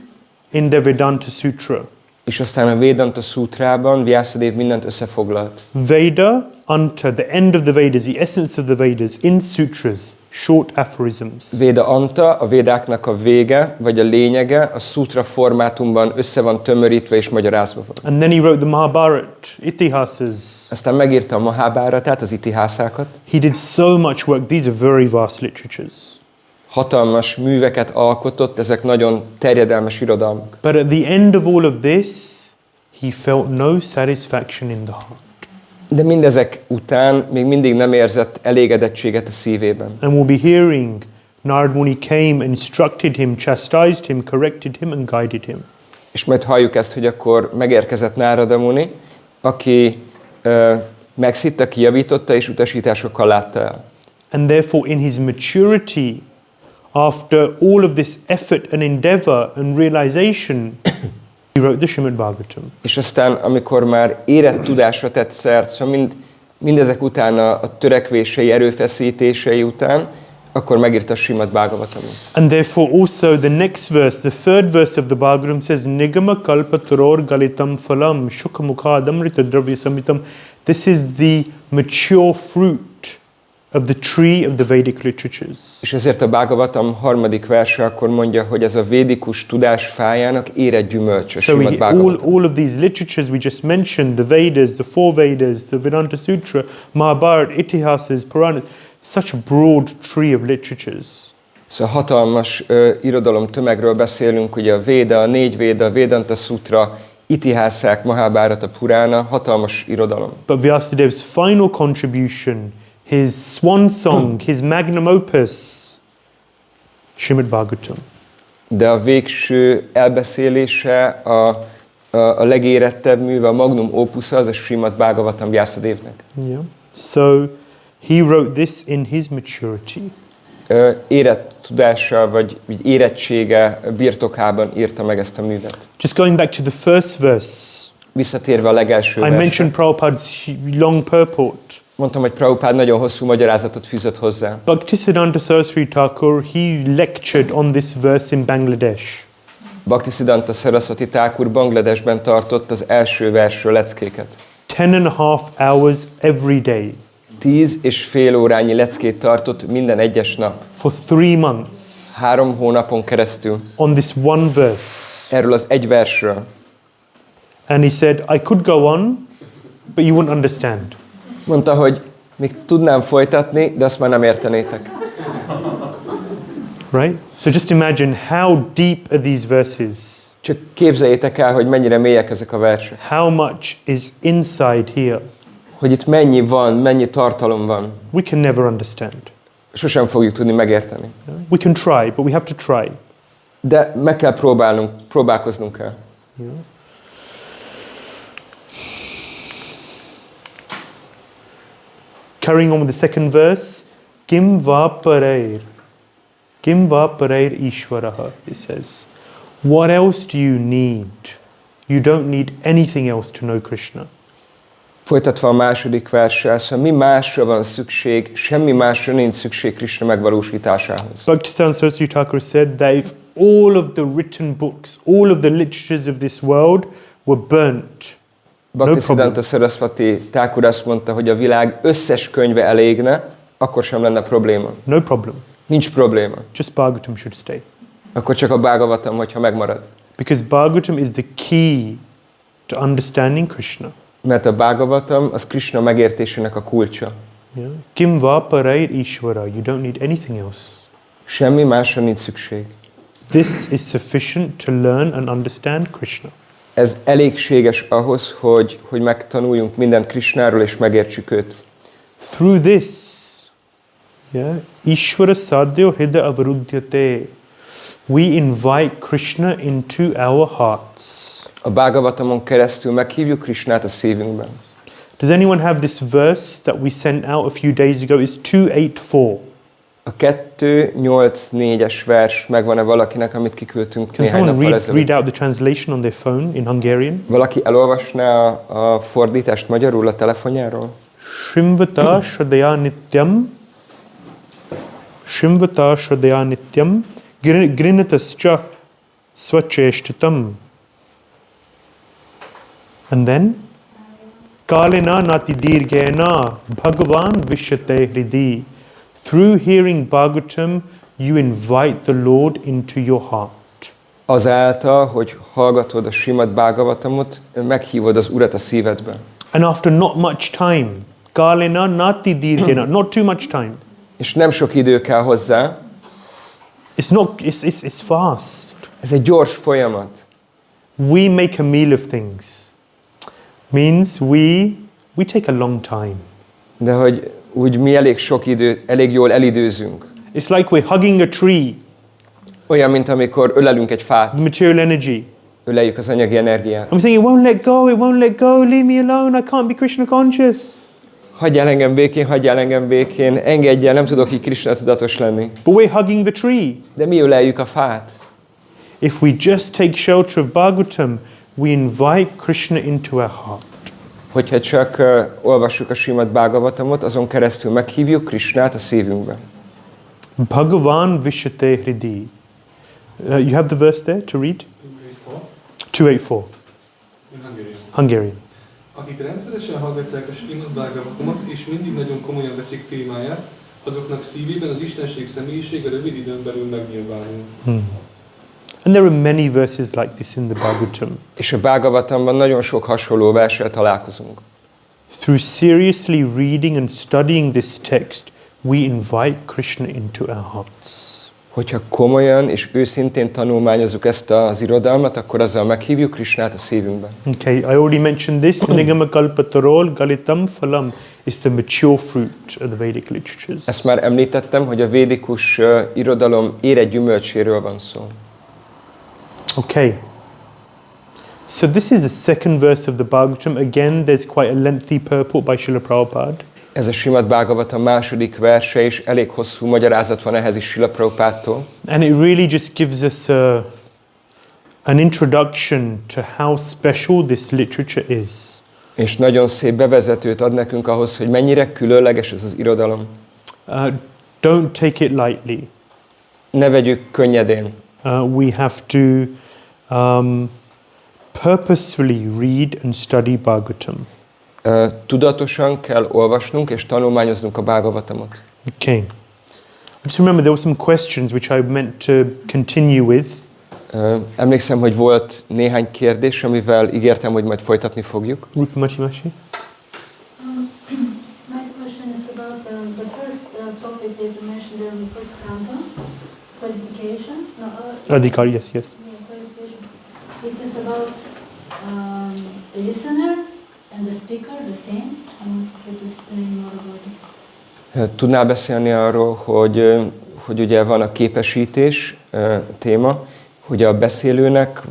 in the Vedanta Sutra. És aztán a Vedanta Sutrában Vyāsadeva mindent összefoglalt. Veda Anta, the end of the Vedas, the essence of the Vedas, in sutras, short aphorisms. Veda Anta, a Védáknak a vége, vagy a lényege, a sutra formátumban össze van tömörítve és magyarázva van. And then he wrote the Mahabharata, Itihasas. Aztán megírta a Mahābhāratát, az itihászákat. He did so much work. These are very vast literatures. Hatalmas műveket alkotott, ezek nagyon terjedelmes irodalmak. But at the end of all of this, he felt no satisfaction in the heart. De mindezek után még mindig nem érzett elégedettséget a szívében. And we'll be hearing Nārada Muni came and instructed him, chastised him, corrected him and guided him. És majd halljuk ezt, hogy akkor megérkezett Nārada Muni, aki megszitta, kijavította és utasításokkal látta el. And therefore in his maturity, after all of this effort and endeavor and realization, he wrote the Śrīmad-Bhāgavatam. És aztán, amikor már érett tudásra tett szert, szóval mindezek után a törekvései, erőfeszítései után, akkor megírta a Śrīmad-Bhāgavatamot. And therefore also the next verse, the 3rd verse of the Bhagavatam says, Nigama kalpaturor galitam phalam shukamukhadamrita dravya samritam. This is the mature fruit of the tree of the Vedic literatures. És ezért a Bhāgavatam 3. verse akkor mondja, hogy ez a védikus tudás fájának érett gyümölcs, a So all of these literatures we just mentioned, the Vedas, the 4 Vedas, the Vedanta Sutra, Mahabharata, Itihasas, Puranas, such a broad tree of literatures. Szóval hatalmas irodalom tömegről beszélünk, ugye a Véda, a 4 Véda, a Vedanta Sutra, itihászák, Mahābhārata, Purána, hatalmas irodalom. But Vyasadeva's final contribution, his swan song, his magnum opus, Śrīmad-Bhāgavatam. De a végső elbeszélése, a legérettebb műve, a magnum opusza, az a Śrīmad-Bhāgavatam Vyāsadevnek. Yeah. So he wrote this in his maturity. Érett tudással, vagy érettsége birtokában írta meg ezt a művet. Just going back to the first verse, Visszatérve a legelső I versre. mentioned Prabhupada's long purport. Mondtam, hogy Prabhupád nagyon hosszú magyarázatot fűzött hozzá. Bhaktisiddhanta Saraswati Thakur, he lectured on this verse in Bangladesh. Bhaktisiddhanta Saraswati Thakur Bangladesben tartott az első versről leckéket. 10.5 hours every day. 10,5 órányi leckét tartott minden egyes nap. For 3 months. 3 hónapon keresztül. On this one verse. Erről az egy versről. And he said, I could go on, but you wouldn't understand. Mondta, hogy még tudnám folytatni, de azt már nem értenétek. Right? So just imagine how deep are these verses. Csak képzeljétek el, hogy mennyire mélyek ezek a versek. How much is inside here. Hogy itt mennyi van, mennyi tartalom van. We can never understand. Sosem fogjuk tudni megérteni. We can try, but we have to try. De meg kell próbálkoznunk kell. Yeah. Carrying on with the second verse, Kim va parair Ishvaraha, it says. What else do you need? You don't need anything else to know Krishna. Folytatva a második verssel, szóval mi másra van szükség, semmi másra nincs szükség Kṛṣna megvalósításához. Bhaktisiddhanta Saraswati Thakur said that if all of the written books, all of the literatures of this world were burnt, Bhaktisiddhanta Saraswati Thakur azt mondta, hogy a világ összes könyve elégne, akkor sem lenne probléma. no problem. Nincs probléma. Just Bhagavatam should stay. Akkor csak a Bhāgavatam, hogyha megmarad. Because Bhagavatam is the key to understanding Krishna. Mert a Bhāgavatam az Kṛṣna megértésének a kulcsa. Yeah. Kim va parair Ishvara. You don't need anything else. Semmi másra nincs szükség. This is sufficient to learn and understand Krishna. Ez elégséges ahhoz, hogy megtanuljunk mindent Kṛṣnáról és megértsük őt. Through this, yeah, Ishvara sadhya hridaya avaruddhyate. We invite Krishna into our hearts. A Bhāgavatamon keresztül meghívjuk Kṛṣnát a szívünkben. Does anyone have this verse that we sent out a few days ago? It's 284. A 2.8.4-es vers megvan-e valakinek, amit kiküldtünk Can néhány someone nappal read ezelőtt? out the translation on their phone in Hungarian? Valaki elolvasná a fordítást magyarul a telefonjáról? Shrimvata shradaya nityam Shrimvata shradaya nityam Grinatascha svacheshtatam. And then Kalena nati dirghena Bhagavan vishyate hridi. Through hearing Bhagavatam, you invite the Lord into your heart. Azáltal, hogy hallgatod a Śrīmad-Bhāgavatamot, meghívod az Urat a szívedbe. And after not much time, Kalena nati dirghena, not too much time. És nem sok idő kell hozzá. It's fast. Ez egy gyors folyamat. We make a meal of things. Means we take a long time. De hogy úgy mi elég jól elidőzünk. It's like we're hugging a tree. Olyan, mint amikor ölelünk egy fát. The material energy. Öleljük az anyagi energiát. I'm thinking, it won't let go, leave me alone, I can't be Krishna conscious. Hagyjál engem békén, engedj el, nem tudok így Kṛṣna tudatos lenni. But we're hugging the tree. De mi öleljük a fát. If we just take shelter of Bhagavatam, we invite Krishna into our heart. Hogyha csak olvassuk a Śrīmad-Bhāgavatamot, azon keresztül meghívjuk Kṛṣnát a szívünkbe. Bhagavan vishyate hridi. You have the verse there to read? 284. In Hungarian. Hungarian. Akik rendszeresen hallgatják a Śrīmad-Bhāgavatamot és mindig nagyon komolyan veszik témáját, azoknak szívében az Istenség személyisége rövid időn belül megnyilvánul. And there are many verses like this in the Bhagavatam. És a Bhāgavatamban nagyon sok hasonló verssel találkozunk. Through seriously reading and studying this text, we invite Krishna into our hearts. Hogyha komolyan és őszintén tanulmányozzuk ezt az irodalmat, akkor azzal meghívjuk Kṛṣnát a szívünkben. Okay, I already mentioned this. Nigama kalpatarol galitam phalam is the mature fruit of the Vedic literatures. Ezt már említettem, hogy a védikus irodalom érett gyümölcséről van szó. Okay. So this is the second verse of the Bhagavatam. Again, there's quite a lengthy purport by Srila Prabhupada. Ez a Śrīmad-Bhāgavatam második verse, és elég hosszú magyarázat van ehhez is Srila Prabhupádtól. And it really just gives us an introduction to how special this literature is. És nagyon szép bevezetőt ad nekünk ahhoz, hogy mennyire különleges ez az irodalom. Don't take it lightly. Ne vegyük könnyedén. We have to purposefully read and study Bhagavatam. Tudatosan kell olvasnunk és tanulmányoznunk a Bhāgavatamot. Okay. Just remember there were some questions which I meant to continue with. Emlékszem, hogy volt néhány kérdés, amivel ígértem, hogy majd folytatni fogjuk. My question is about the first topic is mentioned there in the first canto, qualification. Adhikari, yes. Yeah, qualification. It is about the listener and the speaker, the same. I want you to explain more about this. Tudnál beszélni arról, hogy ugye van a képesítés téma, hogy a beszélőnek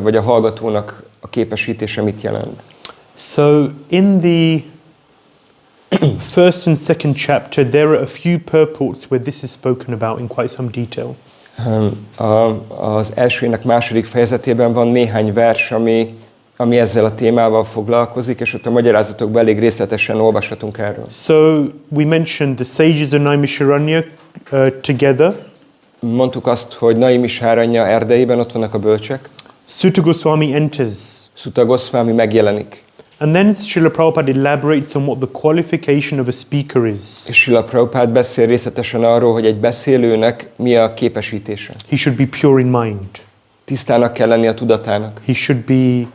vagy a hallgatónak a képesítése mit jelent? So in the first and second chapter there are a few purports where this is spoken about in quite some detail. Az elsőnek második fejezetében van néhány vers, ami ami ezzel a témával foglalkozik, és ott a magyarázatokban elég részletesen olvashatunk erről. So we mentioned the sages of Naimisharanya together. Mondtuk azt, hogy Naimisharanya erdeiben ott vannak a bölcsek. Sutta Goswami enters. Sutta Goswami megjelenik. And then Srila Prabhupada elaborates on what the qualification of a speaker is. És Srila Prabhupada beszél részletesen arról, hogy egy beszélőnek mi a képesítése. He should be pure in mind. Tisztának kell lenni a tudatának. He should be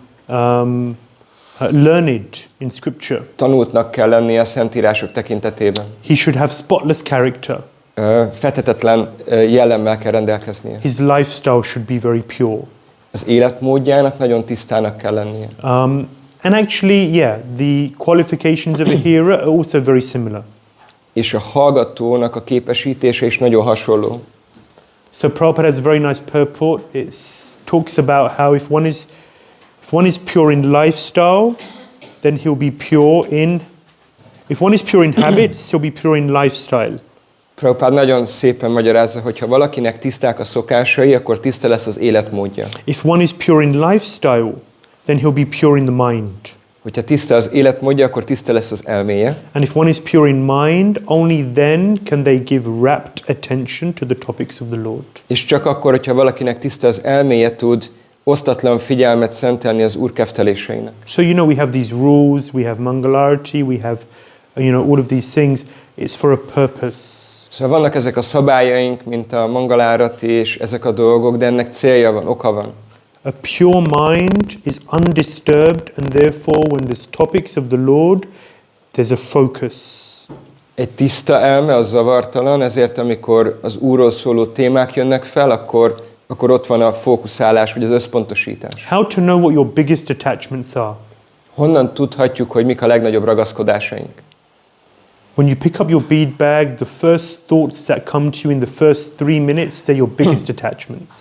learned in scripture. Tanultnak kell lenni a szentírások tekintetében. He should have spotless character. Fethetetlen jellemmel kell rendelkeznie. His lifestyle should be very pure. Az életmódjának nagyon tisztának kell lennie. And actually, yeah, the qualifications of a hearer are also very similar. És a hallgatónak a képesítése is nagyon hasonló. So Prabhupada has a very nice purport. It talks about how if one is pure in lifestyle, then he'll be pure in. If one is pure in habits, he'll be pure in lifestyle. Prabhupada nagyon szépen magyarázza, hogy ha valakinek tiszták a szokásai, akkor tiszta lesz az életmódja. If one is pure in lifestyle, then he'll be pure in the mind. Hogyha tiszta az életmódja, akkor tiszta lesz az elméje. And if one is pure in mind, only then can they give rapt attention to the topics of the Lord. És csak akkor, hogyha valakinek tiszta az elméje, tud osztatlan figyelmet szentelni az Úr kefteléseinek. So you know we have these rules, we have Mangalarti, we have all of these things. It's for a purpose. Szóval vannak ezek a szabályaink, mint a Mangalárati és ezek a dolgok, de ennek célja van, oka van. A pure mind is undisturbed, and therefore when there's topics of the Lord, there's a focus. Egy tiszta elme az zavartalan, ezért amikor az Úrról szóló témák jönnek fel, akkor ott van a fókuszálás, vagy az összpontosítás. How to know what your biggest attachments are? Honnan tudhatjuk, hogy mik a legnagyobb ragaszkodásaink? When you pick up your bead bag, the first thoughts that come to you in the first 3 minutes, they're your biggest attachments.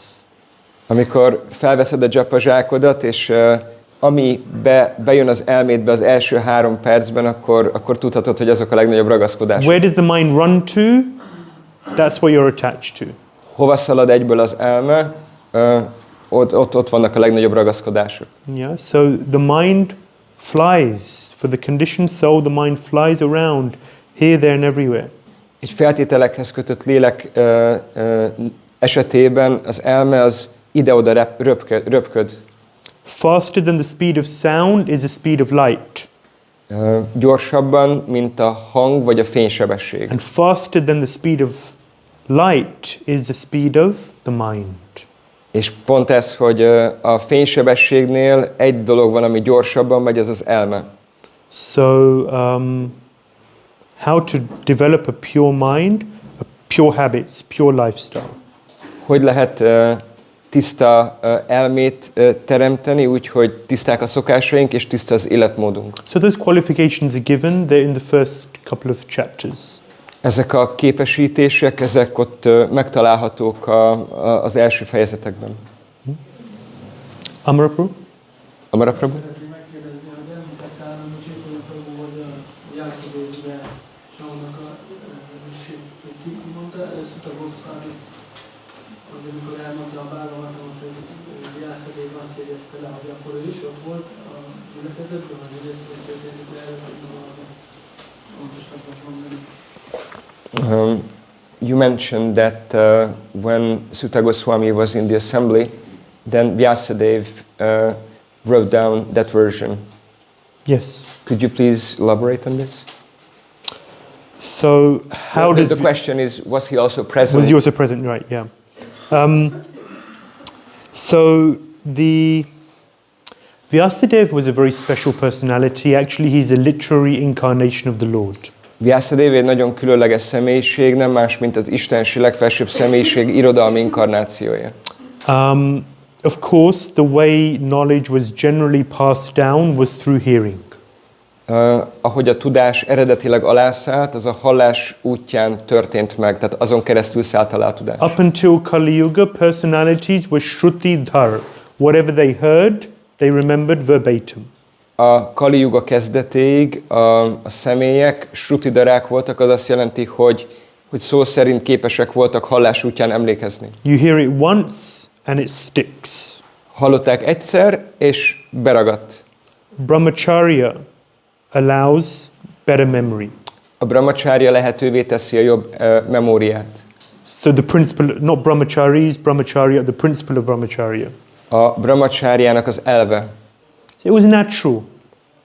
Amikor felveszed a dzsapazsákodat, és ami bejön az elmédbe az első 3 percben, akkor tudhatod, hogy azok a legnagyobb ragaszkodások. Where does the mind run to? That's what you're attached to. Hova szalad egyből az elme? Ott vannak a legnagyobb ragaszkodások. Yeah, so the mind flies. For the conditioned soul, the mind flies around, here, there and everywhere. Egy feltételekhez kötött lélek esetében az elme az ide-oda röpköd. Faster than the speed of sound is the speed of light. Gyorsabban, mint a hang vagy a fénysebesség. And faster than the speed of light is the speed of the mind. És pont ez, hogy a fénysebességnél egy dolog van, ami gyorsabban megy, az az elme. So, how to develop a pure mind, a pure habits, pure lifestyle. Hogy lehet tiszta elmét teremteni, úgyhogy tiszták a szokásaink és tiszta az életmódunk. So those qualifications are given, they're in the first couple of chapters. Ezek a képesítések, ezek ott megtalálhatók az első fejezetekben. Amaraprabhu? Amaraprabhu? Szeretném megkérdezni, hogy említettál, hogy Chaitanya Prabhu vagy a Vyāsadeva Sámnak ki mondta, Sutta Goswami, hogy amikor elmondta a Bhágavatamot, hogy Vyāsadeva azt jegyezte le, hogy akkor ő is ott volt a gyülekezetben, hogy ez hogy történik le, hogy valami pontosabban mondani. You mentioned that when Sutta Goswami was in the assembly, then Vyāsadeva wrote down that version. Yes. Could you please elaborate on this? So how does the question is, was he also present? Was he also present? Right. Yeah. So the Vyāsadeva was a very special personality. Actually, he's a literary incarnation of the Lord. Vyāsadeva egy nagyon különleges személyiség, nem más, mint az istenség legfelsőbb személyiség irodalmi inkarnációja. Of course, the way knowledge was generally passed down was through hearing. Ahogy a tudás eredetileg alászállt, az a hallás útján történt meg, tehát azon keresztül szállt alá a tudás. Up until Kali Yuga, personalities were Shruti-dhar. Whatever they heard, they remembered verbatim. A Kali Yuga kezdetéig a személyek Shruti-dharák voltak, az azt jelenti, hogy szó szerint képesek voltak hallás útján emlékezni. You hear it once and it sticks. Hallották egyszer, és beragadt. Brahmacharya allows better memory. A brahmacharya lehetővé teszi a jobb memóriát. So the principle, not brahmacharis, brahmacharya, the principle of brahmacharya. A brahmacharjának az elve. It was natural.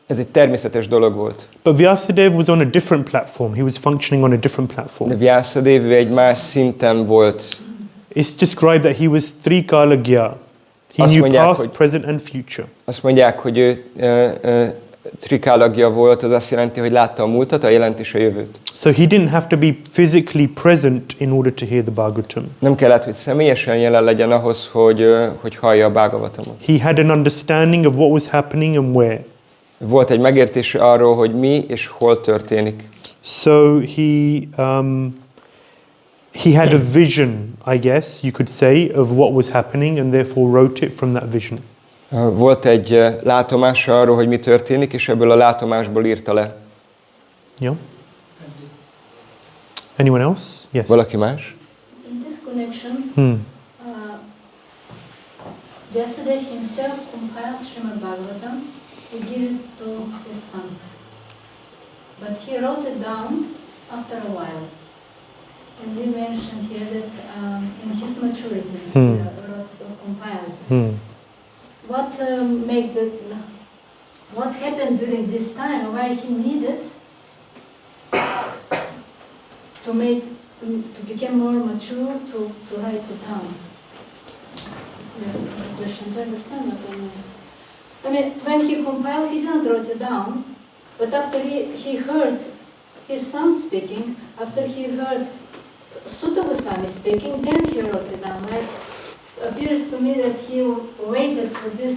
Ez egy természetes dolog volt. But Vyāsadeva was on a different platform. He was functioning on a different platform. De Vyāsadeva egy más szinten volt. It's described that he was trikalagya. He knew past, present and future. Azt mondják, hogy ő trikalagya volt, az azt jelenti, hogy látta a múltat, a jelent és a jövőt. So he didn't have to be physically present in order to hear the Bhagavatam. Nem kellett, hogy személyesen jelen legyen ahhoz, hogy hallja a Bhagavatamot. He had an understanding of what was happening and where. Volt egy megértése arról, hogy mi és hol történik. So he had a vision, I guess you could say, of what was happening, and therefore wrote it from that vision. Volt egy látomása arról, hogy mi történik, és ebből a látomásból írta le. Yeah. Anyone else? Yes. Valaki más? In this connection, Vyāsadeva himself compiled Śrīmad-Bhāgavatam to give it to his son. But he wrote it down after a while. And we mentioned here that in his maturity he wrote or compiled. What happened during this time? Why he needed to become more mature to write it down? Question to understand what I mean. I mean, when he compiled, he didn't write it down, but after he heard his son speaking, after he heard Sutta Goswami speaking, then he wrote it down. It appears to me that he waited for this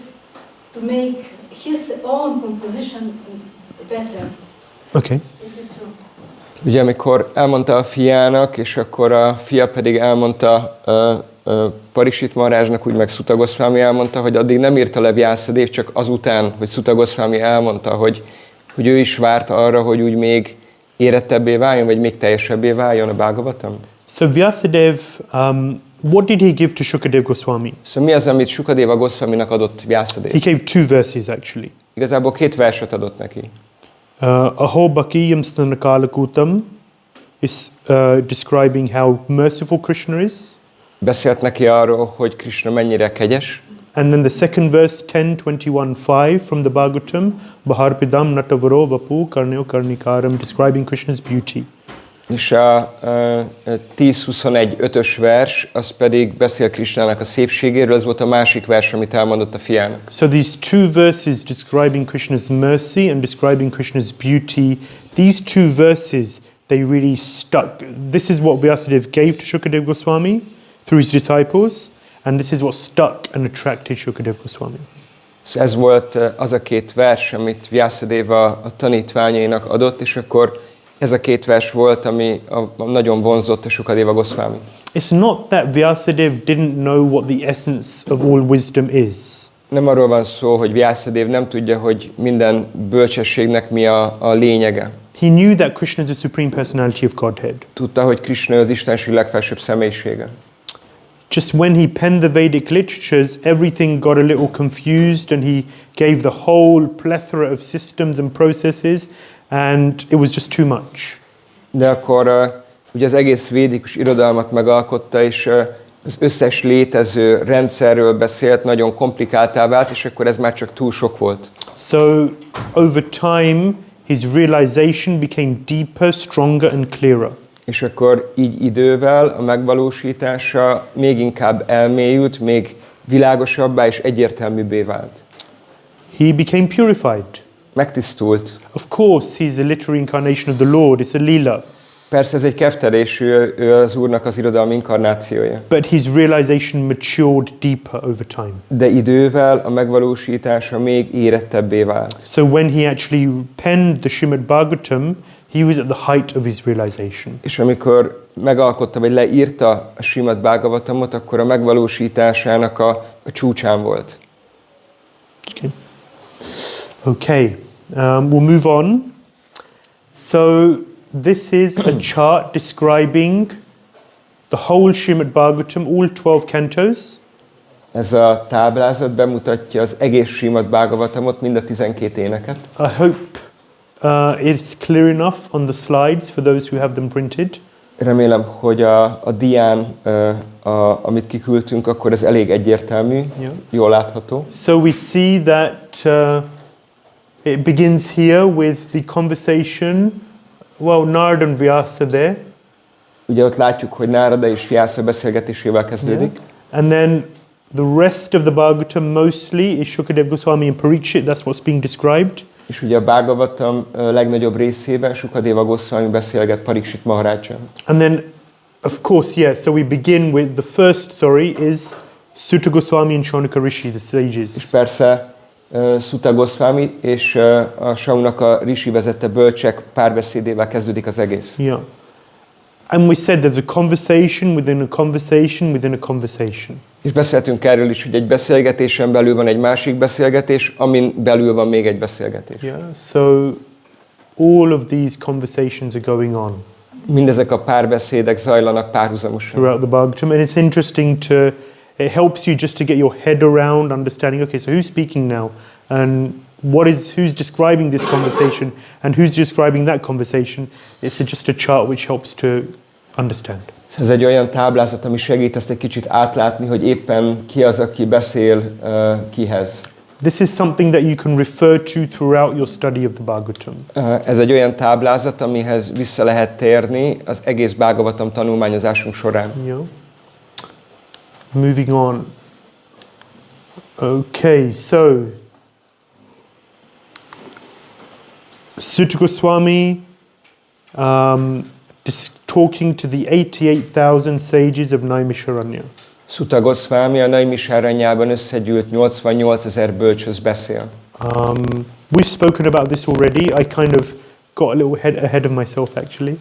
to make his own composition better. Okay. Is it true? Ugye, amikor elmondta a fiának, és akkor a fia pedig elmondta Parīkṣit Mahārājnak, úgy meg Sutta Goswami elmondta, hogy addig nem írta le Vyāsadeva, csak azután, hogy Sutta Goswami elmondta, hogy ő is várt arra, hogy úgy még érettebbé váljon, vagy még teljesebbé váljon a Bhāgavatam. So Vyāsadeva, what did he give to Shukadeva Goswami? Szóval mi az, amit Shukadeva Goswaminak adott Vyāsadeva? He gave 2 verses actually. Igazából 2 verset adott neki. Aho Bhakiyam Stanakalakutam is describing how merciful Krishna is. Beszélt neki arról, hogy Krishna mennyire kegyes. And then the second verse, 10:21:5 from the Bhāgavatam, Bharpidam Natavaro Vapu Karneo Karnikaram, describing Krishna's beauty. És a 10:21:5-ös vers, az pedig beszél Krishnának a szépségéről, ez volt a másik vers, amit elmondott a fiának. So these 2 verses describing Krishna's mercy and describing Krishna's beauty, these 2 verses, they really stuck. This is what Vyāsadeva gave to Shukadeva Goswami through his disciples, and this is what stuck and attracted Shukadeva Goswami. Ez volt az a 2 vers, amit Vyāsadeva a tanítványainak adott, és akkor ez a 2 vers volt, ami nagyon vonzott a Shukadeva Goswamit. It's not that Vyāsadeva didn't know what the essence of all wisdom is. Nem arról van szó, hogy Vyāsadeva nem tudja, hogy minden bölcsességnek mi a lényege. He knew that Krishna is the supreme personality of Godhead. Tudta, hogy Krishna az Istenség legfelsőbb személyisége. Just when he penned the Vedic literatures, everything got a little confused and he gave the whole plethora of systems and processes, and it was just too much. De akkor ugye az egész védikus irodalmat megalkotta, és az összes létező rendszerről beszélt, nagyon komplikáltá vált, és akkor ez már csak túl sok volt. So over time, his realization became deeper, stronger and clearer. És akkor így idővel a megvalósítása még inkább elmélyült, még világosabbá és egyértelműbbé vált. He became purified. Megtisztult. Of course, he's a literary incarnation of the Lord. It's a lila. Persze ez egy keftelés, ő az Úrnak az irodalmi inkarnációja. But his realization matured deeper over time. De idővel a megvalósítása még érettebbé vált. So when he actually penned the Śrīmad-Bhāgavatam, he was at the height of his realization. És amikor megalkotta, vagy leírta a Śrīmad-Bhāgavatamot, akkor a megvalósításának a csúcsán volt. Okay, we'll move on. So this is a chart describing the whole Śrīmad-Bhāgavatam, all 12 cantos. Ez a táblázat bemutatja az egész Śrīmad-Bhāgavatamot, mind a 12 éneket. I hope it's clear enough on the slides for those who have them printed. Remélem, hogy a dián, amit kiküldtünk, akkor ez elég egyértelmű, jól látható. So we see that it begins here with the conversation, Nārada and Vyāsadeva. Ugye ott látjuk, hogy Nārada és Vyāsa beszélgetésével kezdődik. And then the rest of the Bhagavatam mostly is Shukadeva Goswami and Parīkṣit, that's what's being described. És ugye a Bhāgavatam legnagyobb részében Shukadeva Goswami beszélget Parīkṣit Mahārāja. And then, of course, so we begin with the first story is Sutta Goswami and Shaunaka Rishi, the sages. És persze Sutta Goswami és a Shaunaka Rishi vezette bölcsek párbeszédével kezdődik az egész. Yeah. And we said there's a conversation within a conversation within a conversation. És beszéltünk erről is, hogy egy beszélgetésen belül van egy másik beszélgetés, amin belül van még egy beszélgetés. Yeah. So all of these conversations are going on. Mindezek a párbeszédek zajlanak párhuzamosan. Throughout the Bhagavatam, and it's interesting it helps you just to get your head around understanding, okay, so who's speaking now? And who's describing this conversation and who's describing that conversation? It's just a chart which helps to understand. Ez egy olyan táblázat, ami segít ezt egy kicsit átlátni, hogy éppen ki az, aki beszél kihez. This is something that you can refer to throughout your study of the Bhagavatam. Ez egy olyan táblázat, amihez vissza lehet térni az egész Bhagavatam tanulmányozásunk során. Yeah. Moving on. Okay, so Sutta Goswami talking to the 88,000 sages of Naimisharanya. Sutta Goswami a Naimisharanyában összegyűlt 88 000 bölcshöz beszél. We've spoken about this already. I kind of got a little ahead of myself actually.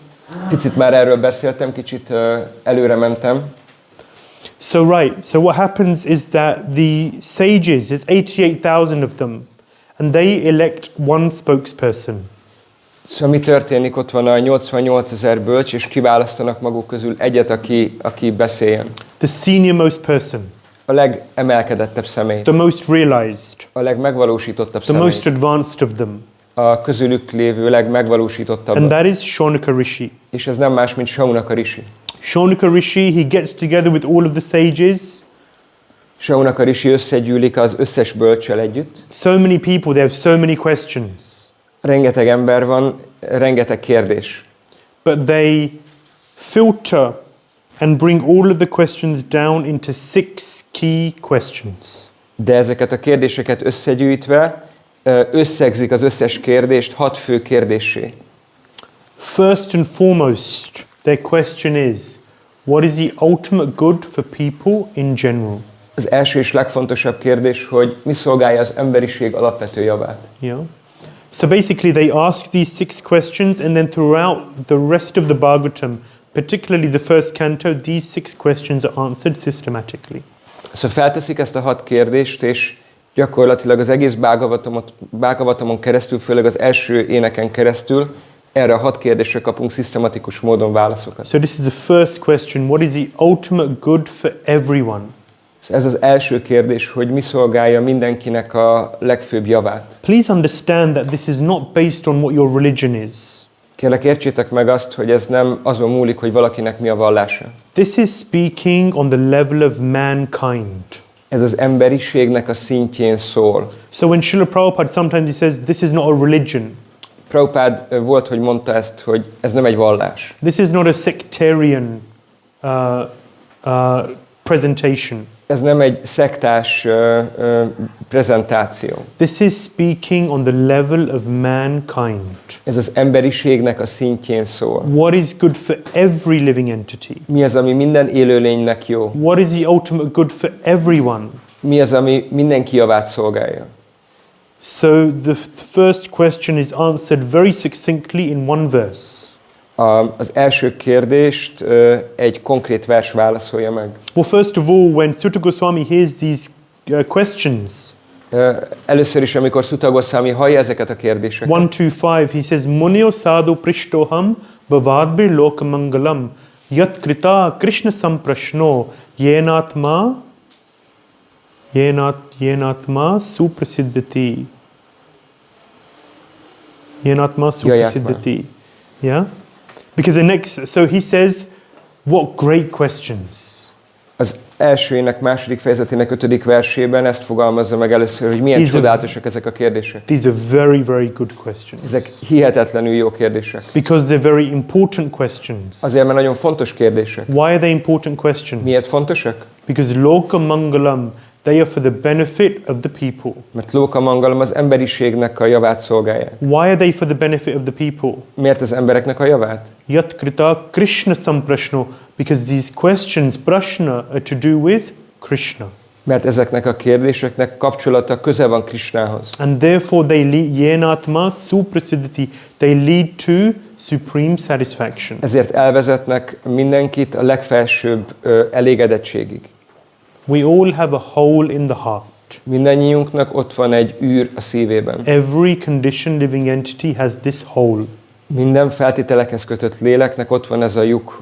Picit már erről beszéltem, kicsit előre mentem. So what happens is that the sages, there's 88,000 of them, and they elect one spokesperson. Szóval mi történik? Ott van a 88 000 bölcs, és kiválasztanak maguk közül egyet, aki beszéljen. The senior most person. A legemelkedettebb személy. The most realized. A legmegvalósítottabb személy. The most advanced of them. A közülük lévő legmegvalósítottabb. And that is Shaunaka Rishi. És ez nem más, mint Shaunaka Rishi. Shaunaka Rishi, he gets together with all of the sages. Shaunaka Rishi összegyűlik az összes bölccsel együtt. So many people, they have so many questions. Rengeteg ember van, rengeteg kérdés. But they filter and bring all of the questions down into 6 key questions. De ezeket a kérdéseket összegyűjtve összegzik az összes kérdést 6 fő kérdéssé. First and foremost, their question is, what is the ultimate good for people in general? Az első és legfontosabb kérdés, hogy mi szolgálja az emberiség alapvető javát. Yeah. So basically they ask these 6 questions, and then throughout the rest of the Bhagavatam, particularly the first canto, these 6 questions are answered systematically. Szóval felteszik ezt a 6 kérdést, és gyakorlatilag az egész Bhagavatamon keresztül, főleg az első éneken keresztül, erre a 6 kérdésre kapunk szisztematikus módon válaszokat. So this is the first question, what is the ultimate good for everyone? Ez az első kérdés, hogy mi szolgálja mindenkinek a legfőbb javát. Please understand that this is not based on what your religion is. Kérlek, értsétek meg azt, hogy ez nem azon múlik, hogy valakinek mi a vallása. This is speaking on the level of mankind. Ez az emberiségnek a szintjén szól. So when Srila Prabhupada sometimes he says this is not a religion. Prabhupada volt, hogy mondta ezt, hogy ez nem egy vallás. This is not a sectarian presentation. Ez nem egy szektás prezentáció. This is speaking on the level of mankind. Ez az emberiségnek a szintjén szól. What is good for every living entity? Mi az, ami minden élőlénynek jó? What is the ultimate good for everyone? Mi az, ami mindenki javát szolgálja? So the first question is answered very succinctly in one verse. Az első kérdést egy konkrét vers válaszolja meg. Well, first of all, when Sutta Goswami hears these questions, először is, amikor Sutta Goswami hallja ezeket a kérdéseket. 1-2-5, he says, Munio sadhu prishtoham bhavadbir lokamangalam yat krita Kṛṣna samprashno yenatma Yenatma suprasiddhati. Yenatma suprasiddhati. Yeah? Because the next, so he says, what great questions. Az első ének második fejezetének 5. versében ezt fogalmazza meg először, hogy milyen csodálatosak ezek a kérdések. These are very, very good questions. Ezek hihetetlenül jó kérdések. Because they're very important questions. Azért, mert nagyon fontos kérdések. Why are they important questions? Miért fontosak? Because loka mangalam, they are for the benefit of the people. Mert Lóka Mangalam az emberiségnek a javát szolgálják. Why are they for the benefit of the people? Miért az embereknek a javát? Yat krita Krishna samprashno, because these questions, prashna, are to do with Krishna. Mert ezeknek a kérdéseknek kapcsolata köze van Krisnához. And therefore they lead yenatma suprasiddhati, they lead to supreme satisfaction. Ezért elvezetnek mindenkit a legfelsőbb elégedettségig. We all have a hole in the heart. Mindannyiunknak ott van egy űr a szívében. Every conditioned living entity has this hole. Minden feltételekhez kötött léleknek ott van ez a lyuk,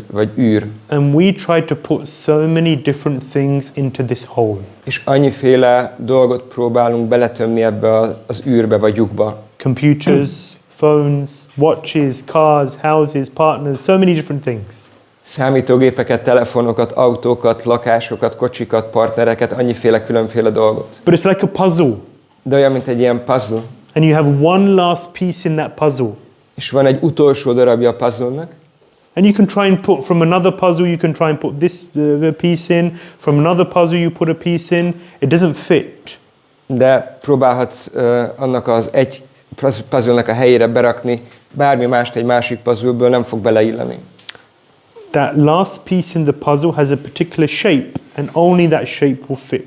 vagy űr. And we try to put so many different things into this hole. És annyiféle dolgot próbálunk beletömni ebbe az űrbe vagy lyukba. Computers, phones, watches, cars, houses, partners, so many different things. Számítógépeket, telefonokat, autókat, lakásokat, kocsikat, partnereket, annyiféle különféle dolgot. But it's like a puzzle. De olyan, mint egy ilyen puzzle. And you have one last piece in that puzzle. És van egy utolsó darabja a puzzle-nak. And you can try and put from another puzzle, you can try and put this piece in. From another puzzle, you put a piece in. It doesn't fit. De próbálhatsz annak az egy puzzle-nak a helyére berakni bármi mást egy másik puzzle-ből, nem fog beleilleni. That last piece in the puzzle has a particular shape, and only that shape will fit.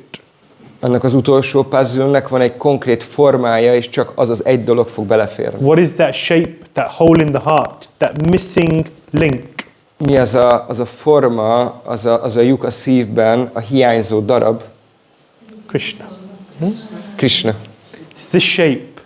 Annak az utolsó puzzle-nek van egy konkrét formája, és csak az az egy dolog fog beleférni. What is that shape, that hole in the heart, that missing link? Mi az a forma, az a lyuk a szívben, a hiányzó darab? Krishna. Krishna. It's the shape.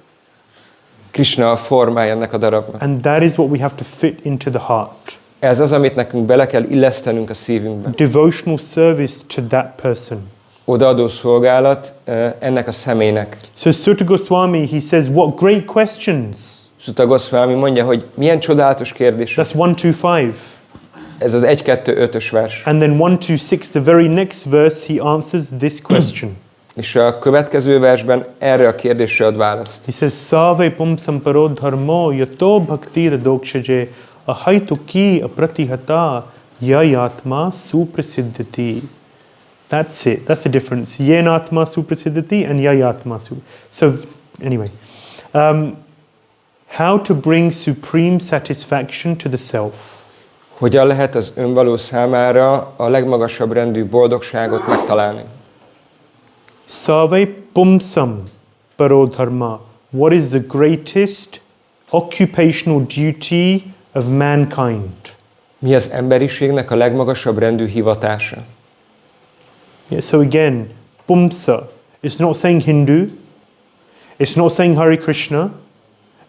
Krishna a formája ennek a darabnak. And that is what we have to fit into the heart. Ez az, amit nekünk bele kell illesztenünk a szívünkbe. Devotional service to that person. Odaadó szolgálat ennek a személynek. So Sutta Goswami, he says, what great questions. Sutta Goswami mondja, hogy milyen csodálatos kérdések. That's 125. Ez az 1-2-5-ös vers. And then 126, the very next verse, he answers this question. És a következő versben erre a kérdésre ad választ. He says, Sāve pumsam paro dharmo yato bhaktira dokshaje ahaituki apratihata yayatma suprasiddhati. That's it. That's the difference. Yenatma suprasiddhati and yayatma suprasiddhati. So anyway, how to bring supreme satisfaction to the self. Hogyan lehet az önvaló számára a legmagasabb rendű boldogságot megtalálni? Sāve pumsam paro dharma. What is the greatest occupational duty of mankind? Mi az emberiségnek a legmagasabb rendű hivatása? Yeah, so again, pumsa. It's not saying Hindu. It's not saying Hare Krishna.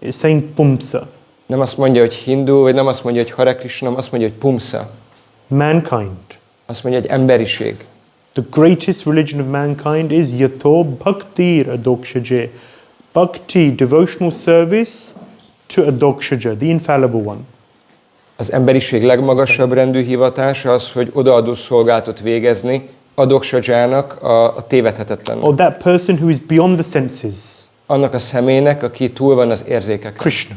It's saying pumsa. Nem azt mondja, hogy hindu, vagy nem azt mondja, hogy Hare Krishna, hanem azt mondja, hogy pumsa. Mankind. Azt mondja, hogy emberiség. The greatest religion of mankind is yato bhaktir adokshaje. Bhakti, devotional service to adokshaja, the infallible one. Az emberiség legmagasabb rendű hivatása az, hogy odaadó szolgálatot végezni adoksajának, a tévedhetetlennek. Or that person who is beyond the senses. Annak a személynek, aki túl van az érzékeken. Krishna.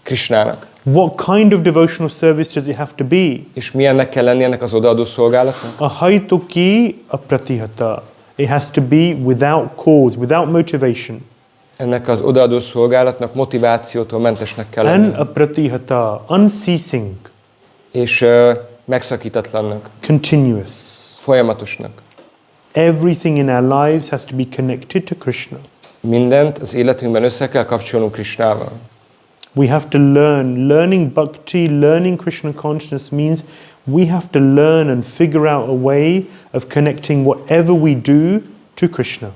Krishnának. What kind of devotional service does it have to be? És milyennek kell lenni ennek az odaadó szolgálatnak? Ahaituki apratihata. It has to be without cause, without motivation. Ennek az odaadó szolgálatnak motivációtól mentesnek kell lenni. And apratihata, unceasing. És megszakítatlannak. Continuous. Folyamatosnak. Everything in our lives has to be connected to Krishna. Mindent az életünkben össze kell kapcsolnunk Krisnával. We have to learn. Learning bhakti, learning Krishna consciousness means we have to learn and figure out a way of connecting whatever we do to Krishna.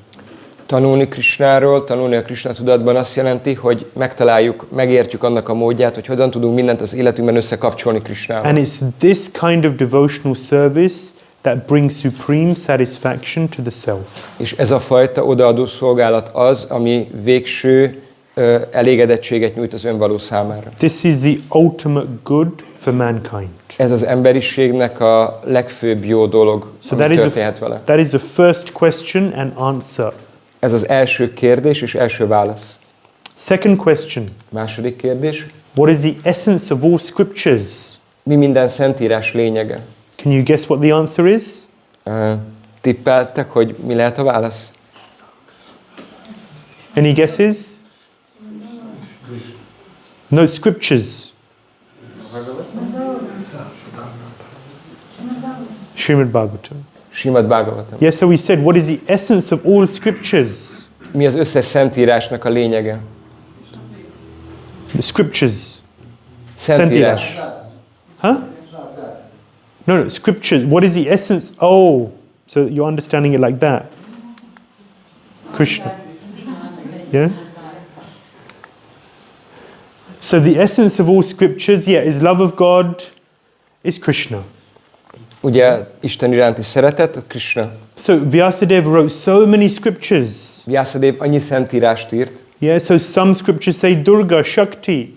Tanulni Krisnáról, tanulni a Krishna tudatban azt jelenti, hogy megtaláljuk, megértjük annak a módját, hogy hogyan tudunk mindent az életünkben összekapcsolni Krisnával. And it's this kind of devotional service that brings supreme satisfaction to the self. És ez a fajta odaadó szolgálat az, ami végső elégedettséget nyújt az önvaló számára. This is the ultimate good for mankind. Ez az emberiségnek a legfőbb jó dolog, ami történhet vele. That is the first question and answer. Ez az első kérdés és első válasz. Second question. Második kérdés. What is the essence of all scriptures? Mi minden szentírás lényege? Can you guess what the answer is? Tippeltek, hogy mi lehet a válasz? Any guesses? No scriptures. Śrīmad-Bhāgavatam. Śrīmad-Bhāgavatam. Yes, so we said, what is the essence of all scriptures? Mi az összes szentírásnak a lényege? The scriptures. Szentírás. Huh? No, scriptures. What is the essence? Oh, so you're understanding it like that. Krishna. Yeah? So the essence of all scriptures, is love of God, is Krishna. Ugye Isten iránti szeretet, Krisna. So Vyāsadeva wrote so many scriptures. Vyāsadeva annyi szentírást írt. Yeah, so some scriptures say Durga, Shakti.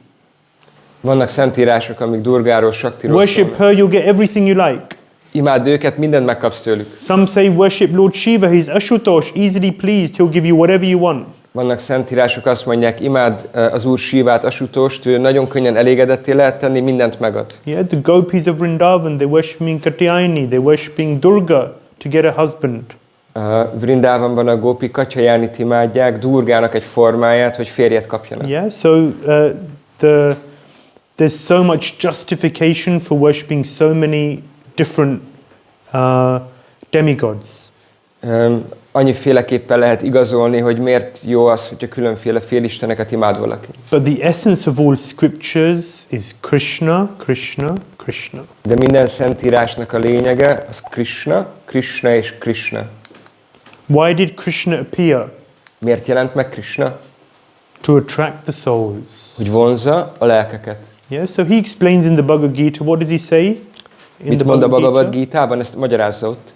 Vannak szentírások, amik Durgáról, Shaktiról Worship her, you'll get everything you like. Imádd őket, mindent megkapsz tőlük. Some say worship Lord Shiva, he's Ashutosh, easily pleased, he'll give you whatever you want. Vannak szentírások, azt mondják, imádd az Úr Shivát, Asutost, ő nagyon könnyen elégedetté lehet tenni, mindent megad. Yeah, the gopis of Vrindavan, they're worshipping Katyayani, they're worshipping Durga to get a husband. Vrindavanban a gópik Katyayánit imádják, Durgának egy formáját, hogy férjet kapjanak. Yeah, so there's so much justification for worshipping so many different demigods. Annyiféleképpen lehet igazolni, hogy miért jó az, hogyha különféle félisteneket imád valaki. But the essence of all scriptures is Krishna, Krishna, Krishna. De minden szentírásnak a lényege az Krishna, Krishna és Krishna. Why did Krishna appear? Miért jelent meg Krishna? To attract the souls. Hogy vonzza a lelkeket. Yeah, so he explains in the Bhagavad Gita, what does he say? Mit mond a Bhagavad Gitában? Ezt magyarázza ott.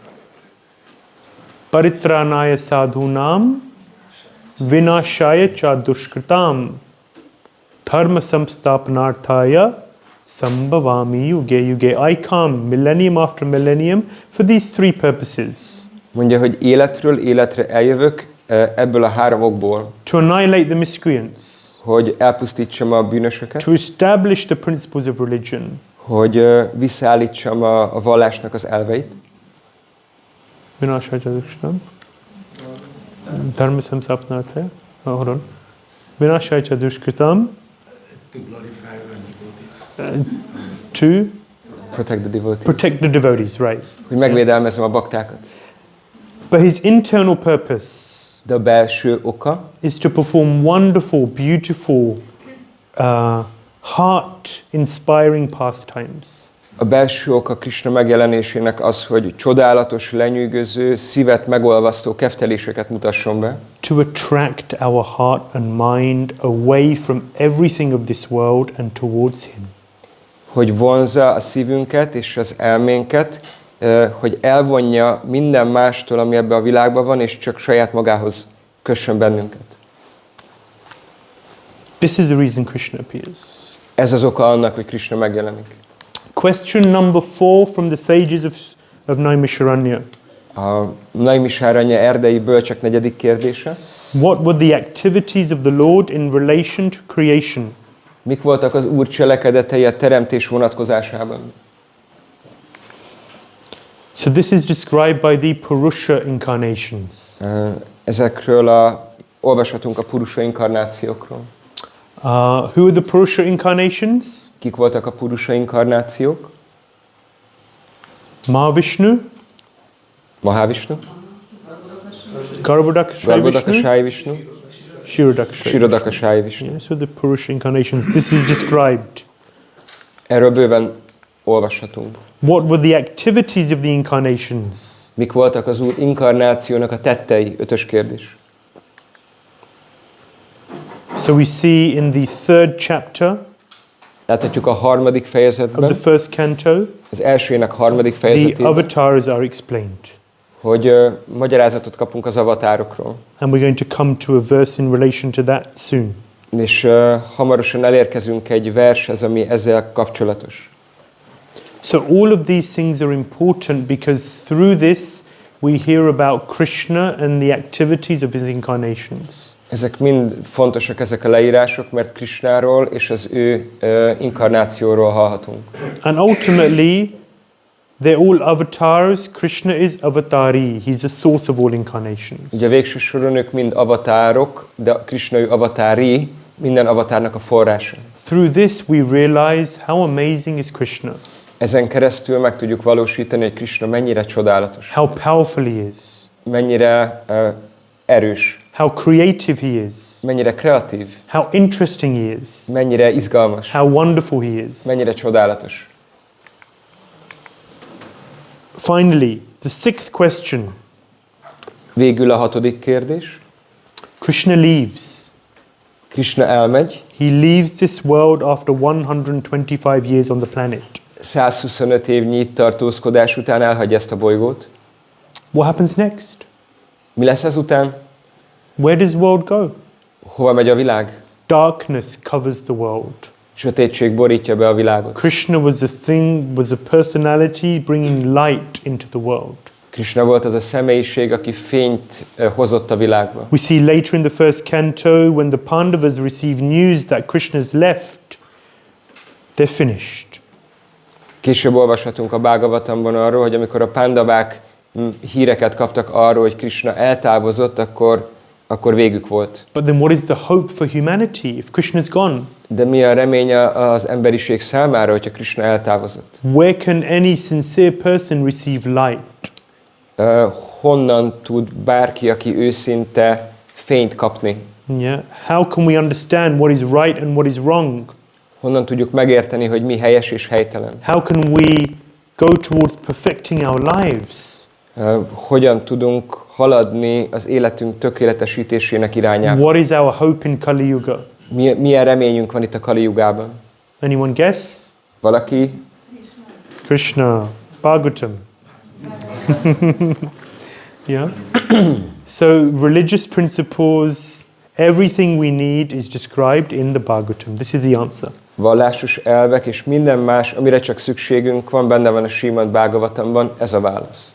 Paritranaya sadhunam vinashaya cha dushkritam dharma samsthapanarthaya sambhavami yuge yuge. I come millennium after millennium for these three purposes. Mondja, hogy életről életre eljövök ebből a három okból. To annihilate the miscreants. Hogy elpusztítsam a bűnösöket. To establish the principles of religion. Hogy visszaállítsam a vallásnak az elveit. Vinashaya cha dushkritam dharma samsthapanarthaya. Hold on. Vinashaya cha dushkritam. To protect the devotees. Protect the devotees, right. Hogy megvédelmezem a baktákat. But his internal purpose, de a belső oka, is to perform wonderful, beautiful, heart-inspiring pastimes. A belső oka Krisna megjelenésének az, hogy csodálatos, lenyűgöző, szívet megolvasztó kefteléseket mutasson be. To attract our heart and mind away from everything of this world and towards him. Hogy vonzza a szívünket és az elménket, hogy elvonja minden mástól, ami ebben a világban van, és csak saját magához kössön bennünket. This is the reason Krishna appears. Ez az oka annak, hogy Krishna megjelenik. Question number 4 from the sages of Naimisharanya. A Naimisharanya erdei bölcsek negyedik kérdése. What were the activities of the Lord in relation to creation? Mik voltak az Úr cselekedetei a teremtés vonatkozásában? So this is described by the Purusha incarnations. Ezekről olvashatunk a Purusha inkarnációkról. Who are the Purusha incarnations? Kik voltak a Purusha inkarnációk? Mahavishnu, Garbhodakashayi Vishnu, Kshirodakashayi Vishnu. Yeah, so the Purusha incarnations. This is described. Erről bőven olvashatunk. What were the activities of the incarnations? Mik voltak az Úr inkarnációnak a tettei? 5-ös kérdés. So we see in the 3rd chapter láthatjuk a 3. fejezetben, of the 1st canto, az első ének harmadik the fejezetében, avatars are explained. hogy magyarázatot kapunk az avatárokról. And we're going to come to a verse in relation to that soon. És hamarosan elérkezünk egy vershez, ami ezzel kapcsolatos. So all of these things are important because through this we hear about Kṛṣṇa and the activities of his incarnations. Ezek mind fontosak, ezek a leírások, mert Kṛṣṇáról és az ő inkarnációról hallhatunk. And ultimately, they're all avatars. Kṛṣṇa is avatari. He's the source of all incarnations. Ugye végső soron ők mind avatárok, de Kṛṣṇa ő avatári, minden avatárnak a forrása. Through this we realize how amazing is Kṛṣṇa. Ezen keresztül meg tudjuk valósítani, hogy Kṛṣṇa mennyire csodálatos, How powerful he is. mennyire erős, How creative he is. mennyire kreatív, How interesting he is. mennyire izgalmas, How wonderful he is. mennyire csodálatos. Finally, the sixth question. Végül a hatodik kérdés. Kṛṣṇa leaves. Kṛṣṇa elmegy, He leaves this world after 125 years on the planet. 125 évnyi itt tartózkodás után elhagyja ezt a bolygót. What happens next? Mi lesz ezután? Where does the world go? Hova megy a világ? Darkness covers the world. Sötétség borítja be a világot. Kṛṣṇa was a personality bringing light into the world. Kṛṣṇa volt az a személyiség, aki fényt hozott a világba. We see later in the first canto, when the Pandavas receive news that Krishna's left, they're finished. Később olvashatunk a Bhágavatamban arról, hogy amikor a pándavák híreket kaptak arról, hogy Kṛṣṇa eltávozott, akkor végük volt. But then what is the hope for humanity if Krishna's gone? De mi a remény az emberiség számára, hogyha Kṛṣṇa eltávozott? Where can any sincere person receive light? Honnan tud bárki, aki őszinte, fényt kapni? Yeah. How can we understand what is right and what is wrong? Honnan tudjuk megérteni, hogy mi helyes és helytelen? How can we go towards perfecting our lives? Hogyan tudunk haladni az életünk tökéletesítésének irányába? What is our hope in Kali Yuga? Milyen reményünk van itt a Kali Yugában? Anyone guess? Valaki? Kṛṣṇa, Bhāgavatam. Yeah. So religious principles, everything we need is described in the Bhāgavatam. This is the answer. Vallásos elvek és minden más, amire csak szükségünk van, benne van a Śrīmad-Bhāgavatamban, ez a válasz.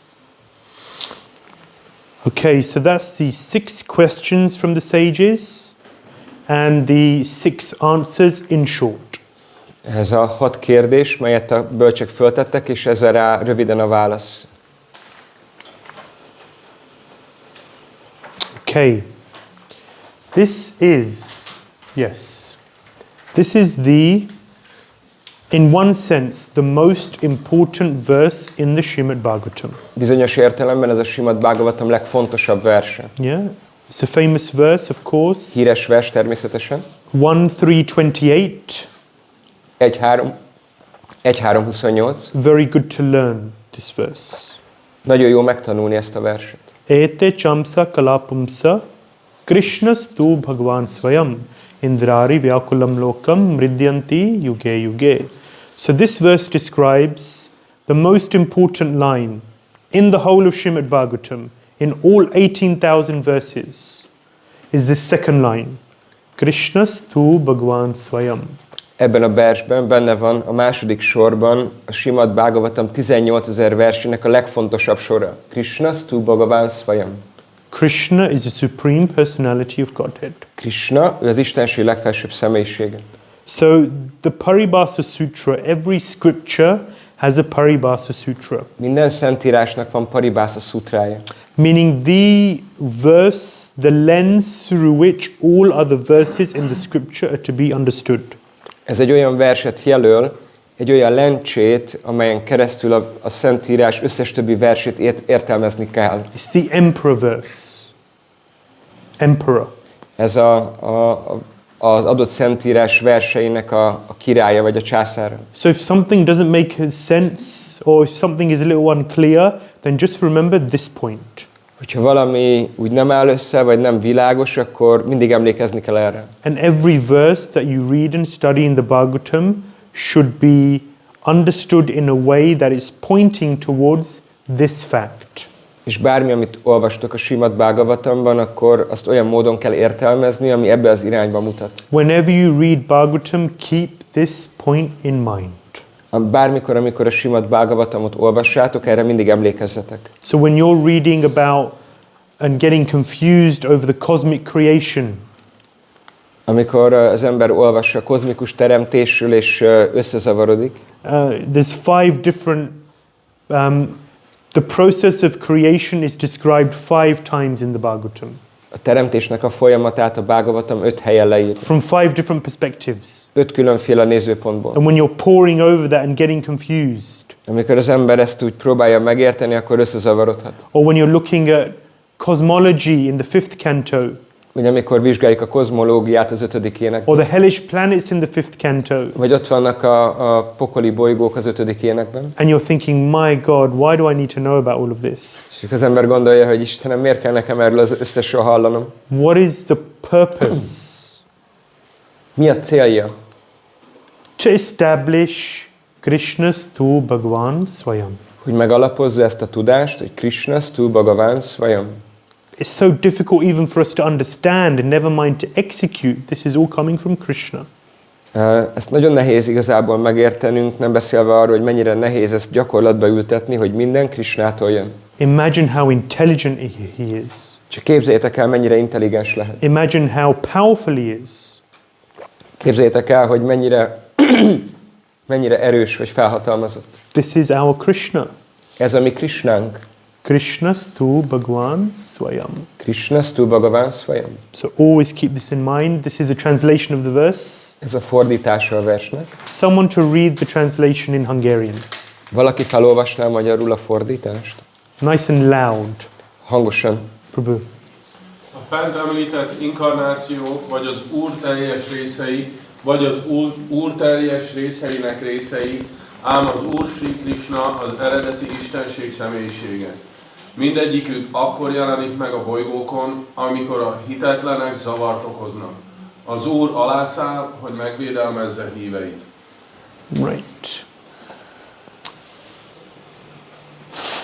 Okay, so that's the 6 questions from the sages and the 6 answers in short. Ez a 6 kérdés, melyet a bölcsek föltettek, és ezzel rá röviden a válasz. Okay. This is in one sense, the most important verse in the Śrīmad-Bhāgavatam. Bizonyos értelemben ez a Śrīmad-Bhāgavatam legfontosabb verse. Yeah, it's a famous verse, of course. Híres vers természetesen. 1:328. 1:328. Very good to learn this verse. Nagyon jó megtanulni ezt a verset. Ete chamsa kalapumsa Krishnastu Bhagavan Swayam Indrari Vyakulam Lokam Mridyanti Yuge Yuge. So this verse describes the most important line in the whole of Śrīmad-Bhāgavatam, in all 18,000 verses, is this second line. Krishnastu Bhagavan Swayam. Ebben a versben benne van a második sorban a Śrīmad-Bhāgavatam 18 000 versének a legfontosabb sora. Krishnastu Bhagavan Swayam. Kṛṣṇa is the supreme personality of Godhead. Kṛṣṇa, ő az Istenség legfelsőbb személyisége. So the Paribhasa Sutra, every scripture has a Paribhasa Sutra. Minden szentírásnak van Paribhasa Sutrája. Meaning the verse, the lens through which all other verses in the scripture are to be understood. Ez egy olyan verset jelöl, egy olyan lencsét, amelyen keresztül a Szentírás összes többi versét értelmezni kell. It's the emperor verse. Emperor. Ez az adott Szentírás verseinek a királya vagy a császára. So if something doesn't make sense, or if something is a little unclear, then just remember this point. Hogyha valami úgy nem áll össze, vagy nem világos, akkor mindig emlékezni kell erre. And every verse that you read and study in the Bhagavatam should be understood in a way that is pointing towards this fact. És bármi, amit olvastok a Śrīmad-Bhāgavatamban, akkor azt olyan módon kell értelmezni, ami ebbe az irányba mutat. Whenever you read Bhagavatam, keep this point in mind. Bármikor, amikor a Śrīmad-Bhāgavatamot olvassátok, erre mindig emlékezzetek. So when you're reading about and getting confused over the cosmic creation, amikor az ember olvassa a kozmikus teremtésről és összezavarodik, there's 5 different the process of creation is described 5 times in the Bhagavatam. A teremtésnek a folyamatát a Bhāgavatam 5 helyen leír. From 5 different perspectives. 5 különféle nézőpontból. And when you're poring over that and getting confused, amikor az ember ezt úgy próbálja megérteni, akkor összezavarodhat. Or when you're looking at cosmology in the 5th canto, Ugye amikor vizsgáljuk a kozmológiát az 5. énekben. or the hellish planets in the 5th canto, Vagy ott vannak a pokoli bolygók az 5. énekben. and you're thinking, my God, why do I need to know about all of this? És az ember gondolja, hogy Istenem, miért kell nekem erről az összesről hallanom? What is the purpose? Mi a célja? To establish Krishnastu Bhagavan Swayam. Hogy megalapozza ezt a tudást, hogy Kṛṣṇastu Bhagavan Swayam. It's so difficult even for us to understand and never mind to execute. This is all coming from Krishna. Ezt nagyon nehéz igazából megértenünk, nem beszélve arról, hogy mennyire nehéz ezt gyakorlatba ültetni, hogy minden Krishnától jön. Imagine how intelligent he is. Csak képzeljétek el, mennyire intelligens lehet. Imagine how powerful he is. Képzeljétek el, hogy mennyire erős vagy felhatalmazott. This is our Krishna. Ez a mi Krishnánk. Krishnastu Bhagavan Swayam. Kṛṣṇastu Bhagavan Swayam. So always keep this in mind. This is a translation of the verse. Ez a fordítása a versnek. Someone to read the translation in Hungarian. Valaki felolvasná magyarul a fordítást? Nice and loud. Hangosan. Prabhu. A fent említett inkarnáció, vagy az Úr teljes részei, vagy az Úr teljes részeinek részei, ám az Úr Sri Kṛṣṇa az eredeti istenség személyisége. Mindegyikük akkor jelenik meg a bolygókon, amikor a hitetlenek zavart okoznak. Az Úr alászáll, hogy megvédelmezze híveit. Right.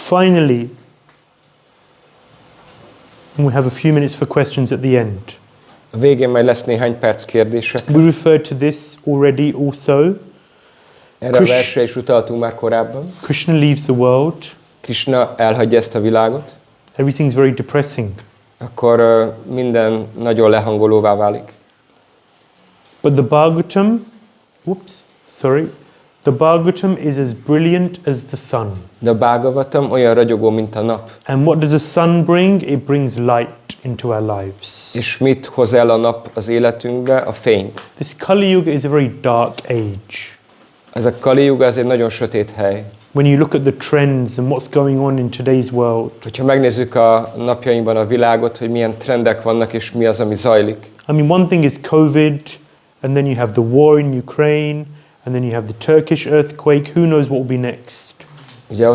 Finally, we have a few minutes for questions at the end. A végén majd lesz néhány perc kérdések. We referred to this already also. Erre a versre is utaltunk már korábban. Krishna leaves the world. Krishna elhagyja ezt a világot. Everything's very depressing. Akkor minden nagyon lehangolóvá válik. But the Bhagavatam, the Bhagavatam is as brilliant as the sun. De a Bhāgavatam olyan ragyogó, mint a nap. And what does the sun bring? It brings light into our lives. És mit hoz el a nap az életünkbe? A fényt. This Kali Yuga is a very dark age. Ez a Kali Yuga, ez egy nagyon sötét hely. When you look at the trends and what's going on in today's world. Hogyha megnézzük a napjainkban a világot, hogy milyen trendek vannak és mi az, ami zajlik. I mean, one thing is COVID, and then you have the war in Ukraine, and then you have the Turkish earthquake. Who knows what will be next? Ugye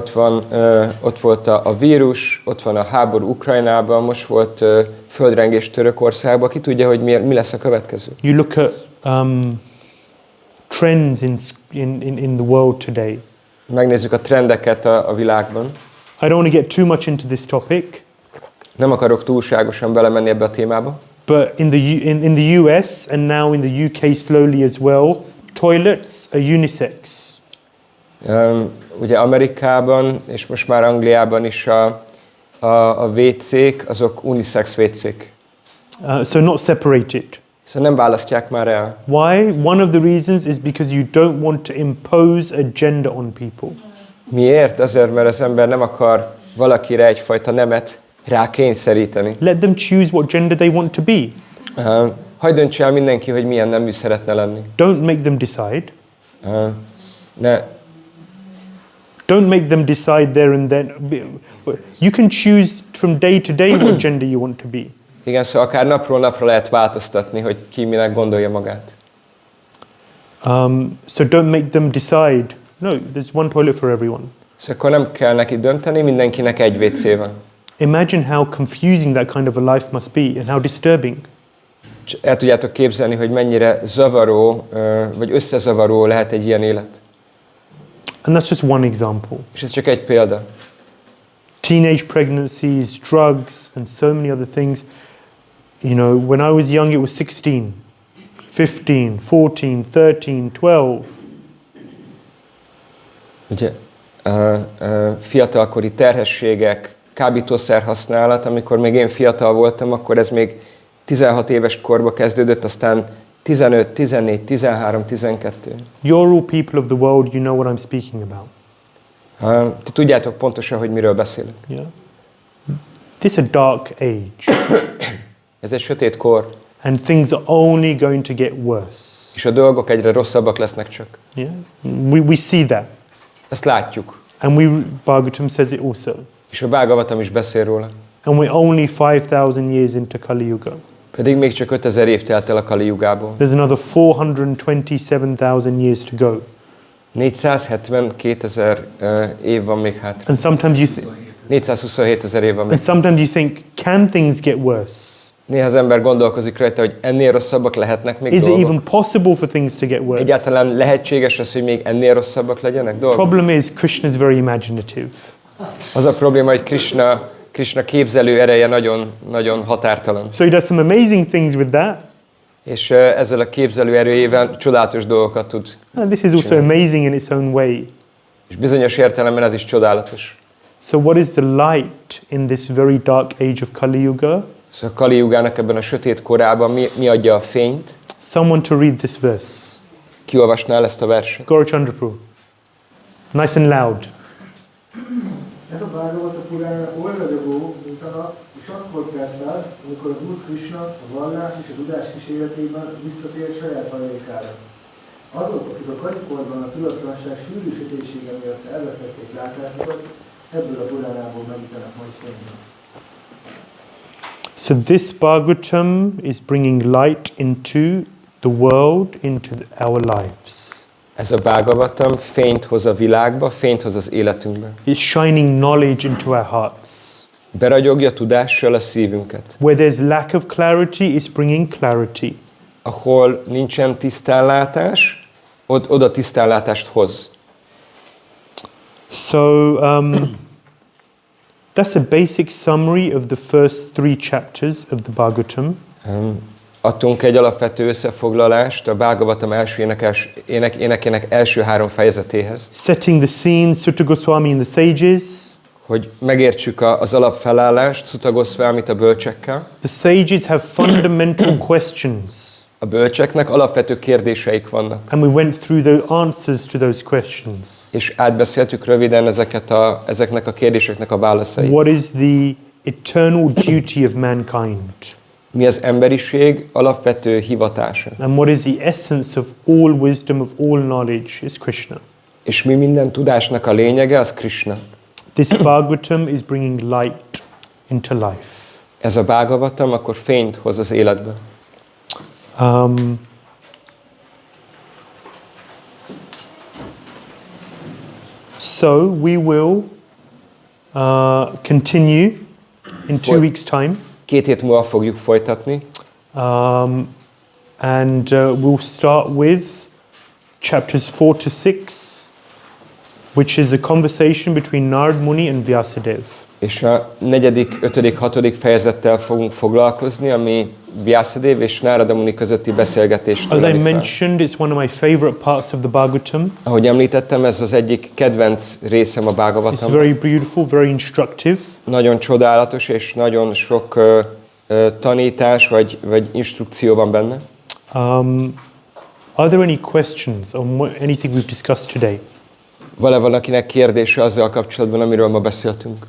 ott volt a vírus, ott van a háború Ukrajnában, most volt földrengés Törökországban. Ki tudja, hogy mi lesz a következő? You look at trends in the world today. Megnézzük a trendeket a világban. I don't want to get too much into this topic. Nem akarok túlságosan belemenni ebbe a témába. But in the US and now in the UK slowly as well, toilets are unisex. Ugye Amerikában és most már Angliában is a WC-k, azok unisex WC-k. So not separated. Szóval nem választják már el. Why? One of the reasons is because you don't want to impose a gender on people. Miért? Azért, mert az ember nem akar valakire egyfajta nemet rákényszeríteni. Let them choose what gender they want to be. Hadd döntse el mindenki, hogy milyen nemű szeretne lenni. Don't make them decide. Don't make them decide there and then. You can choose from day to day what gender you want to be. Igen, szóval akár napról napra lehet változtatni, hogy ki minek gondolja magát. So don't make them decide. No, there's one toilet for everyone. Szóval akkor nem kell neki dönteni, mindenkinek egy WC van. Imagine how confusing that kind of a life must be and how disturbing. El tudjátok képzelni, hogy mennyire zavaró, vagy összezavaró lehet egy ilyen élet. And that's just one example. És ez csak egy példa. Teenage pregnancies, drugs, and so many other things. You know, when I was young, it was 16, 15, 14, 13, 12. Ugye, fiatalkori terhességek, kábítószer használat, amikor még én fiatal voltam, akkor ez még 16 éves korba kezdődött, aztán 15, 14, 13, 12. You're all people of the world, you know what I'm speaking about. Ti tudjátok pontosan, hogy miről beszélek. Yeah. This is a dark age. Ez egy sötét kor. And things are only going to get worse. És a dolgok egyre rosszabbak lesznek csak. Yeah? We see that. Ezt látjuk. And Bhagavatam says it also. És a Bhágavatam is beszél róla. And we're only 5,000 years into Kali Yuga. Pedig még csak 5000 év telt el a Kali Yugából. There's another 427,000 years to go. 472,000 év van még hátra. And sometimes 427,000 év van még. And sometimes you think, can things get worse? Néha az ember gondolkozik rajta, hogy ennél rosszabbak lehetnek még Is it dolgok. even possible for things to get worse? Egyáltalán lehetséges az, hogy még ennél rosszabbak legyenek dolgok? Problem is Krishna is very imaginative. Az a probléma, hogy Kṛṣṇa képzelő ereje nagyon határtalan. So he does some amazing things with that. És ezzel a képzelő erőjével csodálatos dolgokat tud. And this is also amazing in its own way. És bizonyos értelemben ez is csodálatos. So what is the light in this very dark age of Kali Yuga? Szóval a Kali Yugának ebben a sötét korában mi adja a fényt? Someone to read this verse. Ki olvasnál ezt a verset? Gaurachandra Prabhu. Nice and loud. Ez a Bhāgavata Purāna oly ragyogó, mint a nap, és akkor kelt fel, amikor az Úr Kṛṣṇa a vallás és a tudás kíséretében visszatért saját hajlékára. Azok, akik a kalikorban a tudatlanság sűrű sötétsége miatt elvesztették látásukat, ebből a Puránából megítenek majd fényben. So this Bhagavatam is bringing light into the world, into our lives. Ez a Bhāgavatam fényt hoz a világba, fényt hoz az életünkbe. It's shining knowledge into our hearts. Beragyogja tudással a szívünket. Where there's lack of clarity, it's bringing clarity. Ahol nincsen tisztánlátás, oda tisztánlátást hoz. So that's a basic summary of the first 3 chapters of the Bhagavatam. Adtunk egy alapvető összefoglalást a Bhāgavatam első énekének első 3 fejezetéhez. Setting the scene, Sutta Goswami and the sages. Hogy megértsük az alapfelállást, Sutta Goswamit a bölcsekkel. The sages have fundamental questions. A bölcseknek alapvető kérdéseik vannak. And we went through the answers to those questions. És átbeszéltük röviden ezeknek a kérdéseknek a válaszait. What is the eternal duty of mankind? Mi az emberiség alapvető hivatása? And what is the essence of all wisdom, of all knowledge is Krishna. És mi minden tudásnak a lényege, az Krishna. This Bhagavatam is bringing light into life. Ez a Bhāgavatam akkor fényt hoz az életbe. So we will continue in 2 weeks' time. 2 hét múlva fogjuk folytatni. And we'll start with chapters 4 to 6, which is a conversation between Nārada Muni and Vyāsadeva. És a 4., 5., 6. fejezettel fogunk foglalkozni, ami Vyāsadeva és Nārada Muni közötti beszélgetést. As I mentioned, it's one of my favorite parts of the Bhagavatam. Ahogy említettem, ez az egyik kedvenc részem a Bhāgavatam. It's very beautiful, very instructive. Nagyon csodálatos, és nagyon sok tanítás vagy instrukció van benne. Are there any questions on anything we've discussed today? Van-e valakinek kérdése azzal kapcsolatban, amiről ma beszéltünk?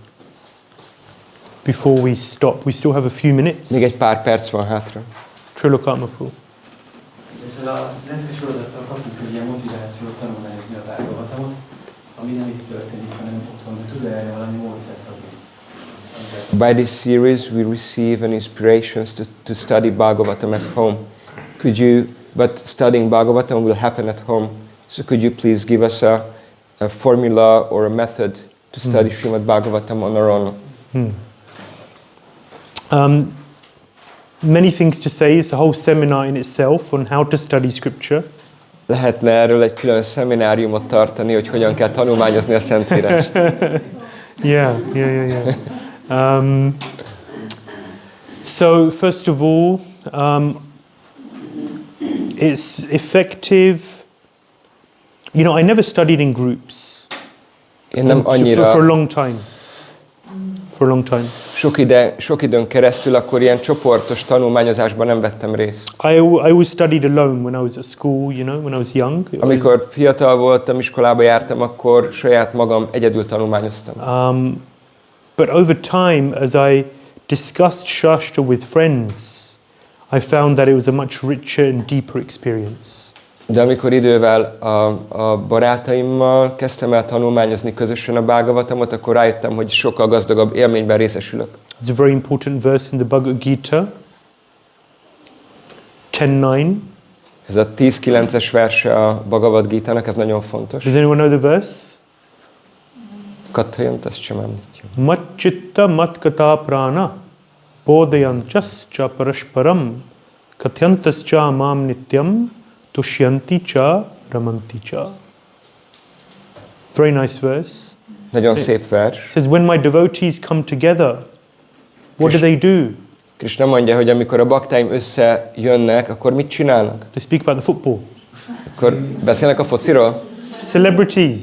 Before we stop, we still have a few minutes. Még egy pár perc van hátra. Trilokarmapu. Ezzel a lecke sorozattal kapjuk egy ilyen motivációt tanulmányozni a Bhāgavatamot, ami nem itt történik, hanem otthon, de tud erre valami módszert adni. By this series we receive an inspirations to study Bhāgavatam at home. But studying Bhāgavatam will happen at home. So could you please give us a formula or a method to study Śrīmad-Bhāgavatam on our own? Many things to say. It's a whole seminar in itself on how to study scripture. Lehetne erről egy külön szemináriumot tartani, hogy hogyan kell tanulmányozni a Szentírást. Yeah. So first of all, it's effective. You know, I never studied in groups. Én nem annyira... For a long time. For a long time. Sok időn keresztül akkor ilyen csoportos tanulmányozásban nem vettem részt. I always studied alone when I was at school, you know, when I was young. Amikor fiatal voltam, iskolába jártam, akkor saját magam egyedül tanulmányoztam. But over time, as I discussed Shastra with friends, I found that it was a much richer and deeper experience. De amikor idővel a barátaimmal kezdtem el tanulmányozni közösen a Bhāgavatamot, akkor rájöttem, hogy sokkal gazdagabb élményben részesülök. It's a very important verse in the Bhagavad Gita, 10:9. Ez a 10:9-es verse a Bhagavad Gita-nak, ez nagyon fontos. Does anyone know the verse? Kathajantascha mamnitya. Matchitta matkata prana bodhayantascha parasparam kathayantascha mamnityam tushyanti cha ramanti cha. Very nice verse. Nagyon szép vers. It says, when my devotees come together, what do they do? Kṛṣṇa mondja, hogy amikor a bhaktáim összejönnek, akkor mit csinálnak? They speak about the football. Akkor beszélnek a fociról? Celebrities.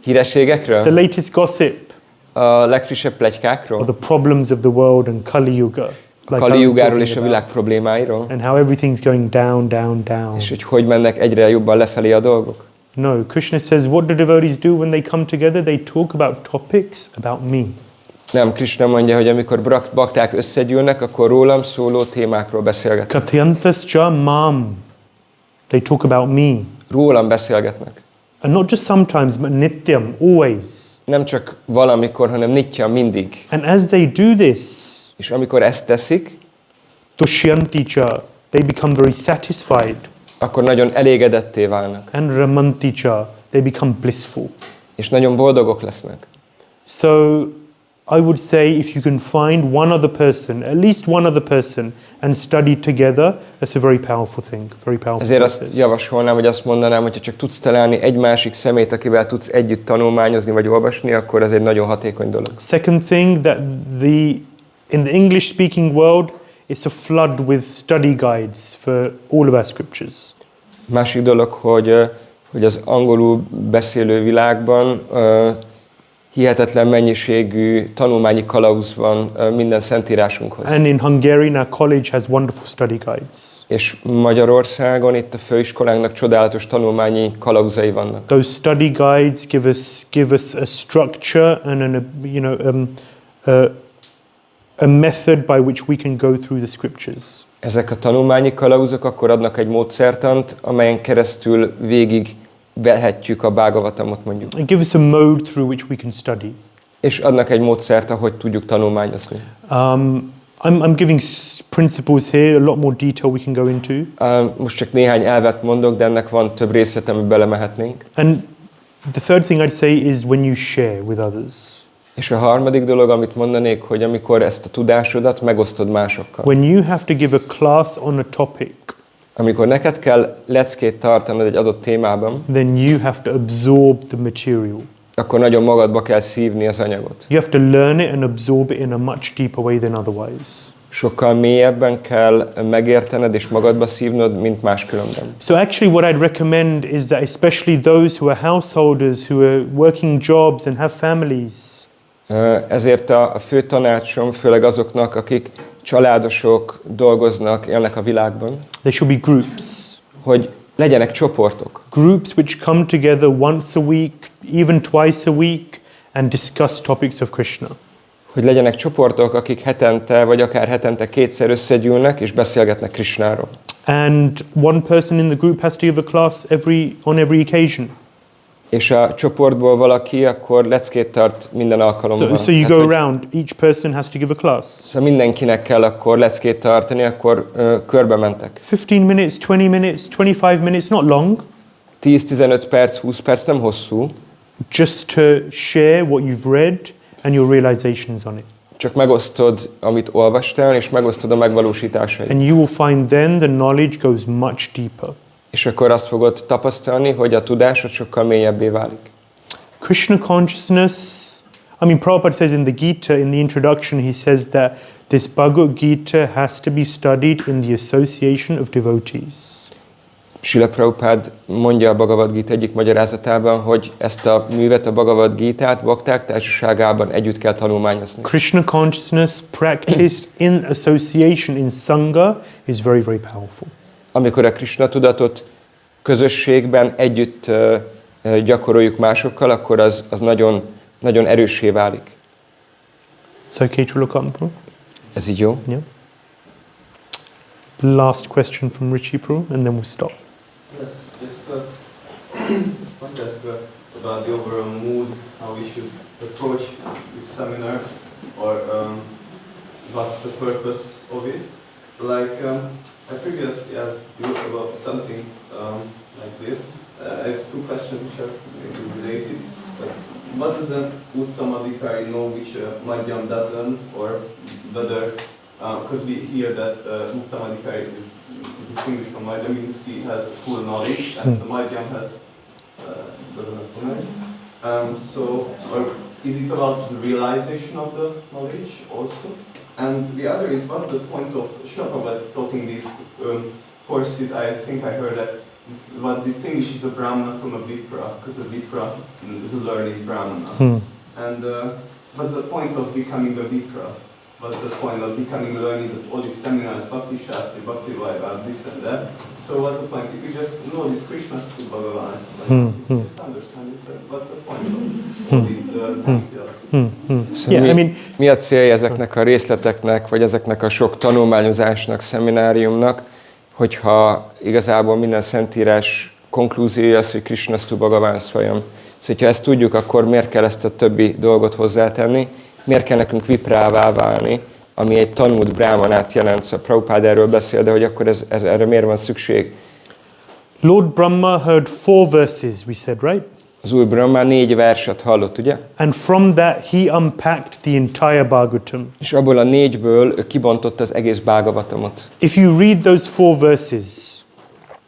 Hírességekről? The latest gossip. A legfrissebb pletykákról? Or the problems of the world and Kali Yuga. A Kali Yugáról és a világ problémáiról? And how everything's going down, down, down. És hogy mennek egyre jobban lefelé a dolgok? No, Kṛṣṇa says what do devotees do when they come together? They talk about topics about me. Nem, Kṛṣṇa mondja, hogy amikor bhakták összegyűlnek, akkor rólam szóló témákról beszélgetnek. Kathayantascha mam. They talk about me. Rólam beszélgetnek. And not just sometimes, but nityam, always. Nem csak valamikor, hanem nitya, mindig. And as they do this, és amikor ezt teszik, tushyanticha, they become very satisfied. Akkor nagyon elégedetté válnak. And ramanticha, they become blissful. És nagyon boldogok lesznek. So I would say if you can find one other person, at least one other person, and study together, that's a very powerful thing, very powerful Ezért process. azt javasolnám, vagy azt mondanám, hogyha csak tudsz találni egy másik szemét, akivel tudsz együtt tanulmányozni, vagy olvasni, akkor ez egy nagyon hatékony dolog. Second thing, that in the English-speaking world, it's a flood with study guides for all of our scriptures. Másik dolog, hogy az angolul beszélő világban hihetetlen mennyiségű tanulmányi kalauz van minden szentírásunkhoz. And in Hungarian, our college has wonderful study guides. És Magyarországon itt a főiskolánknak csodálatos tanulmányi kalauzai vannak. Those study guides give us a structure and a method by which we can go through the scriptures. Ezek a tanulmányi kalauzok akkor adnak egy módszertant, amelyen keresztül végig vehetjük a Bhāgavatamot, mondjuk. And give us a mode through which we can study. És adnak egy módszert, ahogy tudjuk tanulmányozni. I'm giving principles here, a lot more detail we can go into. Most csak néhány elvet mondok, de ennek van több részlet, amiben belemehetnénk. And the third thing I'd say is when you share with others. És a harmadik dolog, amit mondanék, hogy amikor ezt a tudásodat megosztod másokkal. When you have to give a class on a topic, amikor neked kell leckét tartanod egy adott témában, then you have to absorb the material. Akkor nagyon magadba kell szívni az anyagot. You have to learn it and absorb it in a much deeper way than otherwise. Sokkal mélyebben kell megértened és magadba szívnod, mint máskülönben. So actually what I'd recommend is that especially those who are householders, who are working jobs and have families. Ezért a fő tanácsom főleg azoknak, akik családosok, dolgoznak, élnek a világban. There should be groups. Hogy legyenek csoportok. Groups which come together once a week, even twice a week, and discuss topics of Kṛṣṇa. Hogy legyenek csoportok, akik hetente, vagy akár hetente kétszer összegyűlnek, és beszélgetnek Kṛṣṇáról. And one person in the group has to give a class on every occasion. És a csoportból valaki akkor leckét tart minden alkalommal. So you go around, each person has to give a class. Szóval mindenkinek kell akkor leckét tartani, akkor körbe mentek. 15 minutes, 20 minutes, 25 minutes, not long. 10-15 perc, 20 perc, nem hosszú. Just to share what you've read and your realizations on it. Csak megosztod, amit olvastál, és megosztod a megvalósításait. And you will find then the knowledge goes much deeper. És akkor azt fogod tapasztalni, hogy a tudásod sokkal mélyebbé válik. Krishna consciousness, I mean, Prabhupada says in the Gita, in the introduction, he says that this Bhagavad Gita has to be studied in the association of devotees. Srila Prabhupád mondja a Bhagavad Gita egyik magyarázatában, hogy ezt a művet, a Bhagavad Gitát bakták társaságában együtt kell tanulmányozni. Krishna consciousness practiced in association, in sangha, is very, very powerful. Amikor a Krishna tudatot közösségben együtt gyakoroljuk másokkal, akkor az nagyon, nagyon erőssé válik. So, okay to look up, bro? Ez így jó? Yeah. Last question from Richie Pro, and then we'll stop. Yes, just want to ask about the overall mood, how we should approach this seminar, or what's the purpose of it. Like, I previously asked you about something like this. I have two questions which are maybe related. But what does an Uttamadhikari know which Madhyam doesn't, or whether, because we hear that Uttamadhikari is distinguished from Madhyam, means he has full knowledge, and the Madhyam has doesn't have full knowledge. So, or is it about the realization of the knowledge also? And the other is, what's the point of Prabhupada talking these courses? I think I heard that it's what distinguishes a Brahmana from a Vipra, because a Vipra is a learning Brahmana. And what's the point of becoming a Vipra? What's the point of becoming learning all these seminars, Bhakti Shastri, Bhakti Vaibhav, this and that? So what's the point? If you just know this Krishna's two Bhagavans, just understand this, what's the point of all these details? Szóval mi a célja ezeknek a részleteknek, vagy ezeknek a sok tanulmányozásnak, szemináriumnak, hogyha igazából minden szentírás konklúziója az, hogy Krishnastu Bhagavan Swayam. Szóval, hogyha ezt tudjuk, akkor miért kell ezt a többi dolgot hozzátenni? Miért kell nekünk viprává válni, ami egy tanult brahmanát jelent? Szóval Prabhupád erről beszél, de hogy akkor erre miért van szükség? Lord Brahma heard 4 verses, we said, right? Az úr Brahma 4 verset hallott, ugye? And from that he unpacked the entire Bhagavatam. És abból a 4-ből ő kibontotta az egész Bhagavatamot. If you read those 4 verses,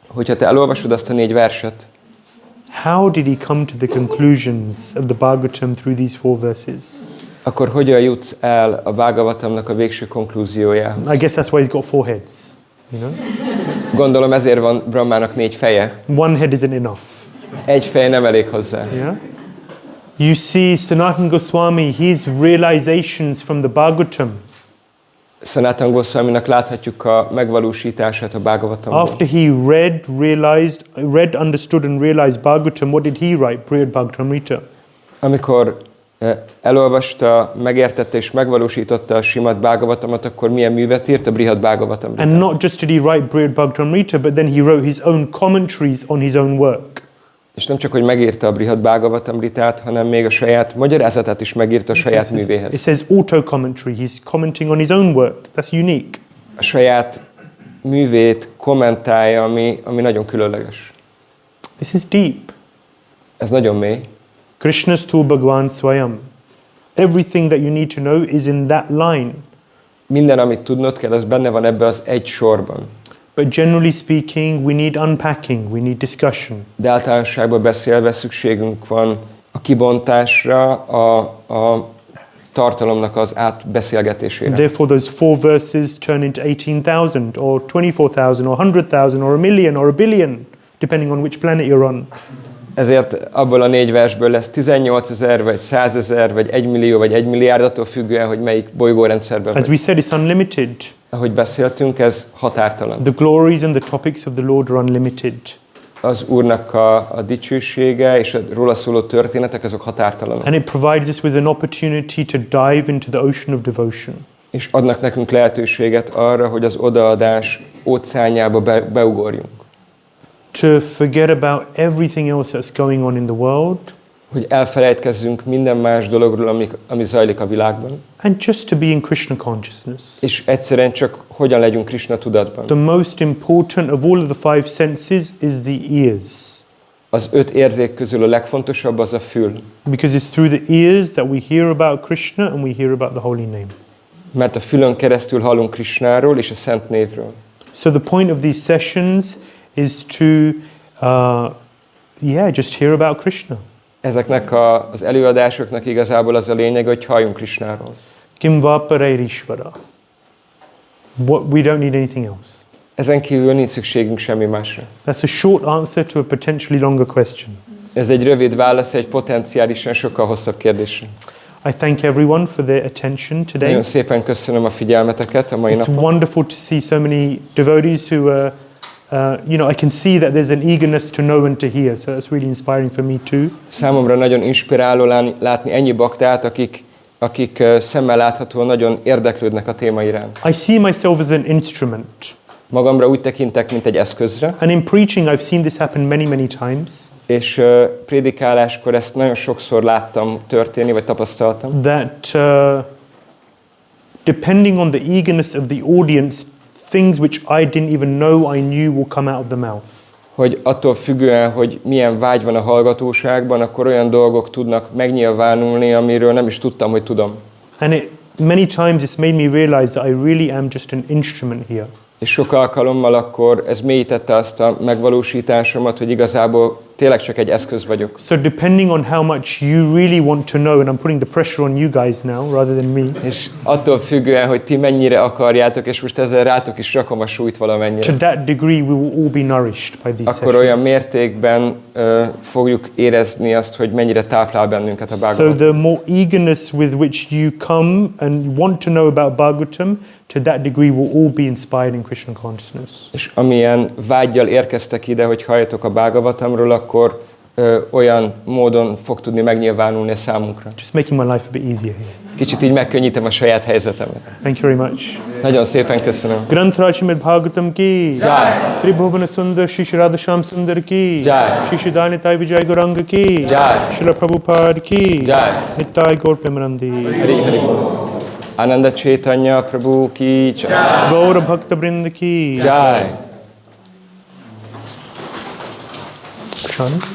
hogyha te elolvasod azt a 4 verset, how did he come to the conclusions of the Bhagavatam through these 4 verses? Akkor hogyan jutsz el a Bhagavatamnak a végső konklúziójához? I guess that's why he's got 4 heads, you know? Gondolom ezért van Brahmának 4 feje. One head isn't enough. Egy fej nem elég hozzá. Yeah? You see Sanatana Goswami, his realizations from the Bhagavatam. Sanatana Goswaminak láthatjuk a megvalósítását a Bhagavatamból. After he read, understood and realized Bhagavatam, what did he write? Brihad Bhagavatamrita. Amikor elolvasta, megértette és megvalósította a Śrīmad-Bhāgavatamot, akkor milyen művet írt? A Brihad-Bhāgavatam. And not just did he write Brihad Bhagavatamrita, but then he wrote his own commentaries on his own work. És nem csak, hogy megírta a Brihad-Bhāgavatamritát, hanem még a saját magyarázatát is megírta a saját művéhez. It says auto-commentary. He's commenting on his own work. That's unique. A saját művét kommentálja, ami nagyon különleges. This is deep. Ez nagyon mély. Krishnastu Bhagavan Swayam. Everything that you need to know is in that line. Minden, amit tudnod kell, az benne van ebben az egy sorban. But generally speaking, we need unpacking, we need discussion. De általánosságban beszélve szükségünk van a kibontásra, a tartalomnak az átbeszélgetésére. Therefore those 4 verses turn into 18,000 or 24,000 or 100,000 or a million or a billion, depending on which planet you're on. Ezért abból a 4 versből lesz 18 000, vagy 100 000, vagy 1 millió, vagy 1 milliárd, attól függően, hogy melyik bolygórendszerben vagy. As we said, it's unlimited. Ahogy beszéltünk, ez határtalan. The glories and the topics of the Lord are unlimited. Az Úrnak a dicsősége és a róla szóló történetek, azok határtalanok. And it provides us with an opportunity to dive into the ocean of devotion. És adnak nekünk lehetőséget arra, hogy az odaadás óceánjába beugorjunk. To forget about everything else that's going on in the world. Hogy elfelejtkezzünk minden más dologról, ami zajlik a világban. And just to be in Krishna consciousness. És egyszerűen csak hogyan legyünk Krishna tudatban. The most important of all of the 5 senses is the ears. Az 5 érzék közül a legfontosabb az a fül. Because it's through the ears that we hear about Krishna and we hear about the holy name. Mert a fülön keresztül hallunk Krishnáról és a szent névről. So the point of these sessions is to, just hear about Krishna. Ezeknek az előadásoknak igazából az a lényeg, hogy halljunk Krisnáról. Kim vaparairisvara. We don't need anything else. Ezen kívül nincs szükségünk semmi másra. That's a short answer to a potentially longer question. Ez egy rövid válasz egy potenciálisan sokkal hosszabb kérdésre. I thank everyone for their attention today. Nagyon szépen köszönöm a figyelmeteket a mai It's napon. wonderful to see so many devotees who are, I can see that there's an eagerness to know and to hear. So that's really inspiring for me too. Számomra nagyon inspiráló látni ennyi baktát, akik szemmel láthatóan nagyon érdeklődnek a téma iránt. I see myself as an instrument. Magamra úgy tekintek, mint egy eszközre. And in preaching I've seen this happen many, many times. És prédikáláskor ezt nagyon sokszor láttam történni, vagy tapasztaltam. That depending on the eagerness of the audience, things which I didn't even know I knew will come out of the mouth. Hogy attól függően, hogy milyen vágy van a hallgatóságban, akkor olyan dolgok tudnak megnyilvánulni, amiről nem is tudtam, hogy tudom. And many times it's made me realize that I really am just an instrument here. És sok alkalommal akkor ez mélyítette azt a megvalósításomat, hogy igazából tényleg csak egy eszköz vagyok. So depending on how much you really want to know, and I'm putting the pressure on you guys now rather than me. És attól függően, hogy ti mennyire akarjátok, és most ezzel rátok is rakom a súlyt valamennyire. To that degree we will all be nourished by these akkor olyan mértékben fogjuk érezni azt, hogy mennyire táplál bennünket a Bhagavatam. So the more eagerness with which you come and want to know about Bhagavatam, to that degree we'll all be inspired in Krishna consciousness. És amilyen vággyal érkeztek ide, hogy halljatok a Bhagavatamról, akkor olyan módon fog tudni megnyilvánulni a számunkra. Just making my life a bit easier here. Kicsit így megkönnyítem a saját helyzetemet. Thank you very much. Nagyon szépen köszönöm. Granth Śrīmad-Bhāgavatam ki. Jai. Tribhuvana Sundar Shri Radhasham Sundar ki. Jai. Shri Sridhanitai Vijay Gauranga ki. Jai. Srila Prabhupada ki. Jai. Nittai Gaur Premanandi. Hari Hari. Ānanda Caitanya Prabhu ki. Gaura Bhakta Brinda ki. Jai. Shani.